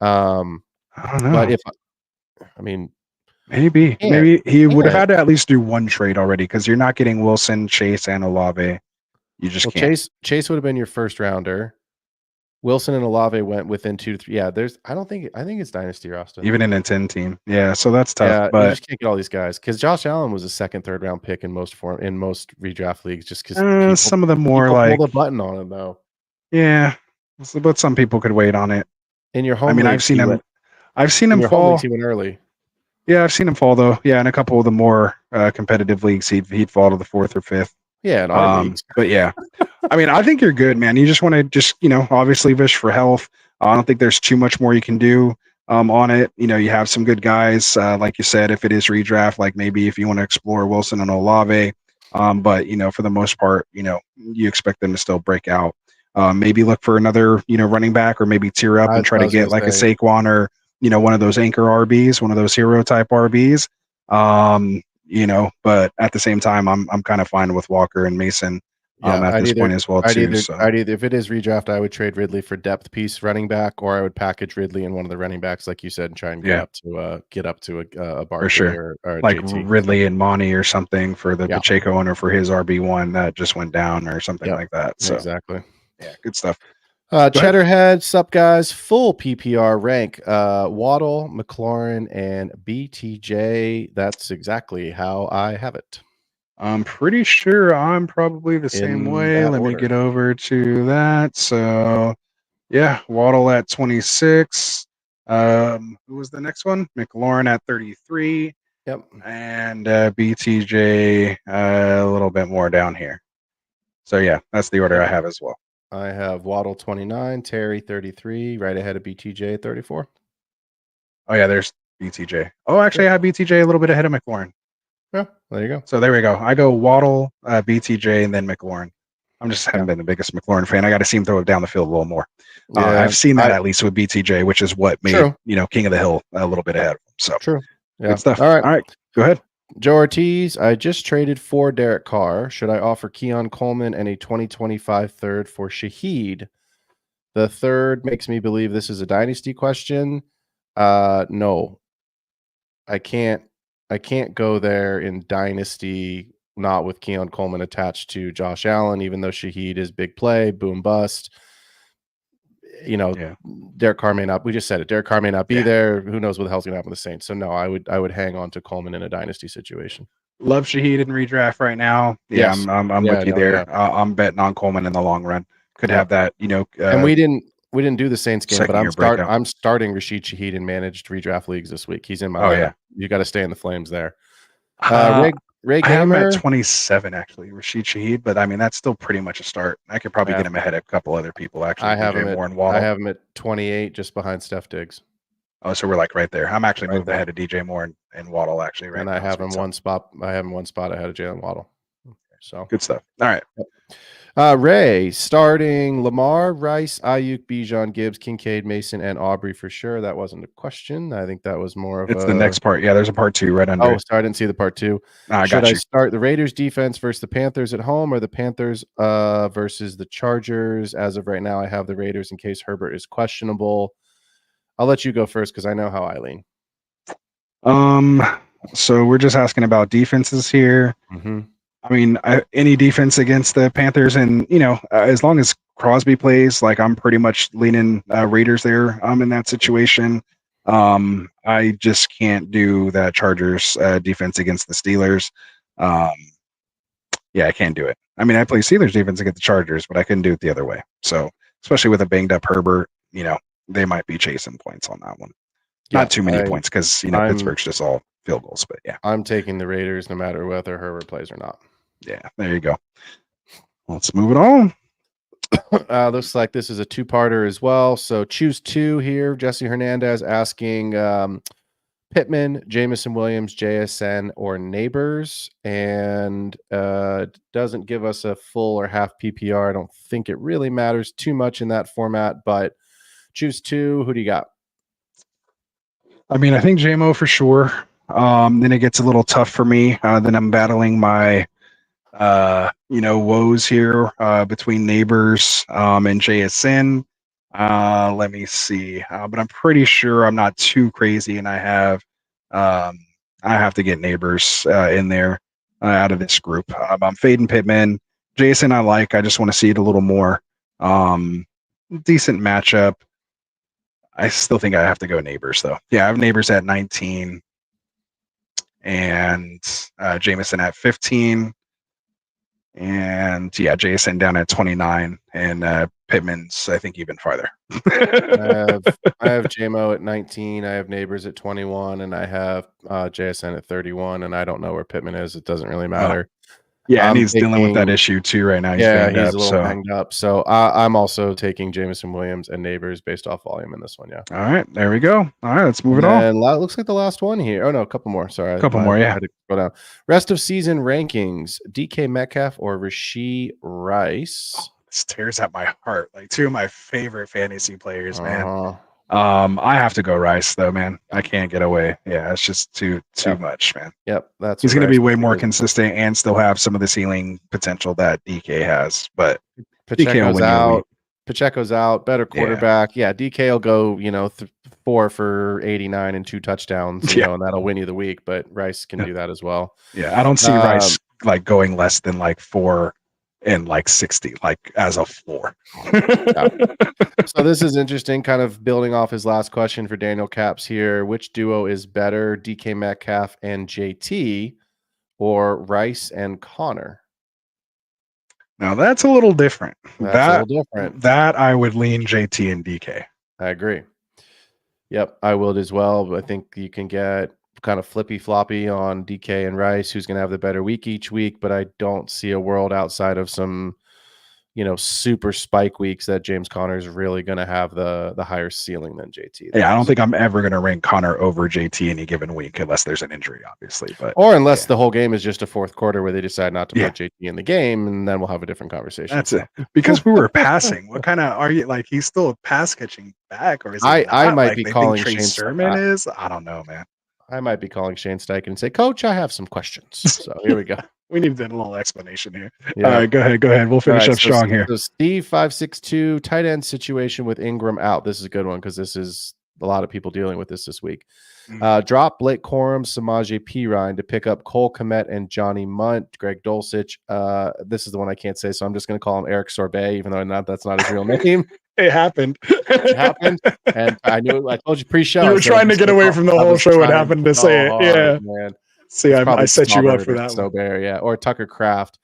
I don't know. But maybe he would have had to at least do one trade already, because you're not getting Wilson, Chase, and Olave. You just can't. Chase would have been your first rounder. Wilson and Olave went within 2 to 3. Yeah, I think it's dynasty, Austin. Even in a 10 team. Yeah, so that's tough. Yeah, but you just can't get all these guys, because Josh Allen was a second, third round pick in most redraft leagues, just because some of them more like pull the button on him though. Yeah, but some people could wait on it. In your home, I've seen him fall. He went early. Yeah, I've seen him fall though. Yeah, in a couple of the more competitive leagues, he'd fall to the 4th or 5th. Yeah, in our leagues. But yeah, I think you're good, man. You just want to obviously wish for health. I don't think there's too much more you can do on it. You have some good guys, like you said. If it is redraft, like maybe if you want to explore Wilson and Olave, but for the most part, you expect them to still break out. Maybe look for another running back, or maybe tier up and try to get like a Saquon, or one of those anchor RBs, one of those hero type RBs. But at the same time, I'm kind of fine with Walker and Mason at this point as well too. If it is redraft, I would trade Ridley for depth piece running back, or I would package Ridley in one of the running backs, like you said, and try and get up to a Barkley, for sure, or like JT. Ridley and Monty or something for the Pacheco owner for his RB1 that just went down, or something like that. So exactly, yeah, good stuff. Cheddarhead, sup guys, full PPR rank, Waddle, McLaurin, and BTJ. That's exactly how I have it. I'm pretty sure I'm probably the same way. Let me get over to that. So yeah, Waddle at 26, Who was the next one? McLaurin at 33. Yep. And BTJ a little bit more down here. So yeah, that's the order I have as well. I have Waddle 29, Terry 33, right ahead of BTJ 34. Oh yeah, there's BTJ. Oh, actually, I have BTJ a little bit ahead of McLaurin. Yeah, there you go. So there we go. I go Waddle, BTJ, and then McLaurin. I'm just haven't been the biggest McLaurin fan. I got to see him throw it down the field a little more. Yeah, I've seen that at least with BTJ, which is what made True. King of the Hill a little bit ahead of him. So True. Yeah. good stuff. All right, go ahead. Joe Ortiz, I just traded for Derek Carr. Should I offer Keon Coleman and a 2025 third for Shaheed? The third makes me believe this is a dynasty question. No, I can't go there in dynasty, not with Keon Coleman attached to Josh Allen, even though Shaheed is big play, boom bust. Derek Carr may not. We just said it. Derek Carr may not be there. Who knows what the hell's going to happen with the Saints? So no, I would hang on to Coleman in a dynasty situation. Love Shaheed in redraft right now. Yeah, Yes. I'm with you there. Yeah. I'm betting on Coleman in the long run. Could have that. And we didn't do the Saints game, but I'm starting Rashid Shaheed in managed redraft leagues this week. He's in my lineup. Yeah. You got to stay in the flames there. Ray I have him Gamer at 27 actually, Rashid Shaheed, but I mean that's still pretty much a start. I could probably get him ahead of a couple other people actually. I have him at 28, just behind Steph Diggs. Oh, so we're like right there. I'm actually moved ahead of DJ Moore and Waddle actually right now. And I have him one spot. I have him one spot ahead of Jalen Waddle. So good stuff. All right. Ray starting Lamar, Rice, Ayuk, Bijan, Gibbs, Kincaid, Mason, and Aubrey for sure. That wasn't a question. I think that was more of the next part. Yeah, there's a part 2 right under. Oh, sorry, I didn't see the part 2. Should I start the Raiders defense versus the Panthers at home or the Panthers versus the Chargers? As of right now, I have the Raiders in case Herbert is questionable. I'll let you go first because I know how I lean. So we're just asking about defenses here. Mm-hmm. I mean, any defense against the Panthers, and as long as Crosby plays, like I'm pretty much leaning Raiders there. In that situation. I just can't do that Chargers defense against the Steelers. Yeah, I can't do it. I mean, I play Steelers defense against the Chargers, but I couldn't do it the other way. So, especially with a banged up Herbert, they might be chasing points on that one. Not too many points because Pittsburgh's just all field goals. But yeah, I'm taking the Raiders no matter whether Herbert plays or not. Yeah, there you go. Let's move it on. Looks like this is a 2-parter as well. So choose 2 here. Jesse Hernandez asking Pittman, Jamison Williams, JSN, or Neighbors, and doesn't give us a full or half PPR. I don't think it really matters too much in that format, but choose 2. Who do you got? I mean, I think JMO for sure. Then it gets a little tough for me. Then I'm battling my woes here between Neighbors and JSN. Let me see. But I'm pretty sure I'm not too crazy, and I have to get Neighbors in there out of this group. I'm fading Pittman. Jason, I just want to see it a little more. Decent matchup. I still think I have to go Neighbors though. Yeah, I have Neighbors at 19 and Jameson at 15. And yeah, Jason down at 29 and Pittman's, I think, even farther. I have JMO at 19. I have Neighbors at 21, and I have JSN at 31. And I don't know where Pittman is. It doesn't really matter. Yeah, and he's dealing with that issue too right now. He's a little banged up. So I'm also taking Jamison Williams and Neighbors based off volume in this one. Yeah. All right, there we go. All right, let's move it on. And looks like the last one here. Oh no, a couple more. Sorry, a couple more. Yeah. I had to go down. Rest of season rankings: DK Metcalf or Rashee Rice. Oh, this tears at my heart. Like 2 of my favorite fantasy players, man. I have to go Rice though, man. I can't get away. Yeah, it's just too much, man. Yep, he's going to be way more consistent and still have some of the ceiling potential that DK has. But Pacheco's out. Pacheco's out. Better quarterback. Yeah, DK will go 4 for 89 and 2 touchdowns. And that'll win you the week. But Rice can do that as well. Yeah, I don't see Rice going less than 4 and 60 as a floor. So this is interesting, kind of building off his last question for Daniel Caps here. Which duo is better, DK Metcalf and JT or Rice and Connor? Now that's a little different. That I would lean JT and DK. I agree. Yep, I would as well. I think you can get kind of flippy floppy on DK and Rice, who's going to have the better week each week. But I don't see a world outside of some, super spike weeks that James Conner is really going to have the higher ceiling than JT. Yeah, I don't think I'm ever going to rank Connor over JT any given week unless there's an injury, obviously. But or unless the whole game is just a fourth quarter where they decide not to Yeah. put JT in the game, and then we'll have a different conversation. That's it. Because we were passing. What kind of are you like? He's still a pass catching back, or is it I not? might Like, be they think calling Trey Shane Sermon is? I don't know, man. I might be calling Shane Steichen and say, Coach, I have some questions. So here we go. We need a little explanation here. Yeah. All right, go ahead. We'll finish up strong here. So Steve 562 tight end situation with Ingram out. This is a good one because this is a lot of people dealing with this week. Drop Blake Corum, Samaje Perine to pick up Cole Kmet and Johnny Munt, Greg Dulcich. This is the one I can't say, so I'm just going to call him Eric Sorbet, even though that's not his real name. It happened. It happened, and I knew. I told you pre-show. You were trying to get away from the whole show and happened to say it. Yeah, man. See, I set you up for that one. Sober, yeah, or Tucker Kraft.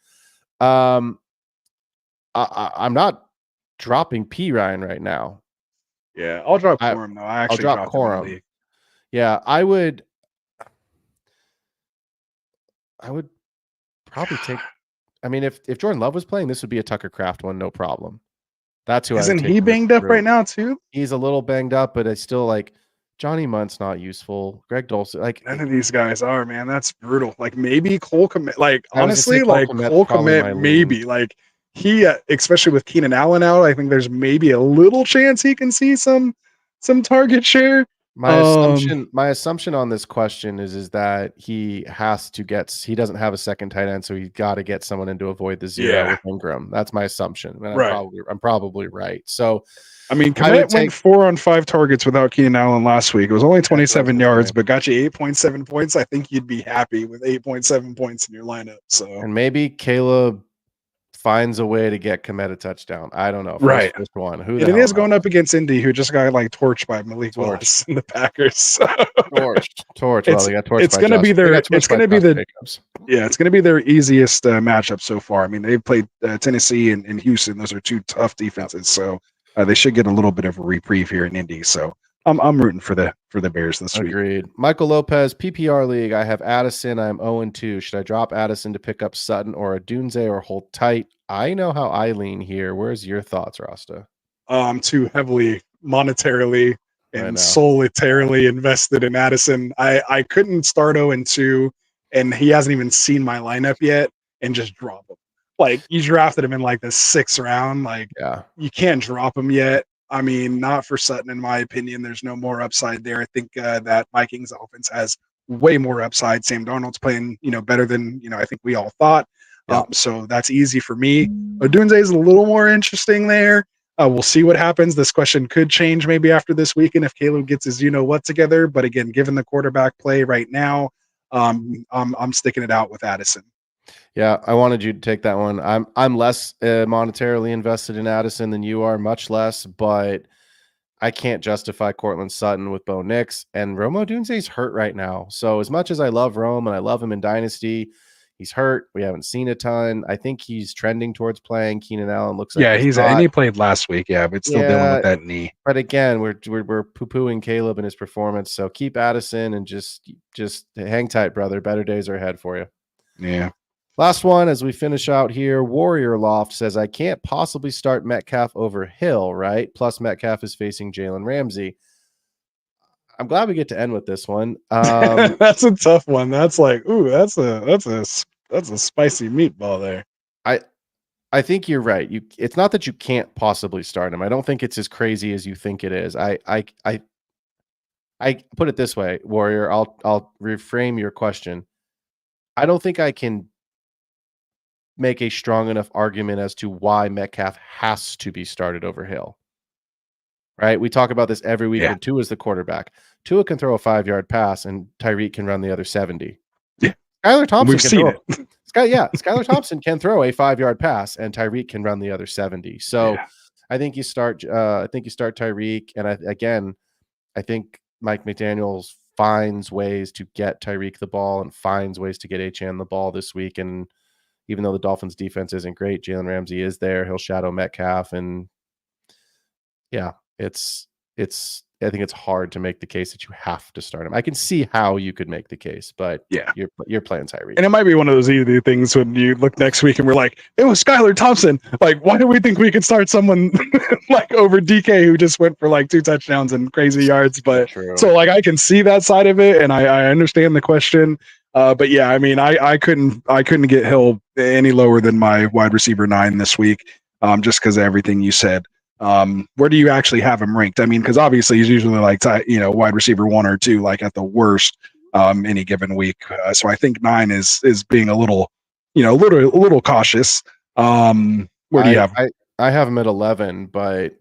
I'm not dropping Perine right now. Yeah, I'll drop Corum though. I actually I'll drop Corum. Yeah, I would probably take. I mean, if Jordan Love was playing, this would be a Tucker Kraft one, no problem. That's who. Isn't he banged up right now too? He's a little banged up, but I still like Johnny Munt's not useful. Greg Dulcich, like none of these guys are, man. That's brutal. Like maybe Cole Kmet. Like honestly, Cole like Kmet's Cole probably Kmet, maybe like he, especially with Keenan Allen out, I think there's maybe a little chance he can see some target share. My assumption on this question is that he doesn't have a second tight end, so he's got to get someone in to avoid the zero with Ingram. That's my assumption. And right. I'm probably right. So I mean, Kmet went 4 on 5 targets without Keenan Allen last week. It was only 27 yards, but got you 8.7 points. I think you'd be happy with 8.7 points in your lineup. So and maybe Caleb finds a way to get Kmet a touchdown. I don't know. Right. First one. It is going up against Indy, who just got like torched by Malik Willis in the Packers. Torch. Well, they got torched. It's going to be it's going to be their easiest matchup so far. I mean, they've played Tennessee and Houston. Those are two tough defenses. So they should get a little bit of a reprieve here in Indy. So I'm rooting for the Bears this week. Agreed. Michael Lopez, PPR league. I have Addison. I'm 0-2. Should I drop Addison to pick up Sutton or Adunze or hold tight? I know how I lean here. Where's your thoughts, Rasta? I'm too heavily monetarily and solitarily invested in Addison. I couldn't start 0-2, and he hasn't even seen my lineup yet, and just drop him. Like, you drafted him in like the 6th round. Like, you can't drop him yet. I mean, not for Sutton, in my opinion. There's no more upside there. I think that Vikings offense has way more upside. Sam Darnold's playing, better than, I think we all thought. So that's easy for me. Odunze is a little more interesting there. We'll see what happens. This question could change maybe after this weekend if Caleb gets his what together. But again, given the quarterback play right now, I'm sticking it out with Addison. Yeah, I wanted you to take that one. I'm less monetarily invested in Addison than you are, much less, but I can't justify Cortland Sutton with Bo Nix, and Rome Odunze's hurt right now. So as much as I love Rome and I love him in Dynasty, he's hurt. We haven't seen a ton. I think he's trending towards playing. Keenan Allen looks like and he played last week, but still dealing with that knee. But again, we're poo-pooing Caleb and his performance. So keep Addison and just hang tight, brother. Better days are ahead for you. Yeah. Last one as we finish out here. Warrior Loft says, I can't possibly start Metcalf over Hill, right? Plus Metcalf is facing Jalen Ramsey. I'm glad we get to end with this one. That's a tough one. That's like, ooh, that's a spicy meatball there. I think you're right. It's not that you can't possibly start him. I don't think it's as crazy as you think it is. I put it this way, Warrior. I'll reframe your question. I don't think I can make a strong enough argument as to why Metcalf has to be started over Hill. Right? We talk about this every week when Tua is the quarterback. Tua can throw a 5-yard pass and Tyreek can run the other 70. Yeah. Skylar Thompson We've seen it. Skylar Thompson can throw a 5-yard pass and Tyreek can run the other 70. So I think you start Tyreek, and I think Mike McDaniels finds ways to get Tyreek the ball and finds ways to get Achane the ball this week. And even though the Dolphins defense isn't great, Jalen Ramsey is there. He'll shadow Metcalf, and it's I think it's hard to make the case that you have to start him. I can see how you could make the case, but Yeah. you're playing Tyreek. And it might be one of those easy things when you look next week and we're like, it was Skylar Thompson. Like, why do we think we could start someone like over DK who just went for like 2 touchdowns and crazy yards? But True. so like I can see that side of it, and I understand the question. But yeah, I mean, I couldn't get Hill any lower than my wide receiver 9 this week, just because of everything you said. Where do you actually have him ranked? I mean, because obviously he's usually like wide receiver 1 or 2, like at the worst any given week. So I think 9 is being a little cautious. Where do you have? I have him at 11, but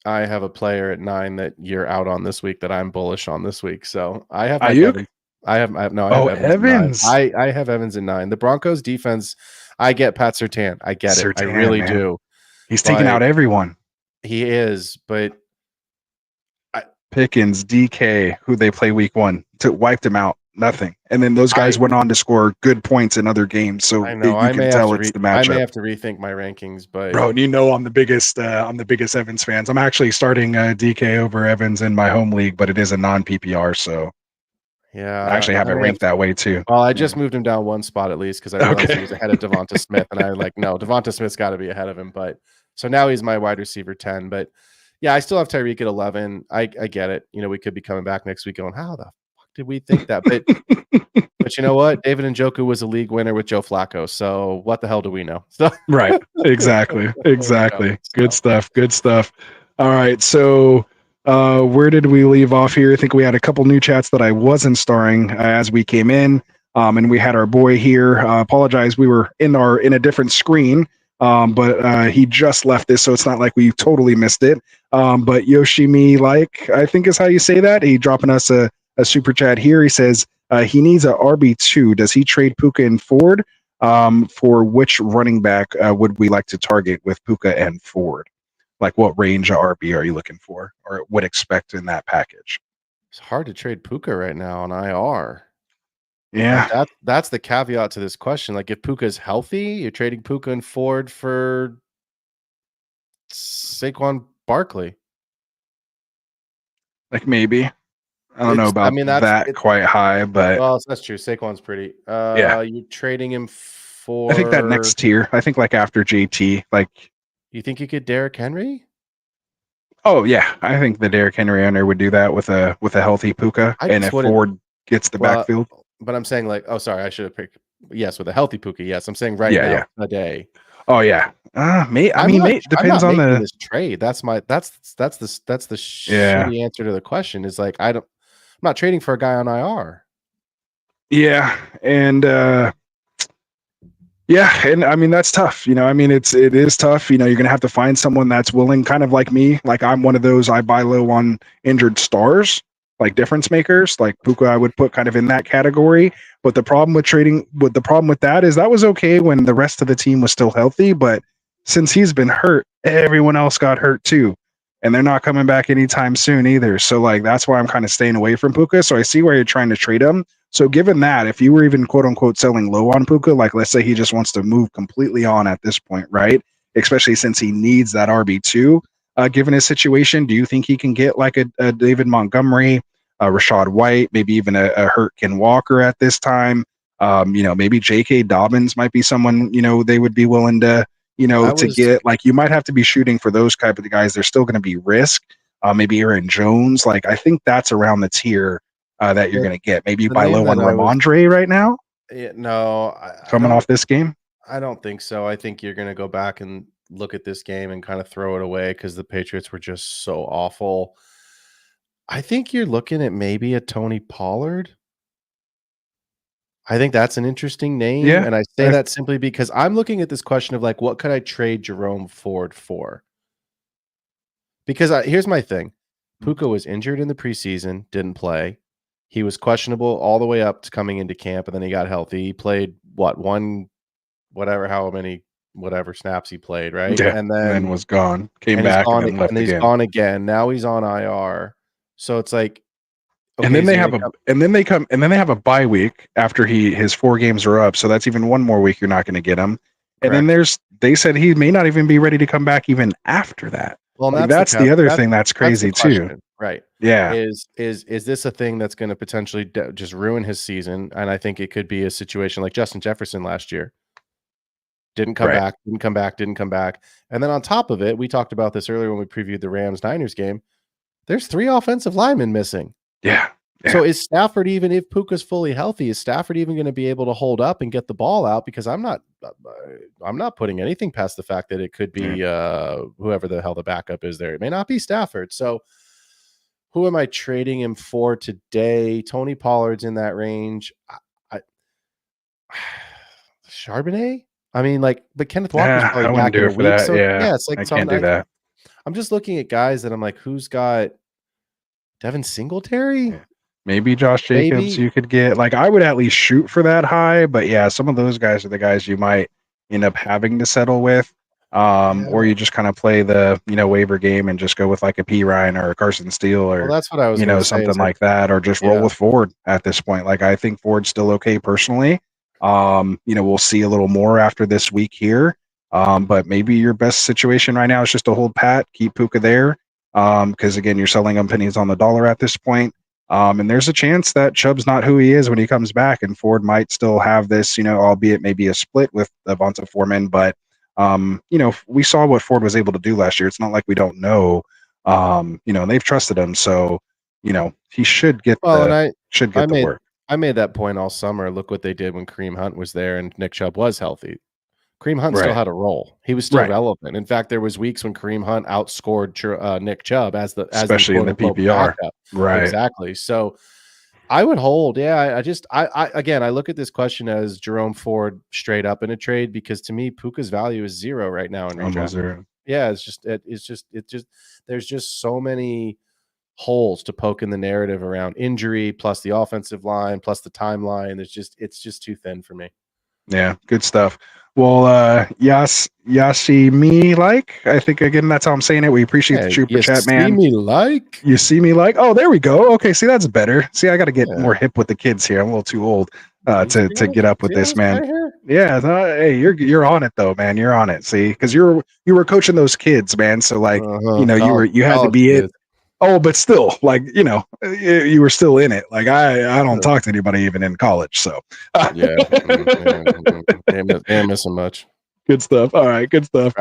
I have a player at 9 that you're out on this week that I'm bullish on this week. So I have Ayuk? I have Evans. I have Evans in 9. The Broncos defense, I get Pat Surtain. I get it. I really do. He's taking out everyone. He is, but Pickens, DK, who they play week 1, wiped him out. Nothing. And then those guys went on to score good points in other games. So I know you can tell it's the matchup. I may have to rethink my rankings, but bro, I'm the biggest Evans fans. I'm actually starting DK over Evans in my home league, but it is a non-PPR, so yeah, I actually have it ranked that way too. Well, I just moved him down 1 spot at least because I realized he was ahead of Devonta Smith, and I no, Devonta Smith's got to be ahead of him. But so now he's my wide receiver 10. But yeah, I still have Tyreek at 11. I get it. We could be coming back next week going, how the fuck did we think that? But you know what? David Njoku was a league winner with Joe Flacco. So what the hell do we know? So right. Exactly. Good stuff. All right. So where did we leave off here? I think we had a couple new chats that I wasn't starring as we came in. And we had our boy here. Apologize. We were in a different screen. But he just left this, so it's not like we totally missed it. But Yoshimi, I think is how you say that. He dropping us a super chat here. He says he needs a RB2. Does he trade Puka and Ford? For which running back would we like to target with Puka and Ford? Like what range of RB are you looking for or would expect in that package? It's hard to trade Puka right now on IR. Yeah, that's the caveat to this question. Like if Puka's healthy, you're trading Puka and Ford for Saquon Barkley. Like maybe. I don't know about that quite high, but well, that's true. Saquon's pretty. Yeah, you're trading him for. I think that next tier. I think like after JT, like. You think you could Derrick Henry? Oh yeah, I think the Derrick Henry owner would do that with a healthy Puka, and if Ford gets the backfield. But I'm saying I should have picked with a healthy Puka. Yes, I'm saying now today. Oh yeah, depends on this trade. That's the shitty answer to the question. Is like I'm not trading for a guy on IR. Yeah, and I mean that's tough. It is tough. You're gonna have to find someone that's willing, kind of like me. Like I'm one of those. I buy low on injured stars, like difference makers. Like Puka, I would put kind of in that category. But the problem with that is that was okay when the rest of the team was still healthy. But since he's been hurt, everyone else got hurt too, and they're not coming back anytime soon either. So like that's why I'm kind of staying away from Puka. So I see why you're trying to trade him. So given that, if you were even quote unquote selling low on Puka, like let's say he just wants to move completely on at this point, right? Especially since he needs that RB2, given his situation, do you think he can get like a David Montgomery, Rashad White, maybe even a hurt Ken Walker at this time? Maybe J.K. Dobbins might be someone, they would be willing to, get. Like you might have to be shooting for those type of guys. There's still going to be risk. Maybe Aaron Jones. Like I think that's around the tier that you're going to get. Maybe you buy low on Ramondre right now. Yeah, no, coming off this game. I don't think so. I think you're going to go back and look at this game and kind of throw it away because the Patriots were just so awful. I think you're looking at maybe a Tony Pollard. I think that's an interesting name. Yeah, and I say that simply because I'm looking at this question of like, what could I trade Jerome Ford for? Because here's my thing. Puka was injured in the preseason, didn't play. He was questionable all the way up to coming into camp, and then he got healthy. He played how many snaps he played, right? Yeah, and then was gone. Came back and he's gone again. Now he's on IR. So it's like, okay, and then they have a bye week after his 4 games are up. So that's even one more week you're not going to get him. And then they said he may not even be ready to come back even after that. Well, that's the other thing that's crazy too. Right. Yeah. Is this a thing that's going to potentially just ruin his season? And I think it could be a situation like Justin Jefferson last year. Didn't come Right. back, didn't come back, didn't come back. And then on top of it, we talked about this earlier when we previewed the Rams-Niners game. There's 3 offensive linemen missing. Yeah. So is Stafford, even if Puka's fully healthy, is Stafford even going to be able to hold up and get the ball out? Because I'm not putting anything past the fact that it could be whoever the hell the backup is there. It may not be Stafford. So who am I trading him for today? Tony Pollard's in that range. Charbonnet? I mean, like, but Kenneth Walker's I probably wouldn't back in do a it for week. that. So Yeah, it's like I can't do that. I'm just looking at guys that I'm like, who's got Devin Singletary? Yeah. Maybe Josh Jacobs Maybe. you could get. Like, I would at least shoot for that high, but yeah, some of those guys are the guys you might end up having to settle with. Or you just kind of play the, waiver game and just go with like a P Ryan or a Carson Steele Well, or, that's what I was going to say. something like that, or just roll with Ford at this point. Like, I think Ford's still okay personally. We'll see a little more after this week here. But maybe your best situation right now is just to hold pat, keep Puka there. Because again, you're selling him pennies on the dollar at this point. And there's a chance that Chubb's not who he is when he comes back, and Ford might still have this, albeit maybe a split with Devonta Foreman. But, we saw what Ford was able to do last year. It's not like we don't know, they've trusted him. So, he should get the work. I made that point all summer. Look what they did when Kareem Hunt was there and Nick Chubb was healthy. Kareem Hunt still had a role. He was still relevant. In fact, there was weeks when Kareem Hunt outscored Nick Chubb especially in the PPR. Backup. Right. Exactly. So I would hold. Yeah. I look at this question as Jerome Ford straight up in a trade, because to me, Puka's value is 0 right now in redraft. 0. Yeah. There's just so many holes to poke in the narrative around injury, plus the offensive line, plus the timeline. It's just too thin for me. Yeah, good stuff. Well, Yasi me like. I think again that's how I'm saying it. We appreciate the super chat, man. You see me like. Oh, there we go. Okay, see that's better. See, I got to get more hip with the kids here. I'm a little too old to get up with this, man. Yeah, hey, you're on it though, man. You're on it. See, because you were coaching those kids, man. So like, you had to be it. Oh, but still, like, you were still in it. Like, I don't talk to anybody even in college. So, ain't missing much. Good stuff. All right, good stuff.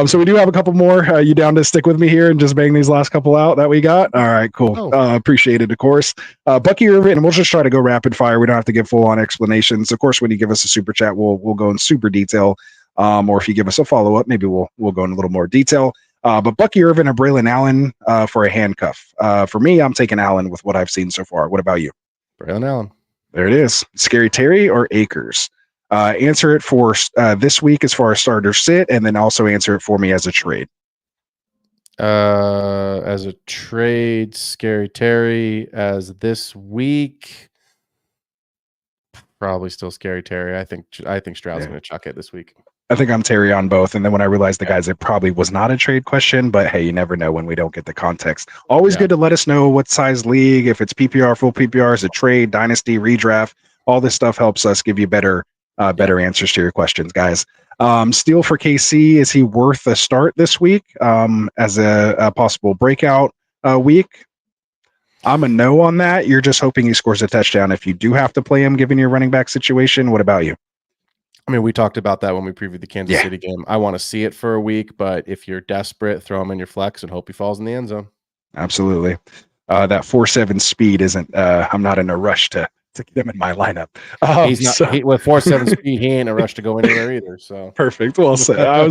So we do have a couple more. You down to stick with me here and just bang these last couple out that we got? All right, cool. Appreciate it, of course. Bucky Irvin, and we'll just try to go rapid fire. We don't have to give full on explanations. Of course, when you give us a super chat, we'll go in super detail. Or if you give us a follow up, maybe we'll go in a little more detail. But Bucky Irvin or Braylon Allen for a handcuff. For me, I'm taking Allen with what I've seen so far. What about you? Braylon Allen. There it is. Scary Terry or Akers? Answer it for this week as far as starter sit, and then also answer it for me as a trade. As a trade, Scary Terry. As this week, probably still Scary Terry. I think Stroud's going to chuck it this week. I think I'm Terry on both. And then when I realized the guys, it probably was not a trade question, but hey, you never know when we don't get the context. Always good to let us know what size league, if it's PPR, full PPR, is a trade, dynasty, redraft. All this stuff helps us give you better answers to your questions, guys. Steele for KC, is he worth a start this week as a possible breakout week? I'm a no on that. You're just hoping he scores a touchdown if you do have to play him, given your running back situation. What about you? I mean, we talked about that when we previewed the Kansas City game. I want to see it for a week, but if you're desperate, throw him in your flex and hope he falls in the end zone. Absolutely. That 4.7 speed isn't. I'm not in a rush to get him in my lineup. He's not with 4.7 speed. He ain't in a rush to go anywhere either. So perfect. Well said. I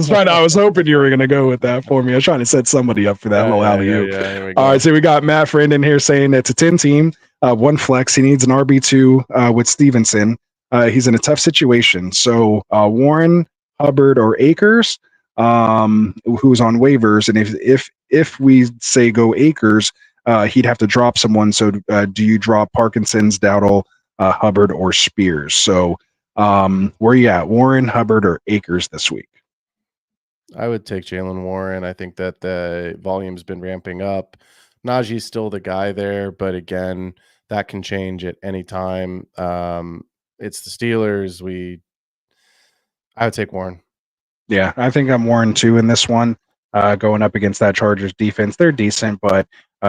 was hoping you were going to go with that for me. I was trying to set somebody up for that little alley-oop. All right. So we got Matt Friend in here saying it's a 10 team, one flex. He needs an RB2 with Stevenson. He's in a tough situation. So Warren, Hubbard, or Akers, who's on waivers, and if we say go Akers, he'd have to drop someone. So do you drop Parkinson's, Dowdle, Hubbard, or Spears? So where are you at, Warren, Hubbard, or Akers this week? I would take Jalen Warren. I think that the volume's been ramping up. Najee's still the guy there, but again, that can change at any time. It's the Steelers. I would take Warren. Yeah, I think I'm Warren too in this one. Going up against that Chargers defense, they're decent, but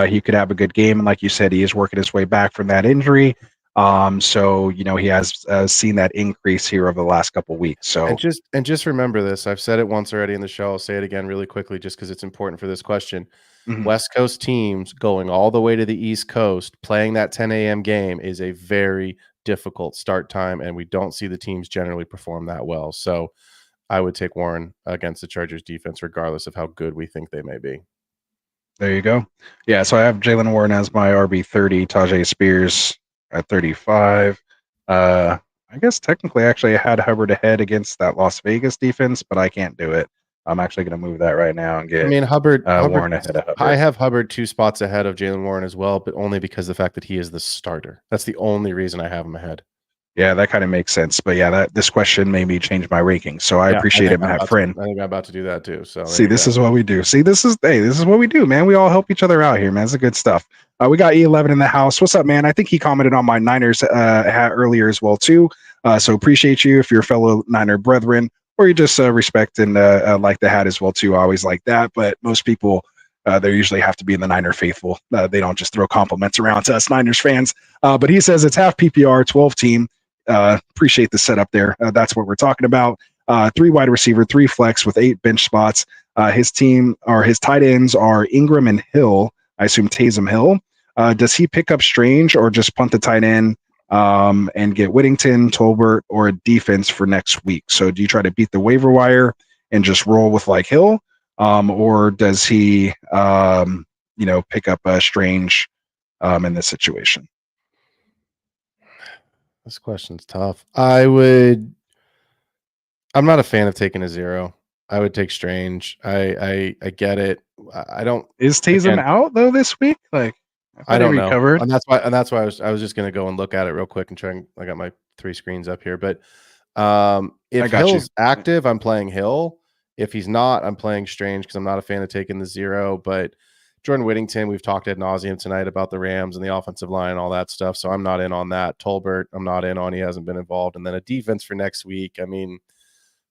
he could have a good game. And like you said, he is working his way back from that injury. So he has seen that increase here over the last couple weeks. So and just remember this. I've said it once already in the show. I'll say it again really quickly, just because it's important for this question. Mhm. West Coast teams going all the way to the East Coast, playing that 10 a.m. game is a very difficult start time, and we don't see the teams generally perform that well. So I would take Warren against the Chargers defense, regardless of how good we think they may be. There you go. Yeah, so I have Jalen Warren as my RB30, Tajay Spears at 35. I guess technically, actually, I had Hubbard ahead against that Las Vegas defense, but I can't do it. I'm actually going to move that right now and get Hubbard Warren ahead of Hubbard. I have Hubbard 2 spots ahead of Jalen Warren as well, but only because of the fact that he is the starter. That's the only reason I have him ahead. Yeah, that kind of makes sense. But yeah, this question made me change my rankings. So I appreciate it, Matt Friend. I think I'm about to do that too. So see, this is what we do. See, this is what we do, man. We all help each other out here, man. It's the good stuff. We got E11 in the house. What's up, man? I think he commented on my Niners hat earlier as well too. So appreciate you if you're a fellow Niner brethren, or you just respect and like the hat as well too. I always like that. But most people, they usually have to be in the Niner faithful. They don't just throw compliments around to us Niners fans. But he says it's half PPR, 12 team. Appreciate the setup there. That's what we're talking about. 3 wide receiver, 3 flex with 8 bench spots. His team or his tight ends are Ingram and Hill. I assume Taysom Hill. Does he pick up Strange or just punt the tight end and get Whittington, Tolbert, or a defense for next week? So do you try to beat the waiver wire and just roll with like Hill, or does he pick up Strange in this situation? This question's tough. I'm not a fan of taking a 0. I would take Strange. I get it. I don't. Is Taysom out though this week? Like, I don't know. Recovered. And that's why I was just gonna go and look at it real quick and try and I got my 3 screens up here. But if Hill's active, I'm playing Hill. If he's not, I'm playing Strange because I'm not a fan of taking the 0. But Jordan Whittington, we've talked ad nauseum tonight about the Rams and the offensive line and all that stuff. So I'm not in on that. Tolbert, I'm not in on. He hasn't been involved. And then a defense for next week. I mean,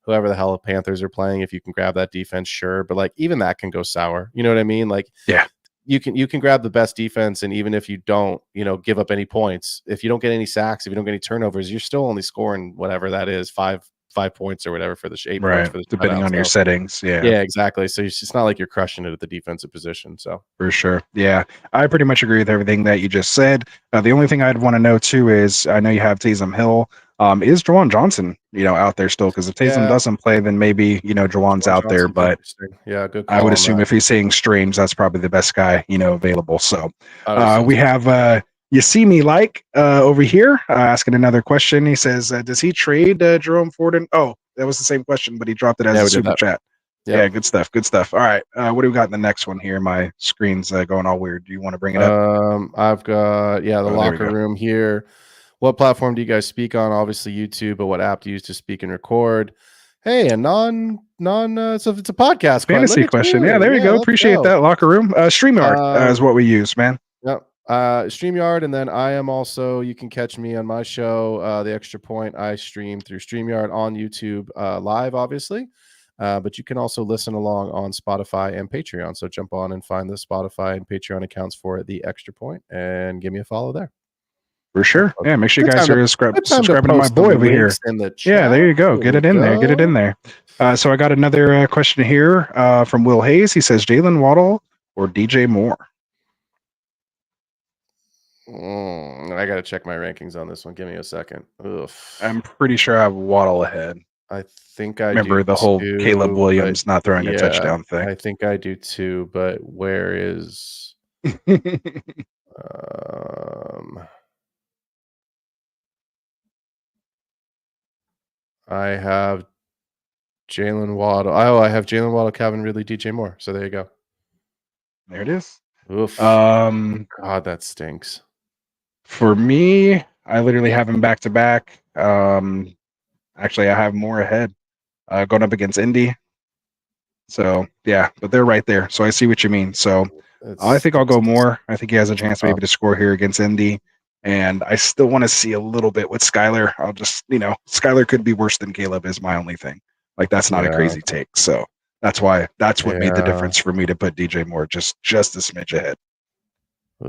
whoever the hell the Panthers are playing, if you can grab that defense, sure. But like even that can go sour. You know what I mean? Like, yeah, you can grab the best defense, and even if you don't, give up any points, if you don't get any sacks, if you don't get any turnovers, you're still only scoring whatever that is, 5 points or whatever for the 8 points for the depending on your settings. Yeah, exactly. So it's not like you're crushing it at the defensive position. So for sure, yeah, I pretty much agree with everything that you just said. The only thing I'd want to know too is I know you have Taysom Hill. Is Juwan Johnson, out there still? Because if Taysom doesn't play, then maybe Juwan's out there. But yeah, good call. I would assume if he's saying Strange, that's probably the best guy available. So we have you see me like over here asking another question. He says, does he trade Jerome Ford? Oh, that was the same question, but he dropped it as a super chat. Yeah, good stuff. Good stuff. All right, what do we got in the next one here? My screen's going all weird. Do you want to bring it up? I've got the locker room here. What platform do you guys speak on? Obviously YouTube, but what app do you use to speak and record? Hey, a so it's a podcast. Fantasy question. Yeah, there you go. Appreciate that, locker room. StreamYard is what we use, man. Yep. StreamYard, and then I am also, you can catch me on my show, The Extra Point. I stream through StreamYard on YouTube live, obviously. But you can also listen along on Spotify and Patreon. So jump on and find the Spotify and Patreon accounts for The Extra Point and give me a follow there. For sure. Yeah, make sure you guys are subscribing to my boy over here. Yeah, there you go. Get it in there. Get it in there. So I got another question here from Will Hayes. He says, Jalen Waddle or DJ Moore? I got to check my rankings on this one. Give me a second. Oof. I'm pretty sure I have Waddle ahead. I think I remember the whole Caleb Williams not throwing a touchdown thing. I think I do too, but where is I have Jalen Waddle. Oh, I have Jalen Waddle, Calvin Ridley, DJ Moore. So there you go. There it is. Oof. God, that stinks. For me, I literally have him back to back. Actually, I have Moore ahead, going up against Indy. So yeah, but they're right there. So I see what you mean. So I think I'll go Moore. I think he has a chance maybe to score here against Indy. And I still want to see a little bit with Skyler. I'll just, Skyler could be worse than Caleb is my only thing. Like, that's not a crazy take. So that's what made the difference for me to put DJ Moore just a smidge ahead.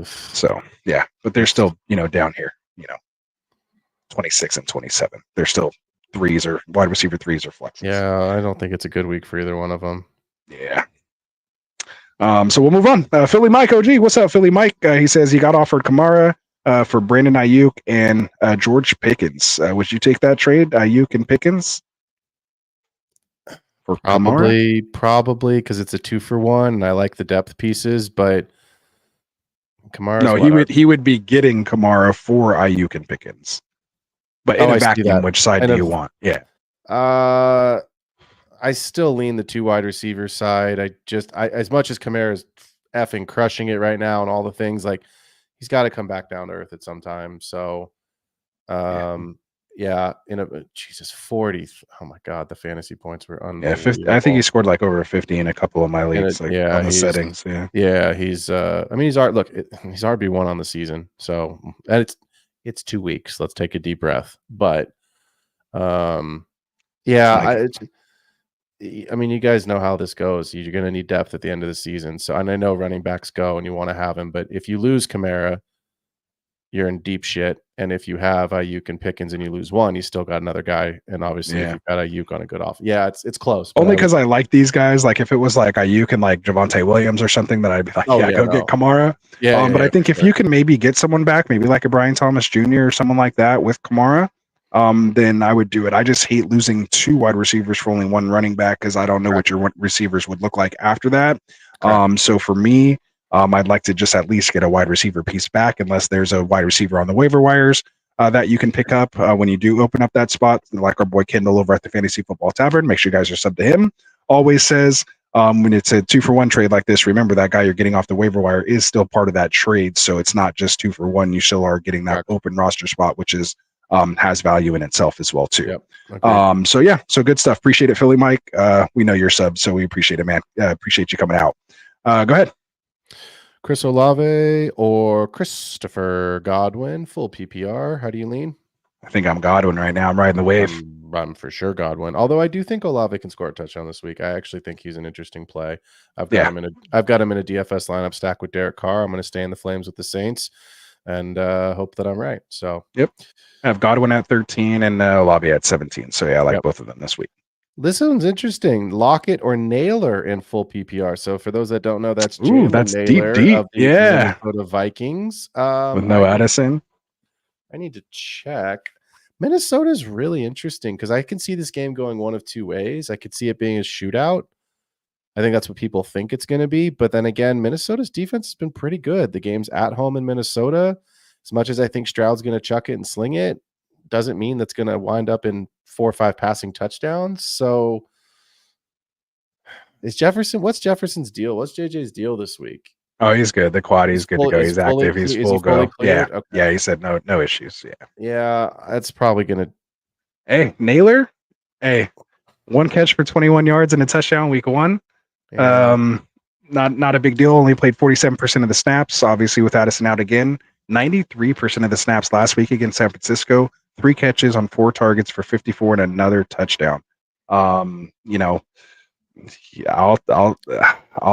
So yeah, but they're still, down here, 26 and 27. They're still threes or wide receiver threes or flexes. Yeah, I don't think it's a good week for either one of them. Yeah. So we'll move on. Philly Mike OG, what's up, Philly Mike? He says he got offered Kamara for Brandon Ayuk and George Pickens. Would you take that trade, Ayuk and Pickens? For Kamara? Probably because it's a 2-for-1, and I like the depth pieces, but Kamara. No, he would be getting Kamara for Ayuk and Pickens. But in a vacuum, which side do you want? Yeah. I still lean the 2 wide receiver side. I as much as Kamara is effing crushing it right now and all the things, like he's got to come back down to earth at some time. So, Jesus, 40. Oh my God, the fantasy points were unbelievable. Yeah, I think he scored like over 50 in a couple of my leagues, on the settings. Yeah, he's. He's RB1 on the season. So, and it's 2 weeks. Let's take a deep breath. But, you guys know how this goes. You're going to need depth at the end of the season. So, and I know running backs go and you want to have him, but if you lose Kamara, you're in deep shit. And if you have Ayuk and Pickens and you lose one, you still got another guy. And obviously, if you've got Ayuk on a good off, it's close. Only because I like these guys. Like if it was like Ayuk and like Javonte Williams or something, that I'd be like, get Kamara. But I think if you can maybe get someone back, maybe like a Brian Thomas Jr. or someone like that with Kamara, then I would do it. I just hate losing 2 wide receivers for only 1 running back because I don't know what your receivers would look like after that. So for me, I'd like to just at least get a wide receiver piece back, unless there's a wide receiver on the waiver wires that you can pick up when you do open up that spot, like our boy Kendall over at the Fantasy Football Tavern. Make sure you guys are subbed to him. Always says when it's a 2-for-1 trade like this, remember that guy you're getting off the waiver wire is still part of that trade. So it's not just 2-for-1. You still are getting that open roster spot, which is has value in itself as well too. So good stuff. Appreciate it, Philly Mike. We know you're sub, so we appreciate it, man. Appreciate you coming out. Go ahead. Chris Olave or Christopher Godwin, full PPR. How do you lean? I think I'm Godwin right now. I'm riding the wave. I'm for sure Godwin. Although I do think Olave can score a touchdown this week. I actually think he's an interesting play. I've got him in a DFS lineup stacked with Derek Carr. I'm going to stay in the flames with the Saints and hope that I'm right. So I have Godwin at 13 and Olave at 17. So I like both of them this week. This one's interesting. Lockett or Naylor in full PPR. So for those that don't know, that's that's Naylor deep. Of the Minnesota Vikings. With no Addison. I need to check. Minnesota is really interesting because I can see this game going one of 2 ways. I could see it being a shootout. I think that's what people think it's going to be. But then again, Minnesota's defense has been pretty good. The game's at home in Minnesota. As much as I think Stroud's going to chuck it and sling it, doesn't mean that's going to wind up in 4 or 5 passing touchdowns. So what's Jefferson's deal? What's JJ's deal this week? Oh, he's good. The quad, he's good to go. He's active. He's full go. Yeah. Okay. Yeah. He said no issues. Yeah. Yeah. That's probably going to. Hey, Naylor. Hey, 1 catch for 21 yards and a touchdown week 1. Yeah. Not a big deal. Only played 47% of the snaps, obviously with Addison out again. 93% of the snaps last week against San Francisco. 3 catches on 4 targets for 54 and another touchdown. I'll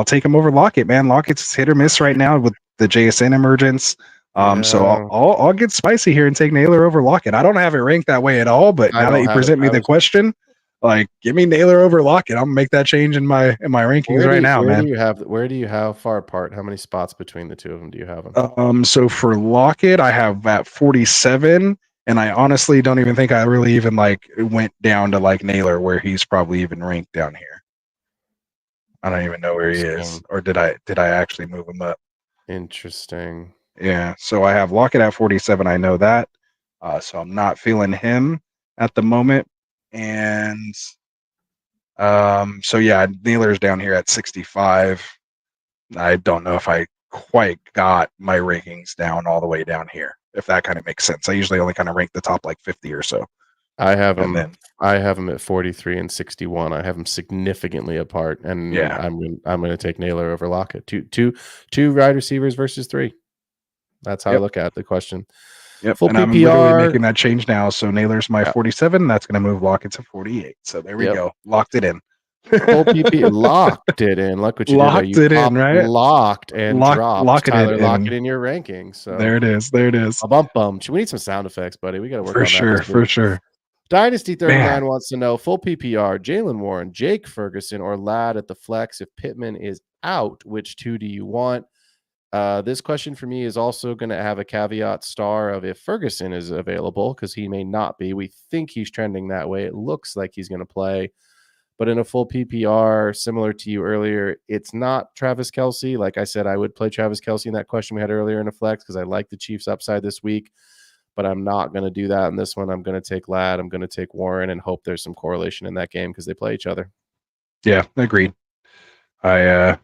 take him over Lockett, man. Lockett's hit or miss right now with the JSN emergence. So I'll get spicy here and take Naylor over Lockett. I don't have it ranked that way at all, but now that you present me the question, like give me Naylor over Lockett. I'm gonna make that change in my rankings right now, man. Where do you have far apart? How many spots between the 2 of them do you have them? So for Lockett, I have at 47. And I honestly don't even think I really even went down to Naylor, where he's probably even ranked down here. I don't even know where he is, or did I actually move him up? Interesting. Yeah. So I have Lockett at 47. I know that. So I'm not feeling him at the moment. And Naylor's down here at 65. I don't know if I quite got my rankings down all the way down here, if that kind of makes sense. I usually only kind of rank the top 50 or so. I have him at 43 and 61. I have them significantly apart, and I'm going to take Naylor over Lockett. Two wide receivers versus 3. That's how I look at the question. Yep. Full and PPR. I'm literally making that change now. So Naylor's my 47. That's going to move Lockett to 48. So there we go. Locked it in. Full PP locked it in. Look what you did there. Locked You it in, right? locked and dropped. Lock it Tyler, in. lock it in your ranking. So There it is. There it is. a bump bump. We need some sound effects, buddy. We got to work For on sure. that. For sure. Dynasty 39 Man. wants to know full PPR, Jalen Warren, Jake Ferguson, or Ladd at the flex. If Pittman is out, which two do you want? This question for me is also going to have a caveat star of if Ferguson is available, because he may not be. We think he's trending that way. It looks like he's going to play. But in a full PPR, similar to you earlier, it's not Travis Kelce. Like I said, I would play Travis Kelce in that question we had earlier in a flex because I like the Chiefs upside this week. But I'm not going to do that in this one. I'm going to take Ladd. I'm going to take Warren and hope there's some correlation in that game because they play each other. Yeah, agreed. I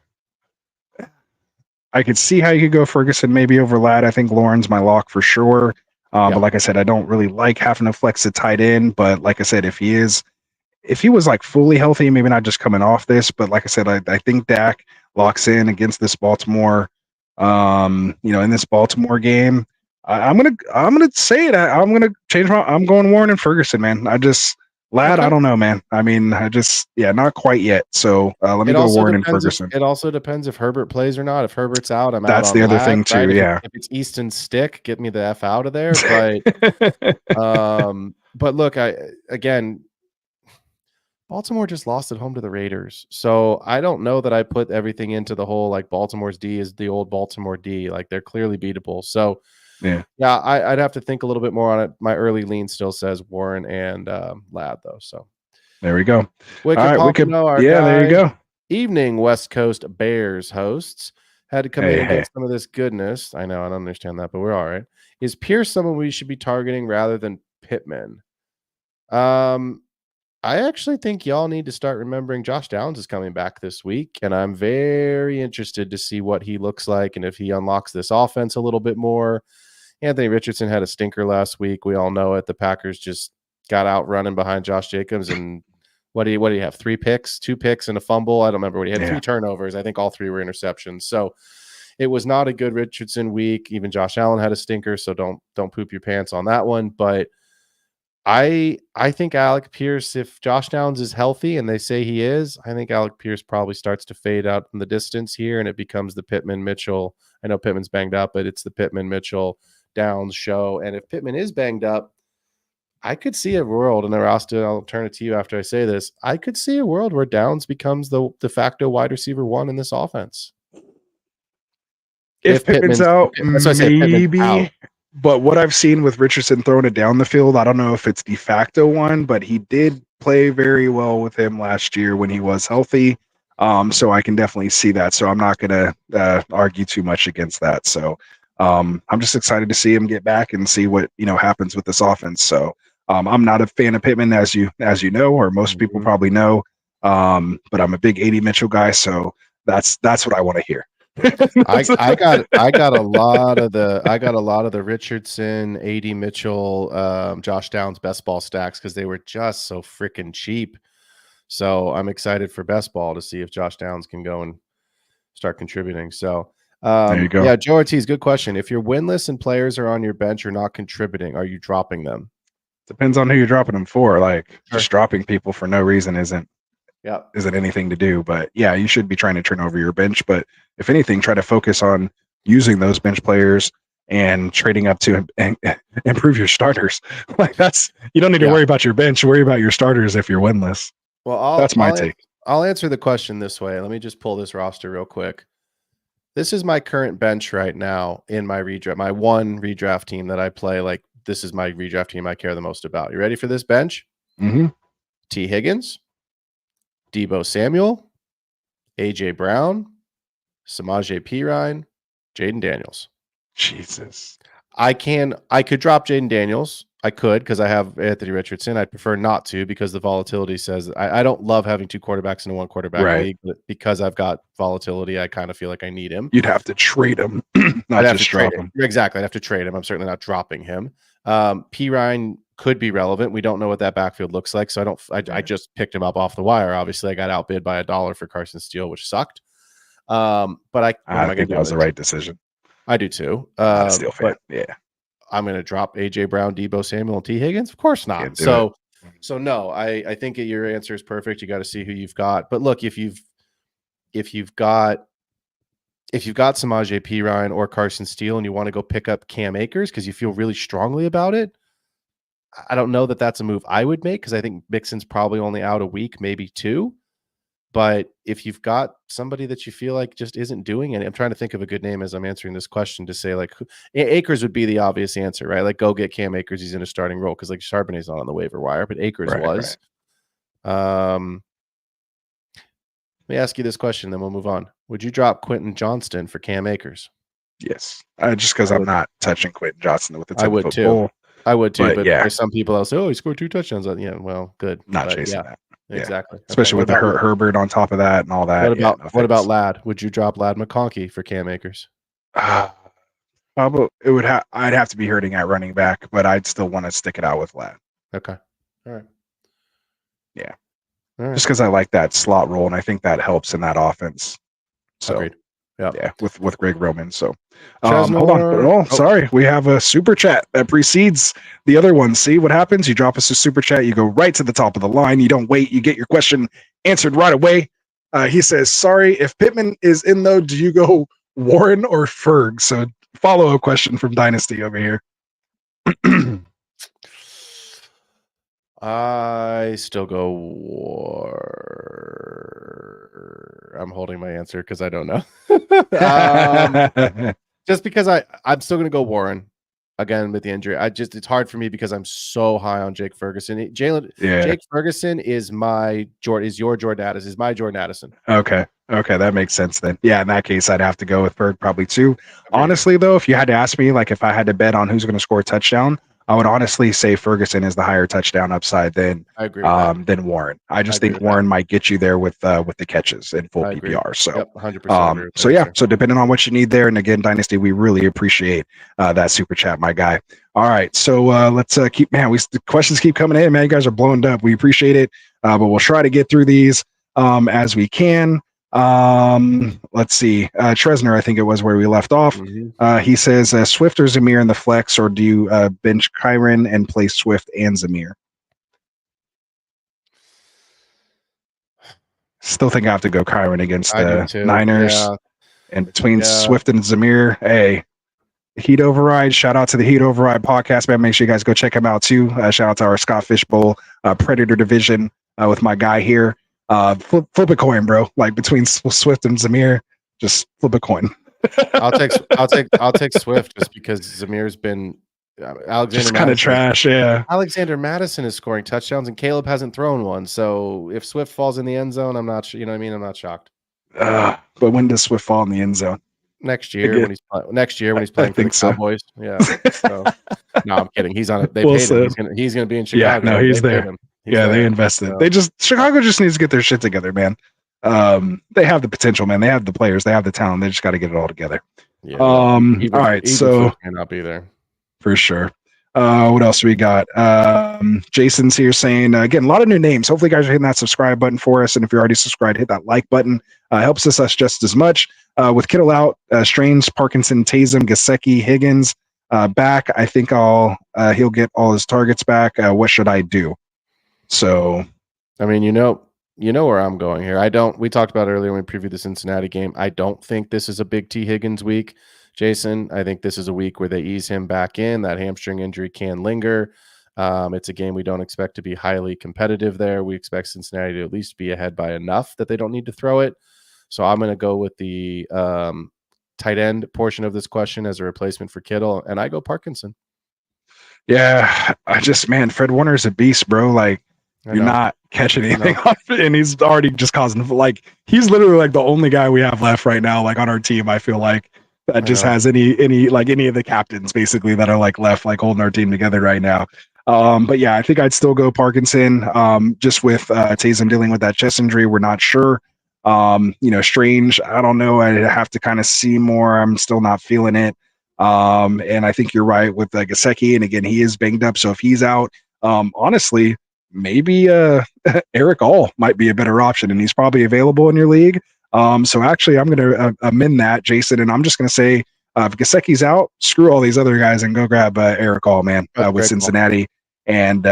could see how you could go Ferguson maybe over Ladd. I think Lauren's my lock for sure. But like I said, I don't really like having to flex a tight end. But like I said, if he was like fully healthy, maybe not just coming off this, but like I said, I think Dak locks in against this Baltimore, in this Baltimore game. I'm gonna say it. I'm gonna change I'm going Warren and Ferguson, man. Ladd, Okay. I don't know, man. I mean, not quite yet. So let me go Warren and Ferguson. It also depends if Herbert plays or not. If Herbert's out, I'm That's out on the other Ladd, thing too. right? Yeah. If it's Easton Stick, get me the F out of there. But look, Baltimore just lost at home to the Raiders. So I don't know that I put everything into the whole like Baltimore's D is the old Baltimore D. Like they're clearly beatable. So yeah, I'd have to think a little bit more on it. My early lean still says Warren and Ladd though. So there we go. There you go. Evening West Coast Bears hosts had to come in and get some of this goodness. I know I don't understand that, but we're all right. Is Pierce someone we should be targeting rather than Pittman? I actually think y'all need to start remembering Josh Downs is coming back this week, and I'm very interested to see what he looks like and if he unlocks this offense a little bit more. Anthony Richardson had a stinker last week. We all know it. The Packers just got out running behind Josh Jacobs, and what do you have? 3 picks, 2 picks, and a fumble. I don't remember what he had. 3 turnovers. I think all 3 were interceptions. So it was not a good Richardson week. Even Josh Allen had a stinker, so don't poop your pants on that one. But I think Alec Pierce, if Josh Downs is healthy, and they say he is, I think Alec Pierce probably starts to fade out in the distance here, and it becomes the Pittman-Mitchell. I know Pittman's banged up, but it's the Pittman-Mitchell Downs show. And if Pittman is banged up, I could see a world, and I'll turn it to you after I say this, I could see a world where Downs becomes the de facto wide receiver 1 in this offense. If Pittman's out, maybe. But what I've seen with Richardson throwing it down the field, I don't know if it's de facto 1, but he did play very well with him last year when he was healthy. So I can definitely see that. So I'm not going to argue too much against that. So I'm just excited to see him get back and see what happens with this offense. So I'm not a fan of Pittman, as you know, or most people probably know. But I'm a big AD Mitchell guy, so that's what I want to hear. I got a lot of the Richardson, AD Mitchell, Josh Downs best ball stacks because they were just so freaking cheap. So I'm excited for best ball to see if Josh Downs can go and start contributing. So there you go. Yeah, Joe Ortiz, good question. If you're winless and players are on your bench or not contributing, are you dropping them? Depends on who you're dropping them for. Like just dropping people for no reason isn't anything to do. But yeah, you should be trying to turn over your bench. But if anything, try to focus on using those bench players and trading up to improve your starters. Like you don't need to worry about your bench. Worry about your starters if you're winless. Well, that's my take. I'll answer the question this way. Let me just pull this roster real quick. This is my current bench right now in my redraft, my one redraft team that I play. Like this is my redraft team I care the most about. You ready for this bench? Mm-hmm. T. Higgins, Deebo Samuel, AJ Brown, Samaje Perine, Jaden Daniels. Jesus. I could drop Jaden Daniels. I could because I have Anthony Richardson. I'd prefer not to because the volatility says I don't love having 2 quarterbacks in a 1 quarterback league, but because I've got volatility, I kind of feel like I need him. You'd have to trade him, not just drop him. Exactly. I'd have to trade him. I'm certainly not dropping him. Perine could be relevant. We don't know what that backfield looks like. So I just picked him up off the wire. Obviously, I got outbid by $1 for Carson Steele, which sucked. But I think that was the right decision. I do too. Steele fan. Yeah. I'm going to drop AJ Brown, Deebo Samuel, and T. Higgins? Of course not. So So no, I think your answer is perfect. You got to see who you've got. But look, if you've got Samaje Perine or Carson Steele and you want to go pick up Cam Akers because you feel really strongly about it, I don't know that that's a move I would make because I think Mixon's probably only out a week, maybe 2. But if you've got somebody that you feel like just isn't doing it, I'm trying to think of a good name as I'm answering this question to say like Akers would be the obvious answer, right? Like go get Cam Akers. He's in a starting role because like Charbonnet's not on the waiver wire, but Akers was. Right. Let me ask you this question, then we'll move on. Would you drop Quentin Johnston for Cam Akers? Yes, just because I'm not touching Quentin Johnston with the 10-foot too. I would too, but yeah. there's some people that say, "Oh, he scored 2 touchdowns." Yeah, well, good. Not chasing that. Exactly. Especially with the Herbert on top of that and all that. What about Ladd? Would you drop Ladd McConkey for Cam Akers? Probably it would I'd have to be hurting at running back, but I'd still want to stick it out with Ladd. Okay. All right. Yeah. All right. Just because I like that slot role and I think that helps in that offense. So agreed. Yeah, with Greg Roman. So hold on. Oh, sorry. We have a super chat that precedes the other one. See what happens? You drop us a super chat, you go right to the top of the line. You don't wait, you get your question answered right away. He says, sorry, if Pittman is in though, do you go Warren or Ferg? So follow-up question from Dynasty over here. I still go I'm holding my answer because I don't know. Just because I'm still going to go Warren again with the injury. It's hard for me because I'm so high on Jake Ferguson. Jake Ferguson is your Jordan Addison, is my Jordan Addison. Okay, that makes sense then. Yeah, in that case, I'd have to go with Ferg probably too. Honestly, though, if you had to ask me, like if I had to bet on who's going to score a touchdown, I would honestly say Ferguson is the higher touchdown upside than Warren. I just think Warren might get you there with the catches in full PPR. So, 100%. So depending on what you need there, and again, Dynasty, we really appreciate that super chat, my guy. All right, so let's keep the questions keep coming in, man. You guys are blowing up. We appreciate it, but we'll try to get through these as we can. Let's see. Tresner, I think it was where we left off. He says Swift or Zamir in the flex, or do you bench Kyron and play Swift and Zamir? Still think I have to go Kyron against the Niners. Yeah. And between Swift and Zamir, hey, Heat Override. Shout out to the Heat Override podcast, man. Make sure you guys go check him out too. Shout out to our Scott Fishbowl Predator division with my guy here. Flip a coin, bro. Like between Swift and Zamir, just flip a coin. I'll take Swift just because Zamir's been just kind of trash. Yeah, Alexander Madison is scoring touchdowns and Caleb hasn't thrown one. So if Swift falls in the end zone, I'm not. You know what I mean? I'm not shocked. But when does Swift fall in the end zone? Next year when he's playing for the Cowboys. Yeah. So, no, I'm kidding. He's on it. They paid him. He's gonna be in Chicago. Yeah, no, he's there. They invested. So. Chicago just needs to get their shit together, man. They have the potential, man. They have the players. They have the talent. They just got to get it all together. Yeah. All right. So cannot be there for sure. What else we got? Jason's here saying again, a lot of new names. Hopefully, you guys are hitting that subscribe button for us. And if you're already subscribed, hit that like button. Helps us just as much. With Kittle out, Strange, Parkinson, Taysom, Gesicki, Higgins back. I think he'll get all his targets back. What should I do? So, I mean, you know where I'm going here. We talked about earlier when we previewed the Cincinnati game. I don't think this is a big T Higgins week, Jason. I think this is a week where they ease him back in. That hamstring injury can linger. It's a game we don't expect to be highly competitive there. We expect Cincinnati to at least be ahead by enough that they don't need to throw it. So I'm going to go with the tight end portion of this question as a replacement for Kittle, and I go Parkinson. Yeah, Fred Warner's a beast, bro. Like, you're not catching anything off it, and he's already just causing, like, he's literally like the only guy we have left right now, like on our team. I feel like that just has any of the captains basically that are like left, like holding our team together right now. But yeah, I think I'd still go Parkinson. Just with Taysom dealing with that chest injury, we're not sure. Strange, I don't know. I have to kind of see more. I'm still not feeling it. And I think you're right with Gesicki, and again, he is banged up. So if he's out, honestly, maybe Eric All might be a better option, and he's probably available in your league. So actually, I'm going to amend that, Jason, and I'm just going to say if Gesicki's out, screw all these other guys and go grab Eric All, man, with Cincinnati. And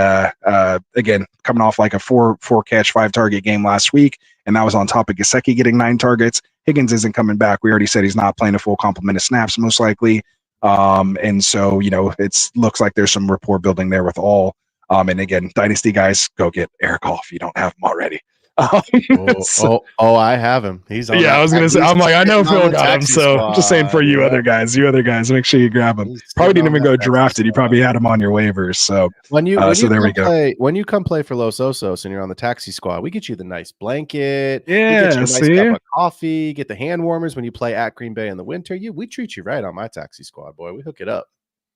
again, coming off like a four catch, 5 target game last week, and that was on top of Gesicki getting 9 targets. Higgins isn't coming back. We already said he's not playing a full complement of snaps, most likely. And so, it looks like there's some rapport building there with all. And again, Dynasty guys, go get Eric Hall if you don't have him already. I have him. He's on. Yeah, I was gonna say. I'm like, I know Phil got him, so I'm just saying for you other guys, make sure you grab him. Probably didn't even go drafted. You probably had him on your waivers. So when you there we go. When you come play for Los Osos and you're on the taxi squad, we get you the nice blanket. Yeah, we get you a nice cup of coffee. Get the hand warmers when you play at Green Bay in the winter. We treat you right on my taxi squad, boy. We hook it up.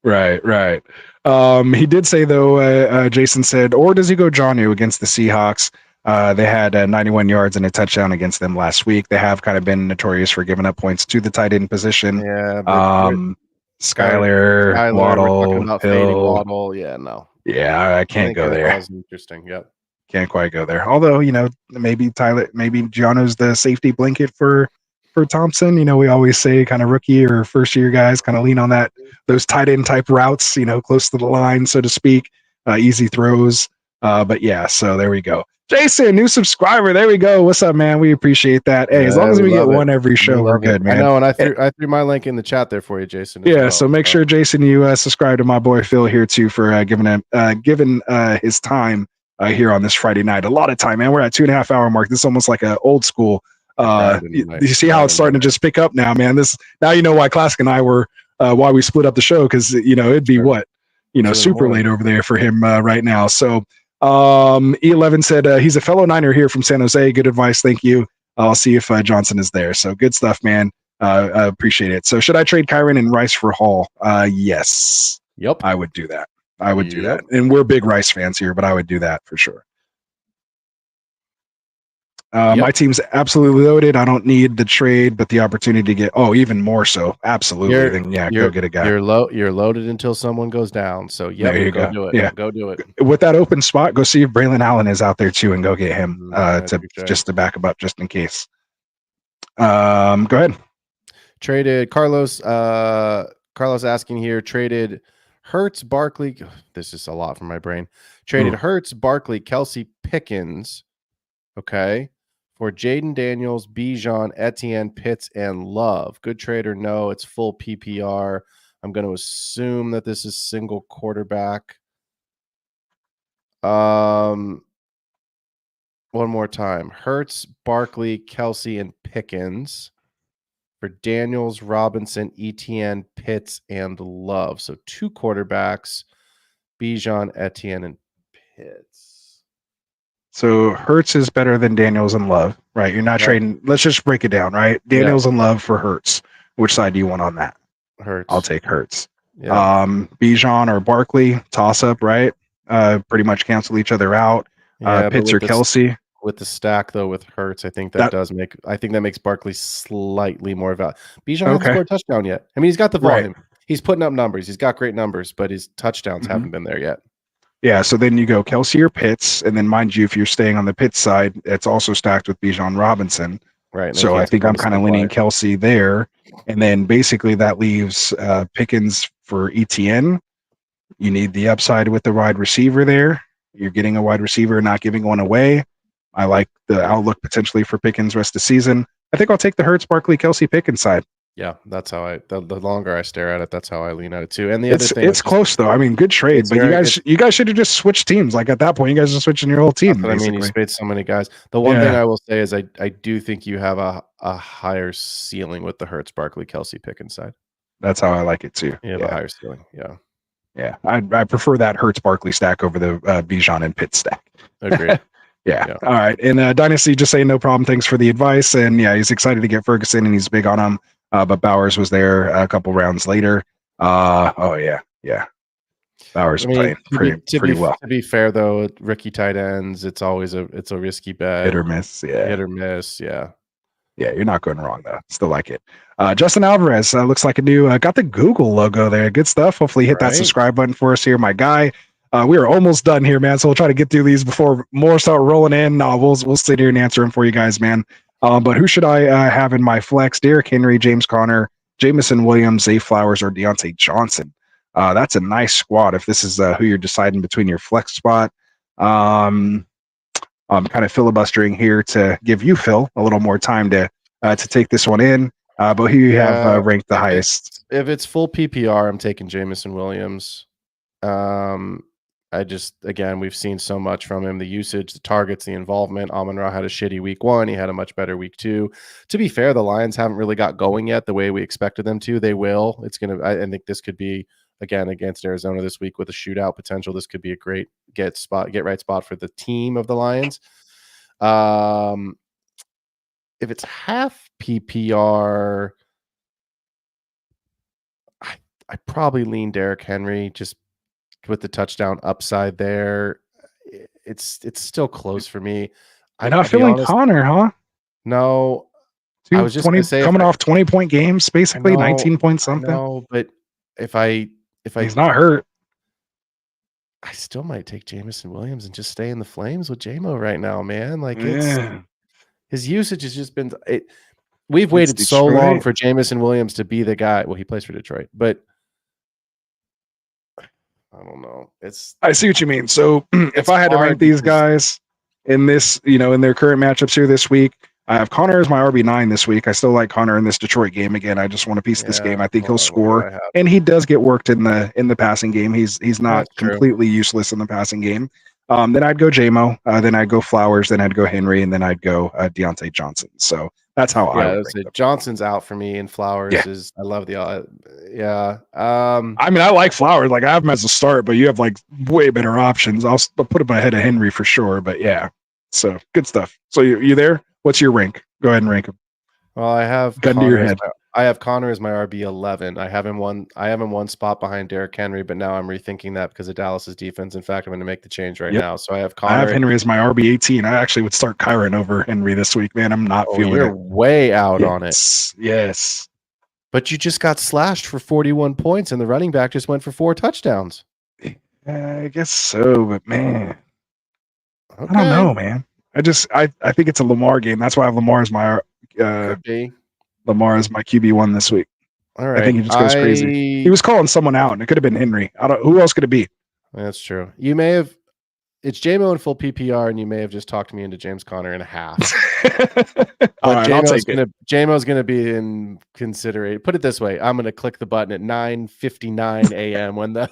Right. He did say though. Jason said, or does he go Jonnu against the Seahawks? They had 91 yards and a touchdown against them last week. They have kind of been notorious for giving up points to the tight end position. Yeah. Skyler, Waddle, Hill. Waddle. Yeah, no. Yeah, I can't go there. That was interesting. Yep. Can't quite go there. Although, maybe Gianno's the safety blanket for Thompson. We always say kind of rookie or first year guys kind of lean on those tight end type routes, close to the line, so to speak, easy throws. But yeah, so there we go. Jason, new subscriber. There we go. What's up, man? We appreciate that. Hey, as long as we get one every show, we're good, man. I know, and I threw my link in the chat there for you, Jason. Yeah, so make sure, Jason, you subscribe to my boy Phil here too for giving his time here on this Friday night. A lot of time, man. We're at 2.5 hour mark. This is almost like an old school. You see how it's starting to just pick up now, man. Now you know why Classic and I were why we split up the show, because it'd be super late over there for him right now. So. E11 said he's a fellow Niner here from San Jose. Good advice, thank you. I'll see if Johnson is there. So good stuff, man. I appreciate it. So should I trade Kyren and Rice for Hall? Yes. Yep. I would do that. Do that. And we're big Rice fans here, but I would do that for sure. My team's absolutely loaded. I don't need the trade, but the opportunity to get even more so. Absolutely. Go get a guy. You're loaded until someone goes down. So go do it. Yeah, go do it. With that open spot, go see if Braylon Allen is out there too, and go get him just to back him up, just in case. Go ahead. Traded Carlos. Carlos asking here. Traded Hurts, Barkley. This is a lot from my brain. Traded Hurts, Barkley, Kelsey, Pickens. Okay. For Jaden Daniels, Bijan, Etienne, Pitts, and Love. Good trade or no? It's full PPR. I'm going to assume that this is single quarterback. One more time. Hurts, Barkley, Kelsey, and Pickens. For Daniels, Robinson, Etienne, Pitts, and Love. So 2 quarterbacks, Bijan, Etienne, and Pitts. So Hurts is better than Daniels and Love, right? You're not trading. Let's just break it down, right? Daniels and Love for Hurts. Which side do you want on that? Hurts. I'll take Hurts. Yeah. Bijan or Barkley, toss up, right? Pretty much cancel each other out. Pitts or Kelsey. With the stack though, with Hurts, I think that makes Barkley slightly more valuable. Bijan hasn't scored a touchdown yet. I mean, he's got the volume. Right. He's putting up numbers. He's got great numbers, but his touchdowns haven't been there yet. Yeah, so then you go Kelsey or Pitts, and then mind you, if you're staying on the Pitts side, it's also stacked with Bijan Robinson. Right. So I think I'm kind of leaning Kelsey there, and then basically that leaves Pickens for ETN. You need the upside with the wide receiver there. You're getting a wide receiver, not giving one away. I like the outlook potentially for Pickens rest of the season. I think I'll take the Hurts, Barkley, Kelsey, Pickens side. Yeah, that's how the longer I stare at it, that's how I lean at it too. And the other thing, it's close though. I mean, good trade, but you guys should have just switched teams. Like at that point, you guys are switching your whole team. I mean, you spade so many guys. The one thing I will say is I do think you have a higher ceiling with the Hurts, Barkley, Kelsey, Pickens side. That's how I like it too. You have a higher ceiling. Yeah. Yeah, I prefer that Hurts Barkley stack over the Bijan and Pitt stack. Agreed. Yeah. All right. And Dynasty just saying no problem. Thanks for the advice. And yeah, he's excited to get Ferguson and he's big on him. But Bowers was there a couple rounds later. Yeah. Bowers playing pretty well. To be fair though, rookie tight ends, it's always a risky bet. Hit or miss. Yeah. Hit or miss. Yeah. Yeah, you're not going wrong though. Still like it. Justin Alvarez looks like a new got the Google logo there. Good stuff. Hopefully hit that subscribe button for us here, my guy. We are almost done here, man. So we'll try to get through these before more start rolling in. We'll sit here and answer them for you guys, man. But who should I have in my flex? Derrick Henry, James Conner, Jamison Williams, Zay Flowers, or Deontay Johnson? That's a nice squad if this is who you're deciding between your flex spot. I'm kind of filibustering here to give you, Phil, a little more time to take this one in. But who you have ranked the highest? If it's full PPR, I'm taking Jameson Williams. Again, we've seen so much from him, the usage, the targets, the involvement. Amon-Ra had a shitty week 1. He had a much better week 2. To be fair, the Lions haven't really got going yet the way we expected them to. They will. I think this could be, again, against Arizona this week with a shootout potential. This could be a great get right spot for the team of the Lions. If it's half PPR, I probably lean Derrick Henry just with the touchdown upside there. It's still close for me. I'm not feeling Connor, huh? No. I was just 20, say coming off 20-point games, basically 19 point something. No, but if he's not hurt, I still might take Jameson Williams and just stay in the flames with JMO right now, man. Like his usage has just been we've waited so long for Jameson Williams to be the guy. Well, he plays for Detroit, but I don't know. I see what you mean. So if I had to rank these guys in this, in their current matchups here this week, I have Connor as my RB9 this week. I still like Connor in this Detroit game. Again, I just want a piece of this game. I think he'll score, and he does get worked in the passing game. He's not completely useless in the passing game. Then I'd go JMO, then I'd go Flowers, then I'd go Henry, and then I'd go Deontay Johnson. So that's how I would rank them. Johnson's out for me, and Flowers is. I love the I mean, I like Flowers. Like I have him as a start, but you have like way better options. I'll put him ahead of Henry for sure. But yeah, so good stuff. So you there? What's your rank? Go ahead and rank him. Well, I have gun to your head. I have Connor as my RB11. I have him one spot behind Derrick Henry, but now I'm rethinking that because of Dallas's defense. In fact, I'm going to make the change right now. So I have Connor. I have Henry as my RB18. I actually would start Kyron over Henry this week, man. I'm not feeling you're it. Way out on it. Yes. But you just got slashed for 41 points, and the running back just went for 4 touchdowns. I guess so, but man, I don't know, man. I think it's a Lamar game. That's why I have Lamar as my Lamar as my QB1 this week. All right. I think he just goes crazy. He was calling someone out, and it could have been Henry. Who else could it be? That's true. You may have. It's JMO in full PPR, and you may have just talked me into James Conner in a half. All right, JMO's going to be in consideration. Put it this way: I'm going to click the button at 9:59 a.m. when the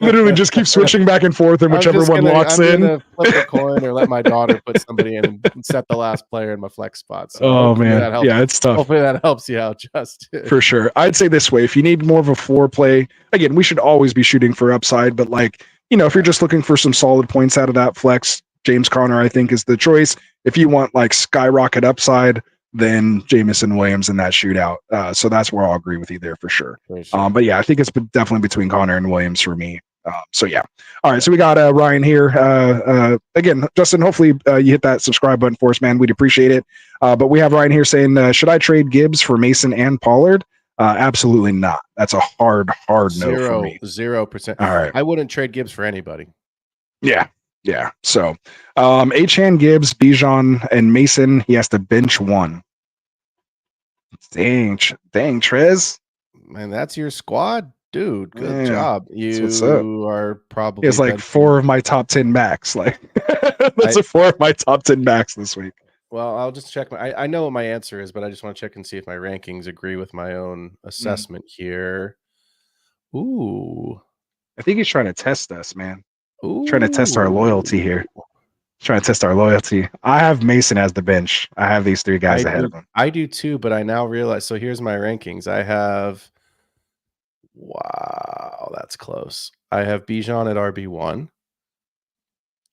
literally just keep switching back and forth, and whichever one locks in. Flip a coin or let my daughter put somebody in and set the last player in my flex spot. So man, it's tough. Hopefully that helps you out, Justin. For sure. I'd say this way: if you need more of a 4-play, again, we should always be shooting for upside, but like. If you're just looking for some solid points out of that flex, James Conner, I think, is the choice. If you want like skyrocket upside, then Jameson Williams in that shootout. So that's where I'll agree with you there for sure. But yeah, I think it's definitely between Conner and Williams for me. So yeah. All right. So we got Ryan here. Again, Justin, hopefully you hit that subscribe button for us, man. We'd appreciate it. But we have Ryan here saying, should I trade Gibbs for Mason and Pollard? Absolutely not. That's a hard no for me. 0%. All right. I wouldn't trade Gibbs for anybody. Yeah. So, Achan, Gibbs, Bijan, and Mason. He has to bench one. Dang, Trez. Man, that's your squad, dude. Good job. You are probably. It's like 4 of my top 10 backs. Like that's 4 of my top 10 backs this week. Well, I'll just check. I know what my answer is, but I just want to check and see if my rankings agree with my own assessment here. Ooh. I think he's trying to test us, man. Trying to test our loyalty here. Trying to test our loyalty. I have Mason as the bench. I have these 3 guys ahead of him. I do too, but I now realize. So here's my rankings. I have. Wow, that's close. I have Bijan at RB1.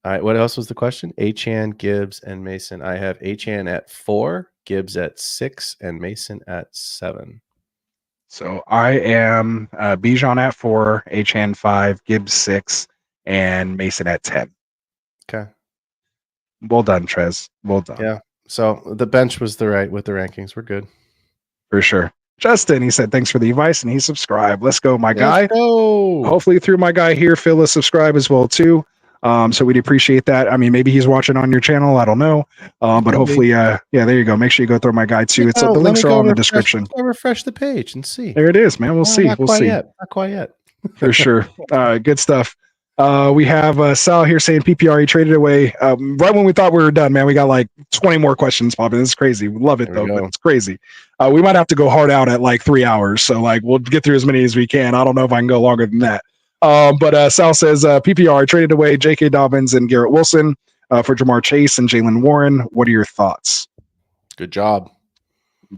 All right, what else was the question? Achan, Gibbs, and Mason. I have Achan at 4, Gibbs at 6, and Mason at 7. So I am Bijan at 4, Achan 5, Gibbs 6, and Mason at 10. Okay. Well done, Trez. Well done. Yeah. So the bench was right with the rankings. We're good. For sure. Justin, he said, thanks for the advice, and he subscribed. Let's go, my guy. Let's go. Hopefully through my guy here, Phil is subscribe as well, too. So we'd appreciate that. I mean, maybe he's watching on your channel. I don't know. But hopefully, there you go. Make sure you go through my guy too. The links are all in the description. I'll refresh the page and see. There it is, man. We'll see. Not quite yet. For sure. Good stuff. We have Sal here saying PPR he traded away right when we thought we were done, man. We got like 20 more questions popping. This is crazy. We love it There though, we but go. it's crazy. We might have to go hard out at like 3 hours. So like we'll get through as many as we can. I don't know if I can go longer than that. But Sal says PPR traded away J.K. Dobbins and Garrett Wilson for Jamar Chase and Jalen Warren. What are your thoughts? Good job.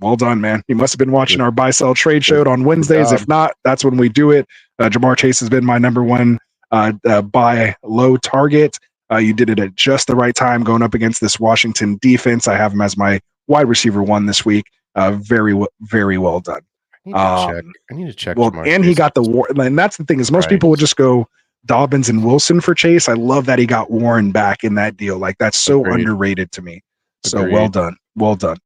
Well done, man. You must have been watching our buy sell trade show on Wednesdays. job. If not, that's when we do it. Jamar Chase has been my number one buy low target. You did it at just the right time going up against this Washington defense. I have him as my wide receiver one this week. Very well done. I need to check. Well, Jamar and he Chase. got the Warren. And that's the thing is most people would just go Dobbins and Wilson for Chase. I love that he got Warren back in that deal. Like that's so Agreed. underrated to me. So Agreed. well done. Well done.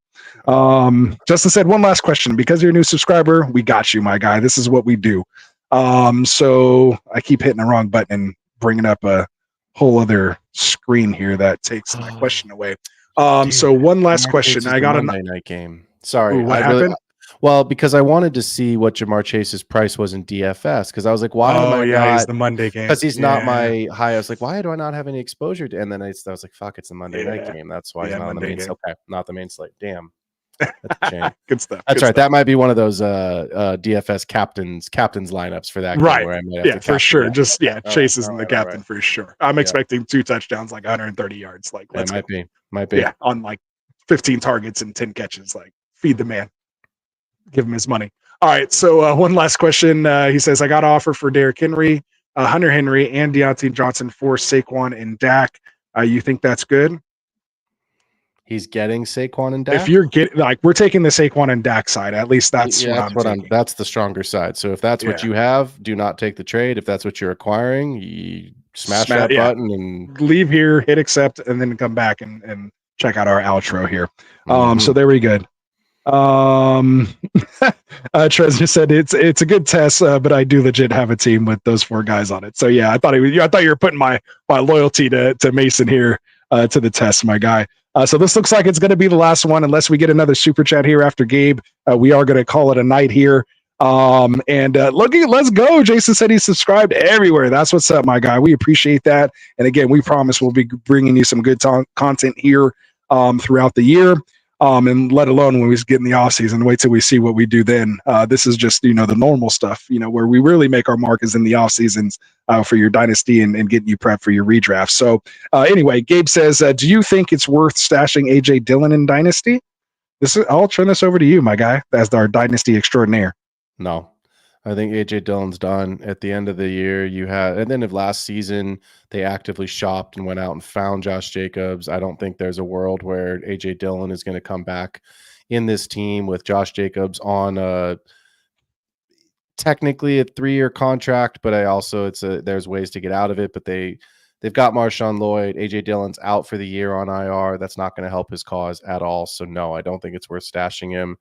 Justin said one last question. Because you're a new subscriber, we got you, my guy. This is what we do. So I keep hitting the wrong button and bringing up a whole other screen here that takes my question away. So one last Jamar question. Chase is I got the a Monday night game. Sorry, Ooh, what I really- happened? well, because I wanted to see what Jamar Chase's price was in DFS. Because I was like, why am I not? he's the Monday game. Because he's not my high. I was like, why do I not have any exposure to? And then I was like, fuck, it's the Monday night game. That's why he's not on the Monday main. game. Okay, not the main slate. Damn, that's a shame. Good stuff. That's good right. stuff. That might be one of those DFS captains lineups for that game. Right. Where I might have Yeah, to for captain sure. that. Just Chase isn't the Alright, captain alright. for sure. I'm expecting 2 touchdowns, like 130 yards. Like let's go. Might be. Yeah, on like 15 targets and 10 catches. Like feed the man, give him his money. All right. So one last question. He says, I got an offer for Derrick Henry, Hunter Henry, and Deontay Johnson for Saquon and Dak. You think that's good? He's getting Saquon and Dak. If you're getting like we're taking the Saquon and Dak side, at least that's what I'm taking. That's the stronger side. So if that's what you have, do not take the trade. If that's what you're acquiring, you smash that button and leave here, hit accept, and then come back and check out our outro here. Mhm. So there we go. Trez just said it's a good test, but I do legit have a team with those 4 guys on it. So yeah, I thought you were putting my loyalty to Mason here to the test, my guy. So this looks like it's going to be the last one, unless we get another super chat here after Gabe. We are going to call it a night here. Let's go. Jason said he subscribed everywhere. That's what's up, my guy. We appreciate that. And again, we promise we'll be bringing you some good content here throughout the year. And let alone when we get in the off season, wait till we see what we do then. This is just, the normal stuff, where we really make our mark is in the off seasons for your dynasty and getting you prepped for your redraft. So anyway, Gabe says, do you think it's worth stashing AJ Dillon in dynasty? I'll turn this over to you, my guy, as our dynasty extraordinaire. No, I think AJ Dillon's done. At the end of the year, at the end of last season, they actively shopped and went out and found Josh Jacobs. I don't think there's a world where AJ Dillon is going to come back in this team with Josh Jacobs on technically a 3-year contract, but there's ways to get out of it. But they've got Marshawn Lloyd. AJ Dillon's out for the year on IR. That's not going to help his cause at all. So no, I don't think it's worth stashing him.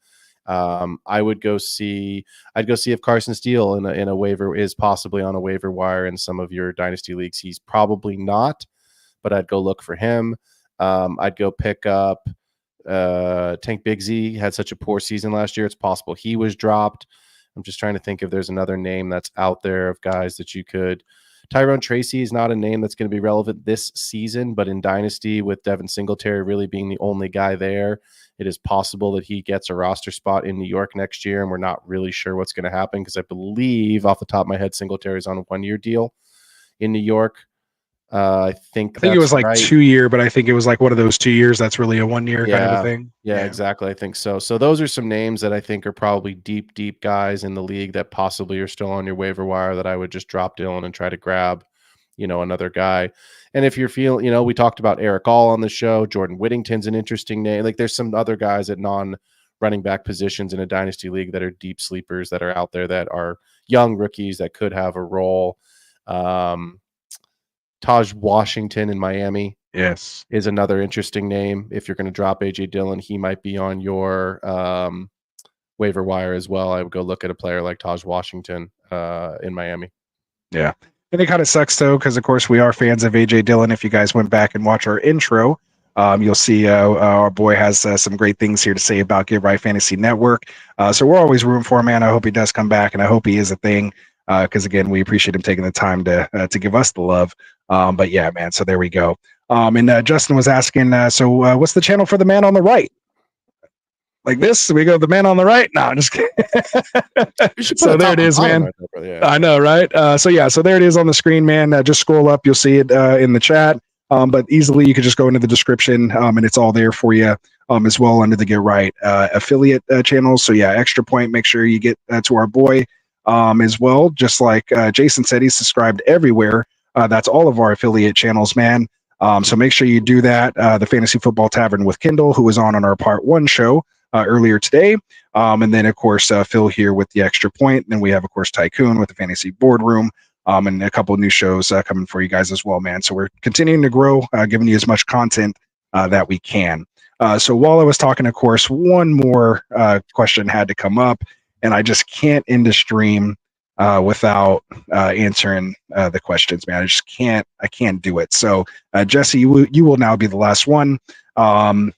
I'd go see if Carson Steele in a waiver is possibly on a waiver wire in some of your dynasty leagues. He's probably not, but I'd go look for him. I'd go pick up Tank Bigsy. Had such a poor season last year. It's possible he was dropped. I'm just trying to think if there's another name that's out there of guys that you could. Tyrone Tracy is not a name that's going to be relevant this season, but in dynasty with Devin Singletary really being the only guy there, it is possible that he gets a roster spot in New York next year, and we're not really sure what's going to happen because I believe off the top of my head, Singletary is on a 1-year deal in New York. I think it was like 2 year, but I think it was like one of those 2 years that's really a 1 year kind of a thing. Yeah, exactly. I think so. So those are some names that I think are probably deep guys in the league that possibly are still on your waiver wire that I would just drop Dylan and try to grab, another guy. And if you're feeling, we talked about Eric All on the show. Jordan Whittington's an interesting name. Like there's some other guys at non-running back positions in a dynasty league that are deep sleepers that are out there that are young rookies that could have a role. Taj Washington in Miami is another interesting name. If you're going to drop AJ Dillon, he might be on your waiver wire as well. I would go look at a player like Taj Washington in Miami. Yeah. And it kind of sucks though, because of course we are fans of AJ Dillon. If you guys went back and watch our intro, you'll see our boy has some great things here to say about Get Right Fantasy Network. So we're always rooting for him, man. I hope he does come back, and I hope he is a thing. because again, we appreciate him taking the time to give us the love. But yeah, man. So there we go. And Justin was asking, so what's the channel for the man on the right? Like this, we go the man on the right. No, I'm just kidding. So there it is, man. Right there, yeah. I know, right? So there it is on the screen, man. Just scroll up, you'll see it in the chat. But easily, you could just go into the description, and it's all there for you as well under the Get Right affiliate channels. So yeah, Extra Point. Make sure you get to our boy as well. Just like Jason said, he's subscribed everywhere. That's all of our affiliate channels, man. So make sure you do that. The Fantasy Football Tavern with Kindle, who was on our Part 1 show earlier today. And then, of course, Phil here with the Extra Point. And then we have, of course, Tycoon with the Fantasy Boardroom. And a couple of new shows coming for you guys as well, man. So we're continuing to grow, giving you as much content that we can. So while I was talking, of course, one more question had to come up, and I just can't end the stream without answering the questions, man. I can't do it. So Jesse, you will now be the last one. And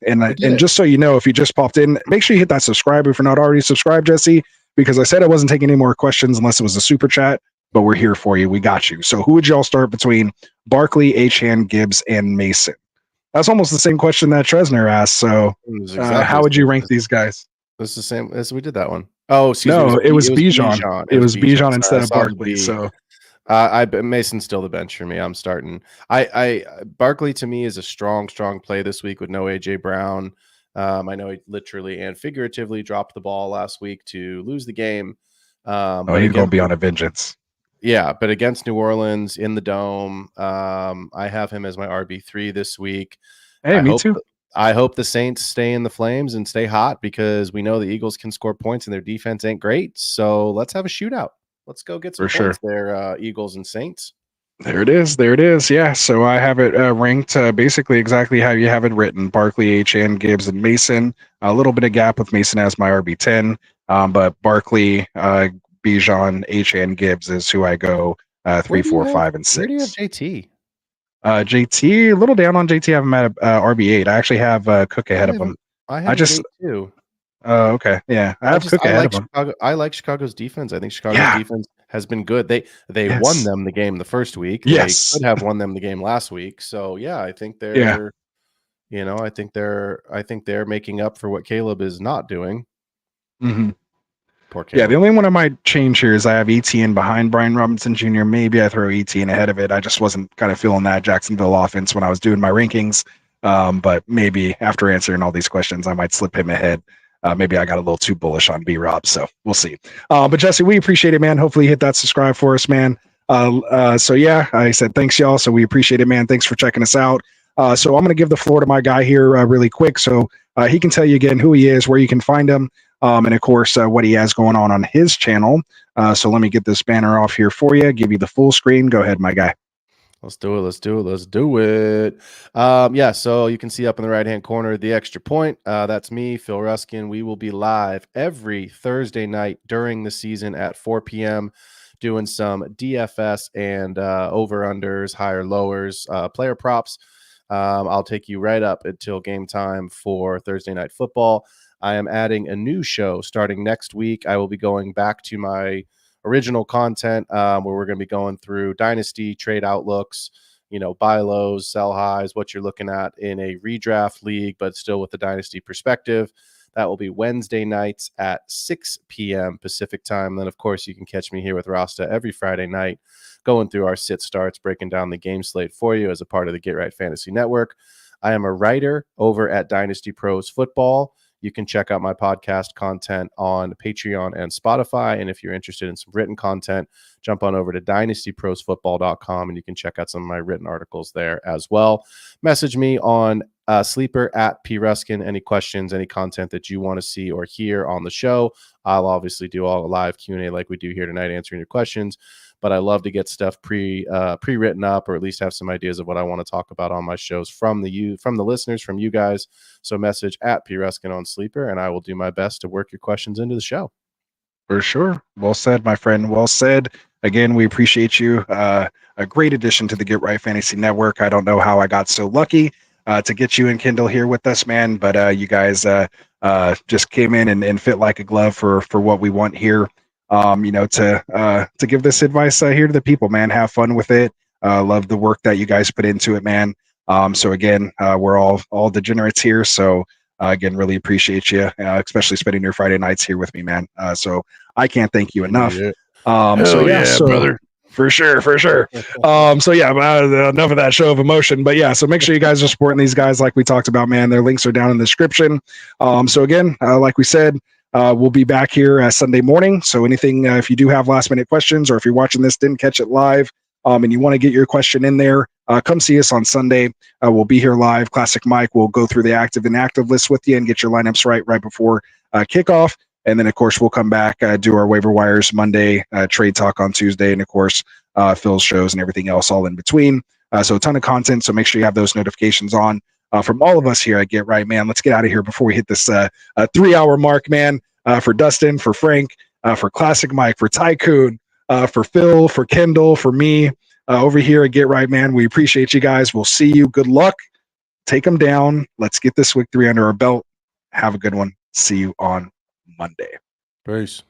just so you know, if you just popped in, make sure you hit that subscribe if you're not already subscribed, Jesse, because I said I wasn't taking any more questions unless it was a super chat, but we're here for you. We got you. So who would y'all start between Barkley, Achane, Gibbs, and Mason? That's almost the same question that Tresner asked. So how would you rank these guys? It's the same as we did that one. Oh, it was Bijan. It was Bijan instead of Barkley. So Mason's still the bench for me. I'm starting. Barkley to me is a strong play this week with no AJ Brown. I know he literally and figuratively dropped the ball last week to lose the game. But he's going to be on a vengeance. Yeah, but against New Orleans in the Dome, I have him as my RB3 this week. Hey, me too. I hope the Saints stay in the flames and stay hot because we know the Eagles can score points and their defense ain't great. So let's have a shootout. Let's go get some points there, Eagles and Saints. There it is. Yeah, so I have it ranked basically exactly how you have it written. Barkley, Achane, Gibbs, and Mason. A little bit of gap with Mason as my RB10, but Barkley, Bijan, Achane, Gibbs is who I go 3, 4, 5, and 6. Where do you have JT? JT, a little down on JT. I have him at RB8. I actually have Cook ahead of him. I just too. Okay, yeah, I have Cook ahead of him. I like Chicago's defense. I think Chicago's defense has been good. They won them the game the first week. Yes, they could have won them the game last week. So yeah, I think they're, I think they're making up for what Caleb is not doing. Mm-hmm. Poor Caleb. Yeah, the only one I might change here is I have Etienne behind Brian Robinson Jr. Maybe I throw Etienne ahead of it. I just wasn't kind of feeling that Jacksonville offense when I was doing my rankings. But maybe after answering all these questions, I might slip him ahead. Maybe I got a little too bullish on B-Rob, so we'll see. But Jesse, we appreciate it, man. Hopefully you hit that subscribe for us, man. So yeah, I said thanks, y'all. So we appreciate it, man. Thanks for checking us out. So I'm going to give the floor to my guy here really quick, so he can tell you again who he is, where you can find him, and of course what he has going on his channel. So let me get this banner off here for you. Give you the full screen. Go ahead, my guy. Let's do it. Yeah, so you can see up in the right-hand corner, the Extra Point. That's me, Phil Ruskin. We will be live every Thursday night during the season at 4 p.m. doing some DFS and over-unders, higher lowers, player props. I'll take you right up until game time for Thursday Night Football. I am adding a new show starting next week. I will be going back to my original content where we're going to be going through dynasty trade outlooks, buy lows, sell highs, what you're looking at in a redraft league, but still with the dynasty perspective. That will be Wednesday nights at 6 p.m. Pacific time. Then, of course, you can catch me here with Rasta every Friday night going through our sit starts, breaking down the game slate for you as a part of the Get Right Fantasy Network. I am a writer over at Dynasty Pros Football. You can check out my podcast content on Patreon and Spotify. And if you're interested in some written content, jump on over to dynastyprosfootball.com and you can check out some of my written articles there as well. Message me on Sleeper at P. Ruskin. Any questions, any content that you want to see or hear on the show. I'll obviously do all a live Q&A like we do here tonight, answering your questions. But I love to get stuff pre-written up, or at least have some ideas of what I want to talk about on my shows from the listeners, from you guys. So message at P. Ruskin on Sleeper, and I will do my best to work your questions into the show. For sure. Well said, my friend. Well said. Again, we appreciate you. A great addition to the Get Right Fantasy Network. I don't know how I got so lucky to get you and Kindle here with us, man, but you guys just came in and fit like a glove for what we want here. to give this advice here to the people, man. Have fun with it. Love the work that you guys put into it, man. So again, we're all degenerates here. So again, really appreciate you, especially spending your Friday nights here with me, man. So I can't thank you enough. Brother. For sure. So yeah, enough of that show of emotion. But yeah, so make sure you guys are supporting these guys like we talked about, man. Their links are down in the description. So again, like we said, we'll be back here Sunday morning. So anything, if you do have last minute questions, or if you're watching this, didn't catch it live, and you want to get your question in there, come see us on Sunday. We'll be here live. Classic Mike will go through the active and inactive list with you and get your lineups right before kickoff. And then, of course, we'll come back, do our waiver wires Monday, trade talk on Tuesday, and, of course, Phil's shows and everything else all in between. So a ton of content, so make sure you have those notifications on from all of us here at Get Right, man. Let's get out of here before we hit this 3-hour mark, man, for Dustin, for Frank, for Classic Mike, for Tycoon, for Phil, for Kendall, for me over here at Get Right, man. We appreciate you guys. We'll see you. Good luck. Take them down. Let's get this week 3 under our belt. Have a good one. See you on Monday. Peace.